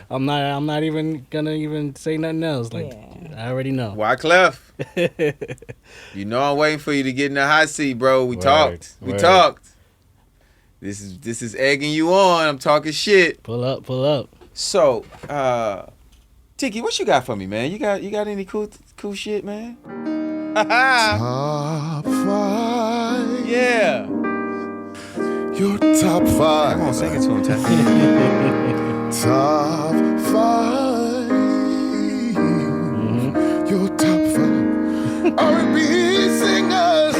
I'm not even gonna even say nothing else. Like Yeah. I already know. Wyclef. You know I'm waiting for you to get in the hot seat, bro. We Word, talked. We word. talked. This is egging you on. I'm talking shit. Pull up. So, Tiki, what you got for me, man? You got any cool shit, man? Top 5. Yeah. Your top 5. Come on, sing it to him, Tiki. Top 5. Your top 5. R&B singers.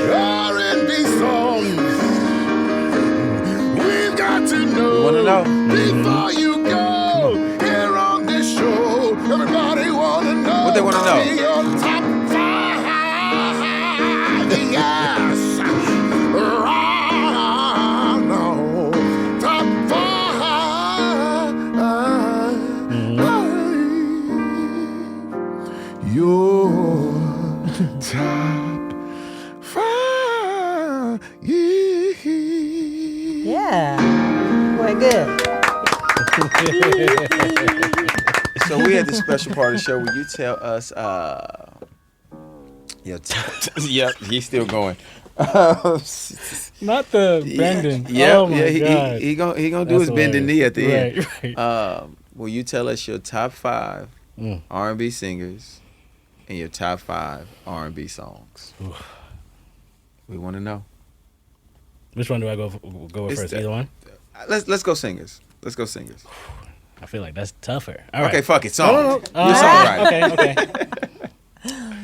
R&B songs. We've got to know. We wanna know. Before you go here on this show. Everybody wanna know. What they wanna know? Your top 5. Yes. No. Top 5. Your top 5. Yeah. Boy, good. So we had this special part of the show where you tell us, yep, he's still going. Not the bending. Yeah, Oh my God. he gonna do That's his bending knee at the end. Right. Will you tell us your top 5 R&B singers and your top 5 R&B songs? We want to know. Which one do I go with It's first? the- Either one? Let's go singers. Let's go singers. I feel like that's tougher. All right. Okay, fuck it. Songs. No. You're songwriter. Okay.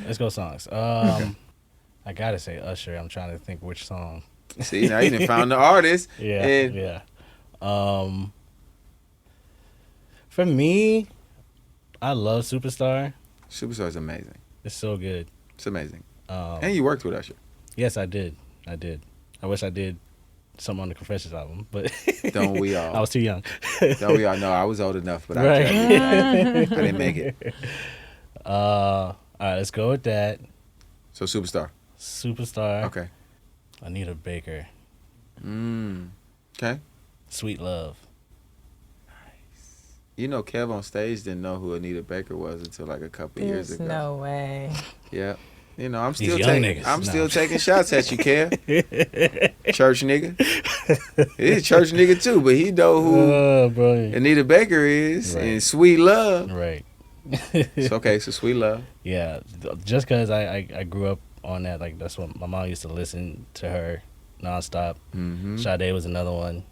Let's go songs. I gotta say Usher. I'm trying to think which song. See, now you done found the artist. Yeah. For me, I love Superstar. Superstar's amazing. It's so good. It's amazing. And you worked with Usher. Yes, I did. I wish I did something on the Confessions album, but Don't we all? I was too young. Don't we all know I was old enough, but Right. I didn't make it. All right, let's go with that. So Superstar. Superstar. Okay. Anita Baker. Okay. Sweet Love. You know, Kev on stage didn't know who Anita Baker was until like a couple years There's ago. no way. Yeah. You know, I'm These still young taking niggas. I'm No. still taking shots at you, Kev. Church nigga. He's a church nigga too, but he know who Oh, bro. Anita Baker is Right. and Sweet Love. Right. So, okay, so Sweet Love. Yeah, just because I grew up on that, like that's what my mom used to listen to her nonstop. Mm-hmm. Sade was another one.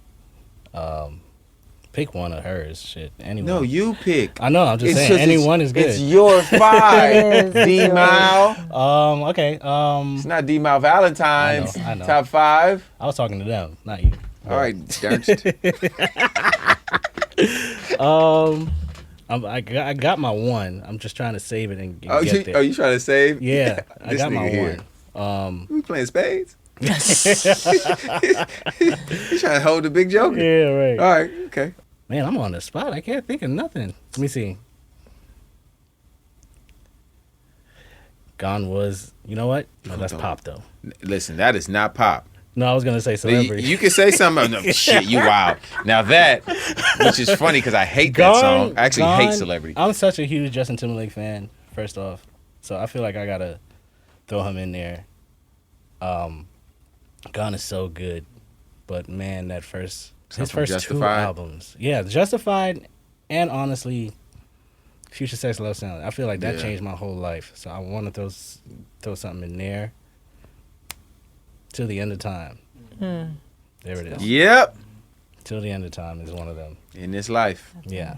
Pick one of hers. Shit, anyone. No, you pick. I know. I'm just It's saying, just- anyone is good. It's your 5. It is. D Mile. Okay. It's not D Mile Valentine's I know. top 5. I was talking to them, not you. All right, Darkchild. I got my one. I'm just trying to save it and Oh, get there. you trying to save? Yeah, I This got my nigga here. one. We playing spades? He's trying to hold the big joker. Yeah, right. All right, okay. Man, I'm on the spot. I can't think of nothing. Let me see. Gone was, you know what? No, that's pop though. Listen, that is not pop. No, I was gonna say celebrity. You can say something. No, shit, you wild. Now that, which is funny because I hate that song. I actually hate Celebrity. I'm such a huge Justin Timberlake fan. First off, so I feel like I gotta throw him in there. Gone is so good, but man, his first two Justified? albums, yeah, Justified, and honestly, Future Sex Love Sound. I feel like that Yeah. changed my whole life. So I want to throw something in there. Till the End of Time. There it is. Yep. Till the End of Time is one of them. In this life. Yeah.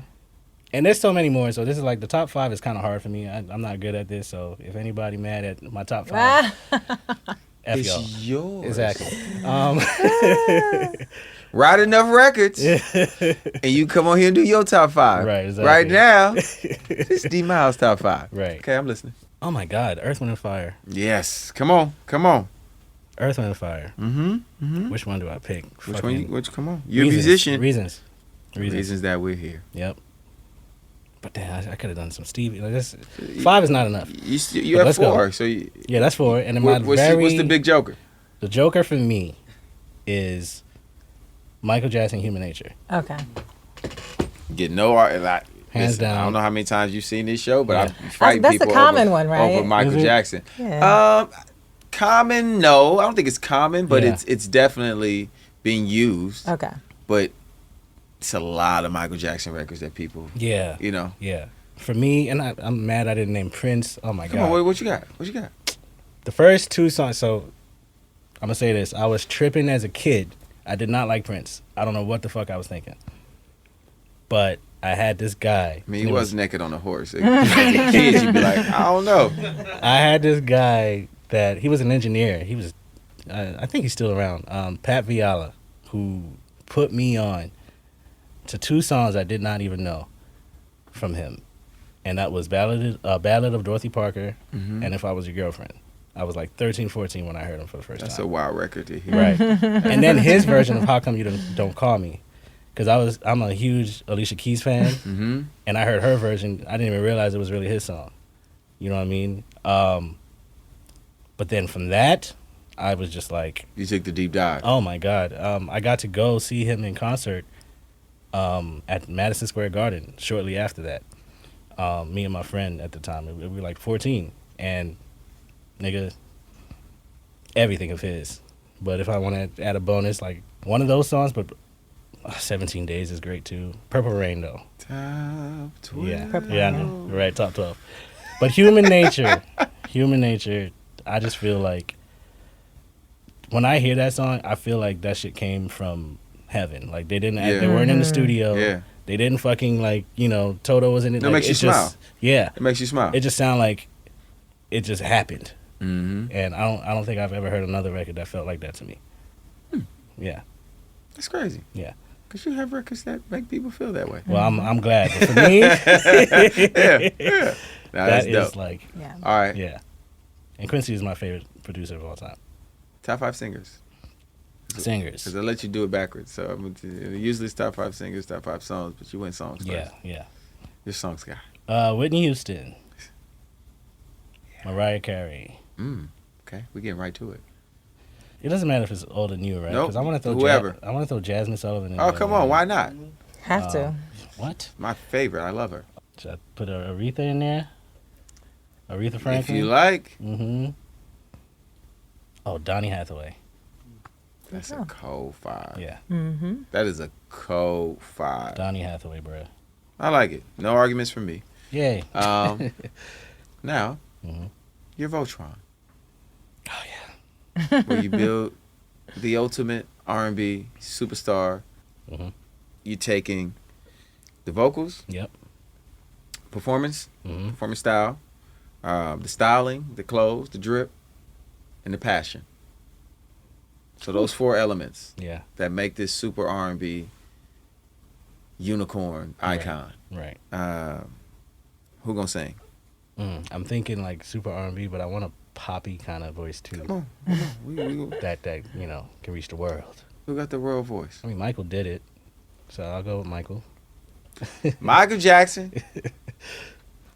And there's so many more. So this is like the top 5 is kind of hard for me. I'm not good at this. So if anybody mad at my top 5, F It's y'all. yours. Exactly. Write enough records, and you come on here and do your top 5. Right, exactly. Right now, it's D Miles top 5. Right. Okay, I'm listening. Oh my God, Earth, Wind, and Fire. Yes. Come on. Come on. Earth, Wind, and Fire. Mm-hmm. Which one do I pick? Which Fucking one? Which? Come on. You're a Reasons. musician. Reasons. Reasons that we're here. Yep. But damn, I could have done some Stevie. Like this, 5 is not enough. You But have let's go. 4. So you, Yeah, that's 4. And then what's the big joker? The Joker for me is Michael Jackson, Human Nature. Okay. Get no art. Like, Hands listen, down. I don't know how many times you've seen this show, but Yeah. I'm fighting That's the people common over, one, right? over Michael Is it? Jackson. Yeah. Common? No, I don't think it's common, but Yeah. it's definitely being used. Okay. But it's a lot of Michael Jackson records that people, Yeah. you know. Yeah. For me, and I'm mad I didn't name Prince. Oh my Come God. on, what you got? What you got? The first 2 songs, so I'm going to say this. I was tripping as a kid. I did not like Prince. I don't know what the fuck I was thinking. But I had this guy. I mean, he and it was naked on a horse. As a kid, you'd be like, I don't know. I had this guy that he was an engineer. He was, I think he's still around. Pat Viala, who put me on to 2 songs I did not even know from him, and that was Ballad of Dorothy Parker and If I Was Your Girlfriend. I was like 13, 14 when I heard him for the first That's a time. wild record to hear. Right, and then his version of How Come You Don't Call Me, because I'm a huge Alicia Keys fan, Mm-hmm. and I heard her version. I didn't even realize it was really his song. You know what I mean? But then from that, I was just like, You took the deep dive. oh my God. I got to go see him in concert at Madison Square Garden shortly after that. Me and my friend at the time, we were like 14. And nigga, everything of his. But if I want to add a bonus, like one of those songs, but 17 Days is great too. Purple Rain though. Top 12. Yeah, I know. Right, top 12. But Human Nature, I just feel like when I hear that song, I feel like that shit came from heaven. Like they didn't, they weren't in the studio. Yeah. They didn't fucking like, Toto was in it. It like, makes you smile. Yeah. It makes you smile. It just sounded like it just happened. Mm-hmm. And I don't think I've ever heard another record that felt like that to me. Yeah. That's crazy. Yeah. Because you have records that make people feel that way. Well, I'm glad. But for me, Yeah. Nah, that that's is dope. Yeah. All right. yeah. And Quincy is my favorite producer of all time. Top 5 singers. Singers. Because I let you do it backwards. So usually it's top 5 singers, top 5 songs, but you went songs first. Yeah. Your songs guy. Whitney Houston. Mariah Carey. Okay, we're getting right to it. It doesn't matter if it's old or new, right? Nope. Because I want to throw Whoever. I want to throw Jasmine Sullivan in Oh, there, come man. on. Why not? Have to. What? My favorite. I love her. Should I put Aretha in there? Aretha Franklin? If you like. Mm-hmm. Oh, Donny Hathaway. That's a cold 5. Yeah. Mm-hmm. That is a cold 5. Donny Hathaway, bruh. I like it. No arguments from me. Yay. Now, Mhm. your Voltron. Oh, yeah. Where you build the ultimate R&B superstar. Mhm. You taking the vocals, Yep. performance Mm-hmm. style, the styling, the clothes, the drip, and the passion. So those 4 elements Yeah. that make this super R&B unicorn icon. Right. Who gonna sing? I'm thinking like super R&B, but I want a poppy kind of voice too. Come on. We That can reach the world. who got the royal voice? I mean, Michael did it, so I'll go with Michael. Michael Jackson,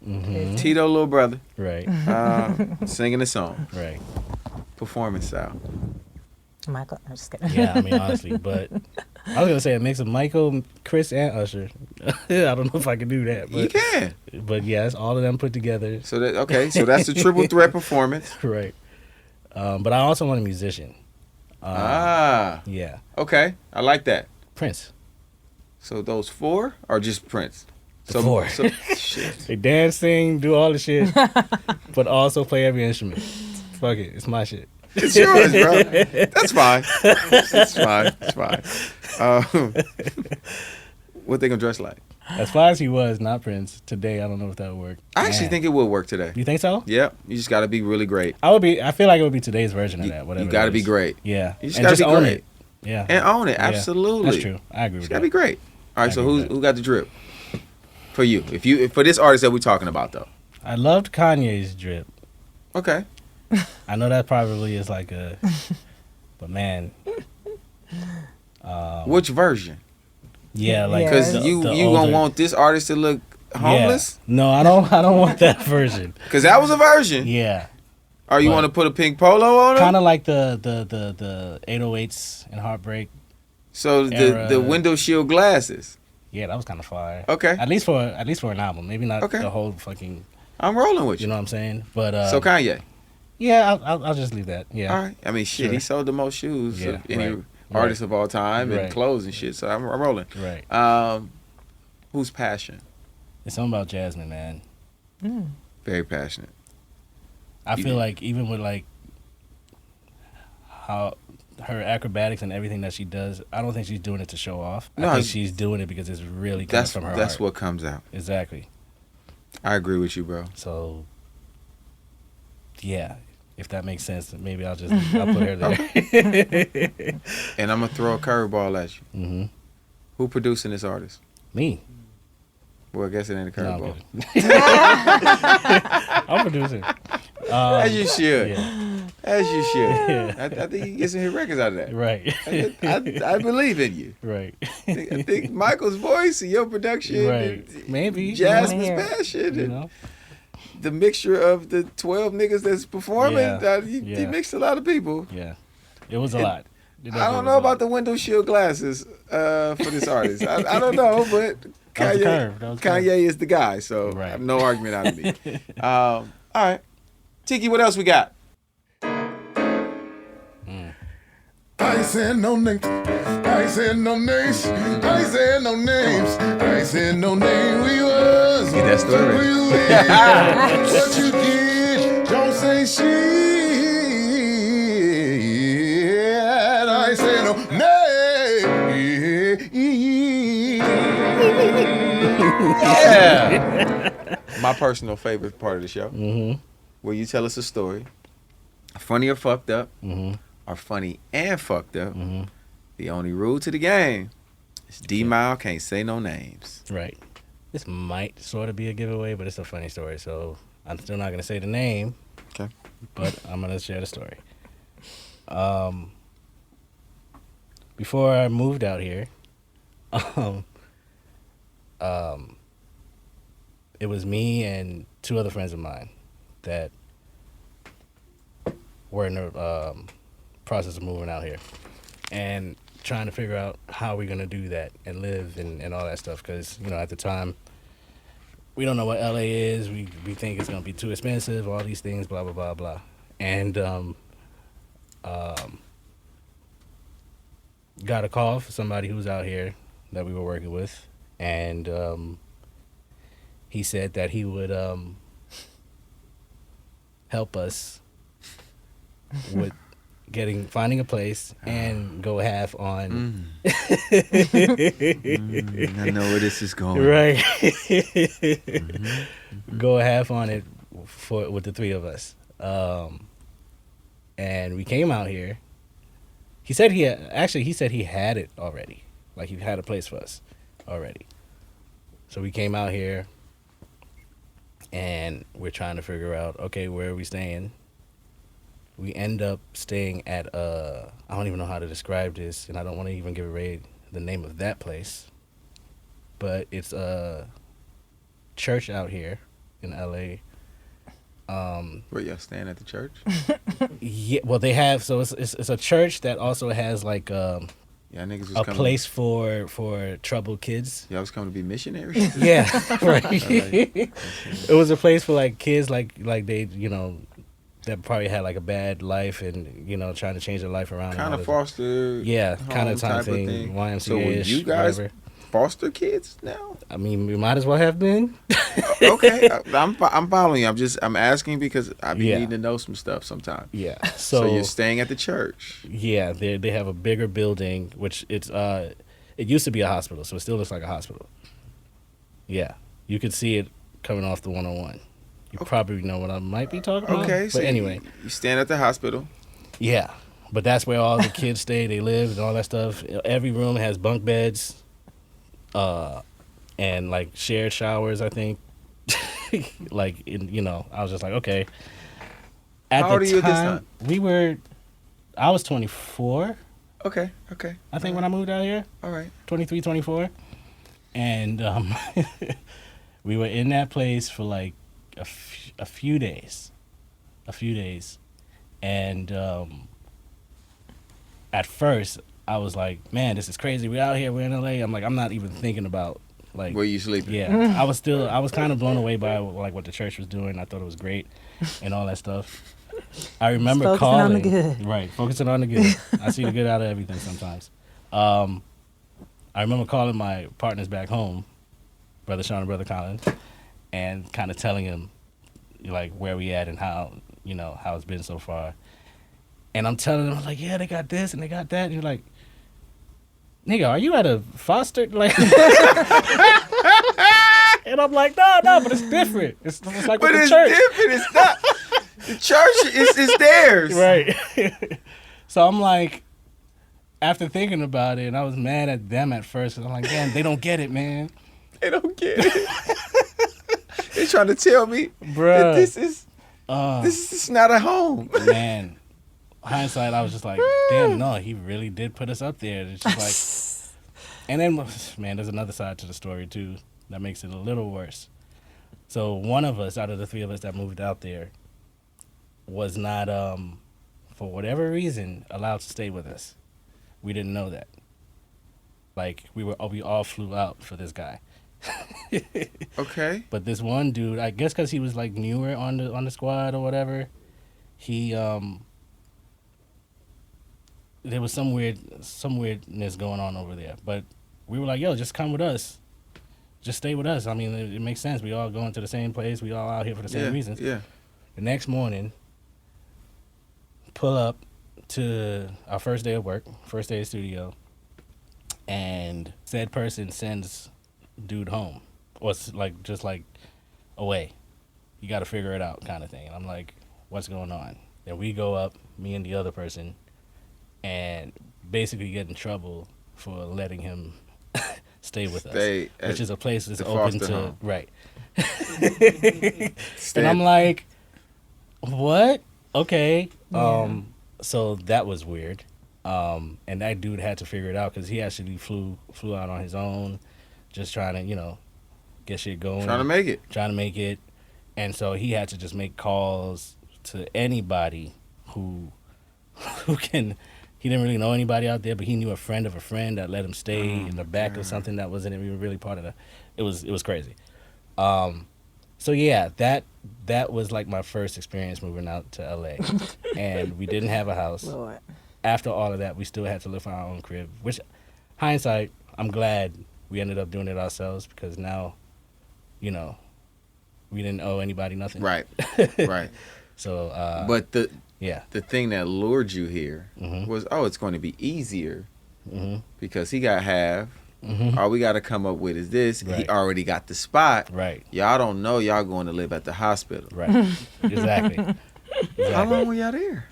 Mm-hmm. Tito little brother, Right. singing the song, Right. performance style. Michael, I'm just kidding. Yeah, I mean, honestly, but I was gonna say a mix of Michael, Chris, and Usher. I don't know if I can do that, but You can. But yeah, it's all of them put together. So that's the triple threat performance. Right. But I also want a musician. Yeah. Okay, I like that. Prince. So those 4 are just Prince. So 4. So, shit. They dance, sing, do all the shit, but also play every instrument. Fuck it, it's my shit. It's yours, bro. That's fine. It's fine. It's fine. What they gonna dress like? As far as he was, not Prince. Today, I don't know if that would work. I actually think it will work today. You think so? Yep. You just got to be really great. I feel like it would be today's version of that. Whatever. You got to it be is. great. Yeah. You just And got to be own great. it. Yeah. And own it. Yeah. Absolutely. That's true. I agree You with got to that. be great. All right. I So agree with who got the drip for you? If for this artist that we're talking about though. I loved Kanye's drip. Okay. I know that probably is like a, but man. Which version? Yeah, like Yeah. Because the you gonna older- want this artist to look homeless? Yeah. No, I don't want that version. Because that was a version. Yeah. Or you But- want to put a pink polo on him? Kind of like the 808s and Heartbreak. So era. the window shield glasses. Yeah, that was kind of fire. Okay. At least for an album, maybe not Okay. the whole fucking. I'm rolling with You you. know what I'm saying? But So Kanye. yeah, I'll just leave that. Yeah. All right. I mean, shit, Sure. he sold the most shoes Yeah, of any right. artist of all time and Right. clothes and shit. So I'm rolling. Right. Who's passion? It's something about Jasmine, man. Very passionate. I You feel do. like even with like how her acrobatics and everything that she does, I don't think she's doing it to show off. No, I think it's- she's doing it because it's really coming from her heart. What comes out. Exactly. I agree with you, bro. So yeah, if that makes sense, maybe I'll put her there. And I'm gonna throw a curveball at you. hmm Who producing this artist? Me. Well, I guess it ain't a No, I'm curveball. kidding. I'm producing. As you should. Yeah. As you should. Yeah. I think he gets some hit records out of that. Right. I believe in you. Right. I think Michael's voice and your production, Right. and Maybe. Jasmine's hear it. passion, You and know. the mixture of the 12 niggas that's performing. Yeah. He Yeah. mixed a lot of people. Yeah. It was a lot. I don't know about the window shield glasses for this artist. I don't know, but That was a Kanye, curve. That was a curve. Kanye is the guy, so Right. I have no argument out of me. All right. Tiki, what else we got? saying no names. I ain't saying no names. I ain't saying no names. I ain't saying no name. We was. Get that story Who you is, what you did. Don't say shit. I ain't saying no name. Yeah. My personal favorite part of the show, where you tell us a story, funny or fucked up, or funny and fucked up. The only rule to the game is D-Mile can't say no names. Right. This might sort of be a giveaway, but it's a funny story, so I'm still not going to say the name. Okay. But I'm going to share the story. Before I moved out here, it was me and two other friends of mine that were in the process of moving out here and trying to figure out how we're going to do that and live and all that stuff. Because, you know, at the time, we don't know what LA is. We think it's going to be too expensive, all these things, blah, blah, blah, blah. And got a call from somebody who was out here that we were working with. And he said that he would help us with finding a place and go half on. I know where this is going. Right. Go half on it with the three of us. And we came out here. He said he had it already. Like he had a place for us already. So we came out here and we're trying to figure out, okay, where are we staying? We end up staying at I don't even know how to describe this, and I don't want to even give away the name of that place. But it's a church out here in LA. Where y'all staying at the church? Yeah, well they have, so it's a church that also has like Yeah, niggas was a coming. place for troubled kids. Y'all was coming to be missionaries? Yeah, right. It was a place for like kids like they, you know, that probably had like a bad life and, you know, trying to change their life around. Kind of foster. Yeah, kind of type thing. thing. YMCA-ish, So when you guys whatever. foster kids now? I mean, we might as well have been. Okay, I'm following you. I'm asking because I be Yeah. needing to know some stuff sometimes. Yeah. So you're staying at the church. Yeah, they have a bigger building, which it used to be a hospital, so it still looks like a hospital. Yeah, you could see it coming off the 101. You probably know what I might be talking about. Okay, but so anyway, you stand at the hospital. yeah, but that's where all the kids stay. They live and all that stuff. Every room has bunk beds, and like shared showers. I think, like you know, I was just like, okay. How old are you at this time? I was 24. Okay. I think when I moved out here. All right. 23, 24. And we were in that place for like a few days. And at first, I was like, man, this is crazy. We're out here. We're in LA. I'm like, I'm not even thinking about like. Where you sleeping? Yeah. I was kind of blown away by like what the church was doing. I thought it was great and all that stuff. I remember Focusing calling. on the good. Right. Focusing on the good. I see the good out of everything sometimes. I remember calling my partners back home, Brother Shawn and Brother Colin, and kind of telling him like where we at and how, you know, how it's been so far. And I'm telling them, I was like, yeah, they got this and they got that. And you're like, nigga, are you at a foster? Like, and I'm like, no, but it's different. It's like But with it's the church. different. It's not. The church is theirs. Right. So I'm like, after thinking about it, and I was mad at them at first, and I'm like, damn, they don't get it, man. They don't get it. They're trying to tell me Bruh. that this is not a home. Man, hindsight, I was just like, damn, no, he really did put us up there. It's just like, and then, man, there's another side to the story, too, that makes it a little worse. So one of us, out of the three of us that moved out there, was not, for whatever reason, allowed to stay with us. We didn't know that. Like, we all flew out for this guy. Okay. But this one dude, I guess because he was like newer on the squad or whatever, he there was some weirdness going on over there. But we were like, yo, just come with us. Just stay with us. I mean, it makes sense. We all going to the same place. We all out here for the same reasons. Yeah. The next morning, pull up to our first day of work, first day of studio, and said person sends dude home, or like just like away. You got to figure it out, kind of thing. And I'm like, what's going on? And we go up, me and the other person, and basically get in trouble for letting him stay with us, which is a place that's open to home. Right. And I'm like, what? Okay. Yeah. So that was weird. And that dude had to figure it out because he actually flew out on his own, just trying to, get shit going. Trying to make it. And so he had to just make calls to anybody who can. He didn't really know anybody out there, but he knew a friend of a friend that let him stay in the back of something that wasn't even really part of the. It was crazy. So yeah, that was like my first experience moving out to LA, and we didn't have a house. Lord. After all of that, we still had to live in our own crib. Which, hindsight, I'm glad we ended up doing it ourselves because now, we didn't owe anybody nothing. Right. Right. So. But the thing that lured you here was, it's going to be easier because he got half. All we got to come up with is this. Right. He already got the spot. Right. Y'all don't know y'all going to live at the hospital. Right. Exactly. How long were y'all there?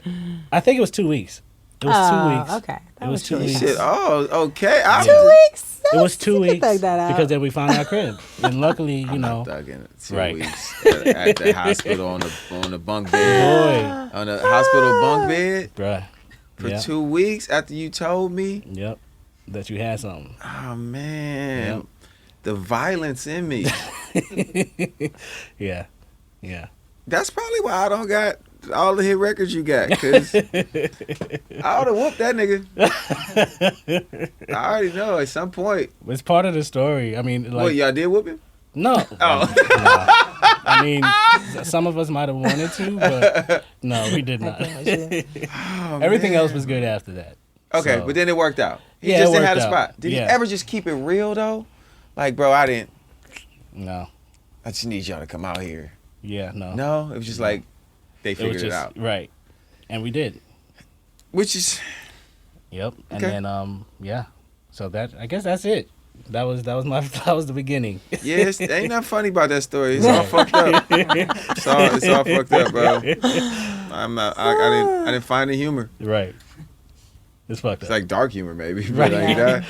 I think it was 2 weeks. It was 2 weeks. Okay. It was 2 weeks. Shit. Oh, okay. 2 weeks? It was 2 weeks thug that out. because then we found our crib, and luckily, I'm not thugging it. 2 right. weeks at the hospital on the bunk bed. Boy. On the hospital bunk bed. Bruh. For 2 weeks after you told me. Yep. That you had something. Oh man. Yep. The violence in me. Yeah. Yeah. That's probably why I don't got all the hit records you got, because I would have whooped that nigga. I already know at some point. It's part of the story. I mean, like. What, y'all did whoop him? No. Oh. No. I mean, some of us might have wanted to, but no, we did not. Everything else was good after that. Okay, so. But then it worked out. He Yeah, just it didn't have worked a spot. out. Did he Yeah. ever just keep it real, though? Like, bro, I didn't. No. I just need y'all to come out here. Yeah, no. No? It was just like, they figured it out. Right. And we did. Which is... Yep. And Okay. then, yeah. So I guess that's it. That was the beginning. Yeah, ain't nothing funny about that story. It's all fucked up. It's all fucked up, bro. I didn't find the humor. Right. It's fucked It's up. like dark humor, maybe. Right. But like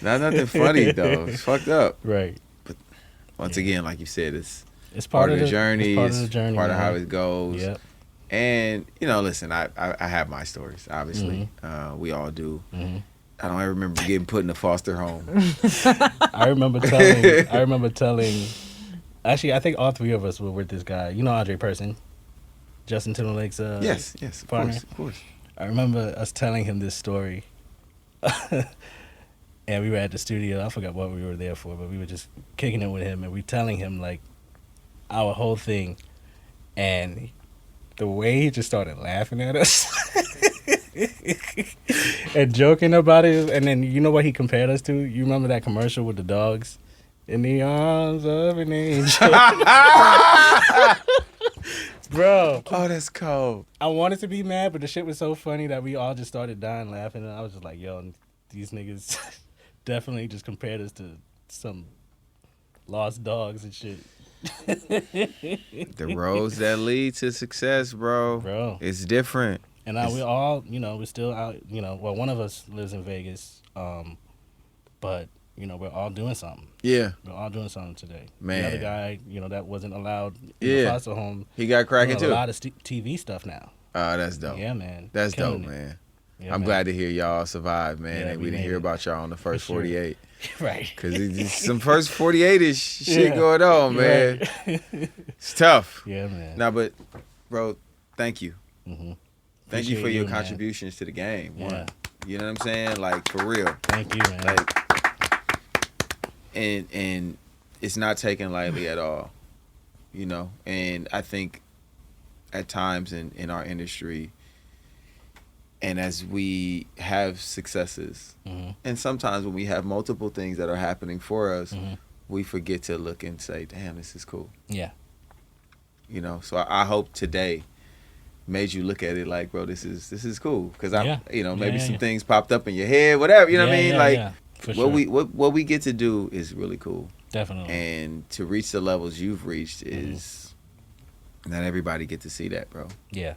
not nothing funny though. It's fucked up. Right. But once again, like you said, it's It's part of the journey. It's part of the journey. Part of man. how it goes. Yep. And listen, I have my stories. Obviously, we all do. Mm-hmm. I don't ever remember getting put in a foster home. I remember telling. Actually, I think all three of us were with this guy. You know Andre Person, Justin Timberlake's Yes, partner. of course. I remember us telling him this story. And we were at the studio. I forgot what we were there for, but we were just kicking it with him, and we telling him like our whole thing, and the way he just started laughing at us and joking about it. And then you know what he compared us to? You remember that commercial with the dogs? In the arms of an angel. Bro. Oh, that's cold. I wanted to be mad, but the shit was so funny that we all just started dying laughing. And I was just like, yo, these niggas definitely just compared us to some lost dogs and shit. The roads that lead to success, bro. It's different. And now we're all, we're still out, well, one of us lives in Vegas, but, we're all doing something. Yeah. We're all doing something today. Man. The other guy, that wasn't allowed in the foster home. He got cracking too. A lot of TV stuff now. Oh, that's dope. Yeah, man. That's dope, Killing it. man. Yeah, I'm man. glad to hear y'all survived, man. Yeah, and we we didn't made hear it. about y'all on the first For sure. 48. Right. Because some first 48-ish shit Yeah. going on, man. Right. It's tough. Yeah, man. Nah, but, bro, thank you. Mm-hmm. Thank you for your man. contributions to the game. Yeah. One. You know what I'm saying? Like, for real. Thank you, man. Like, and it's not taken lightly at all. And I think at times in our industry, And as we have successes, and sometimes when we have multiple things that are happening for us, we forget to look and say, damn, this is cool. Yeah. You know, so I hope today made you look at it like, bro, this is cool. Because maybe some things popped up in your head, whatever, you know what I mean? Like For what we get to do is really cool. Definitely. And to reach the levels you've reached is not everybody get to see that, bro. Yeah.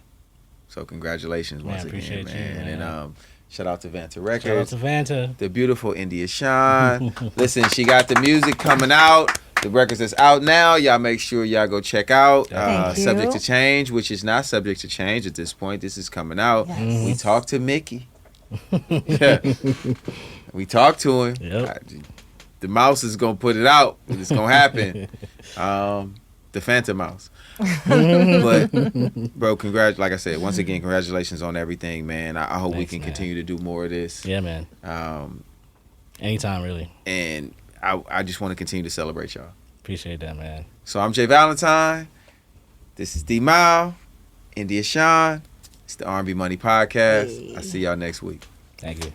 So congratulations once again, appreciate man. you, man. And then shout out to Vanta Records. Shout out to Vanta. The beautiful India Shawn. Listen, she got the music coming out. The records is out now. Y'all make sure y'all go check out Thank you. Subject to Change, which is not subject to change at this point. This is coming out. Yes. We talked to Mickey. Yeah. We talked to him. Yep. The mouse is going to put it out. It's going to happen. The Phantom Mouse. But, bro, like I said, once again, congratulations on everything, man. I hope we Thanks, can man. continue to do more of this. Yeah, man. Anytime, really. And I just want to continue to celebrate y'all. Appreciate that, man. So I'm J Valentine. This is D Mile, India Shawn. It's the R&B Money Podcast. Hey. I'll see y'all next week. Thank you.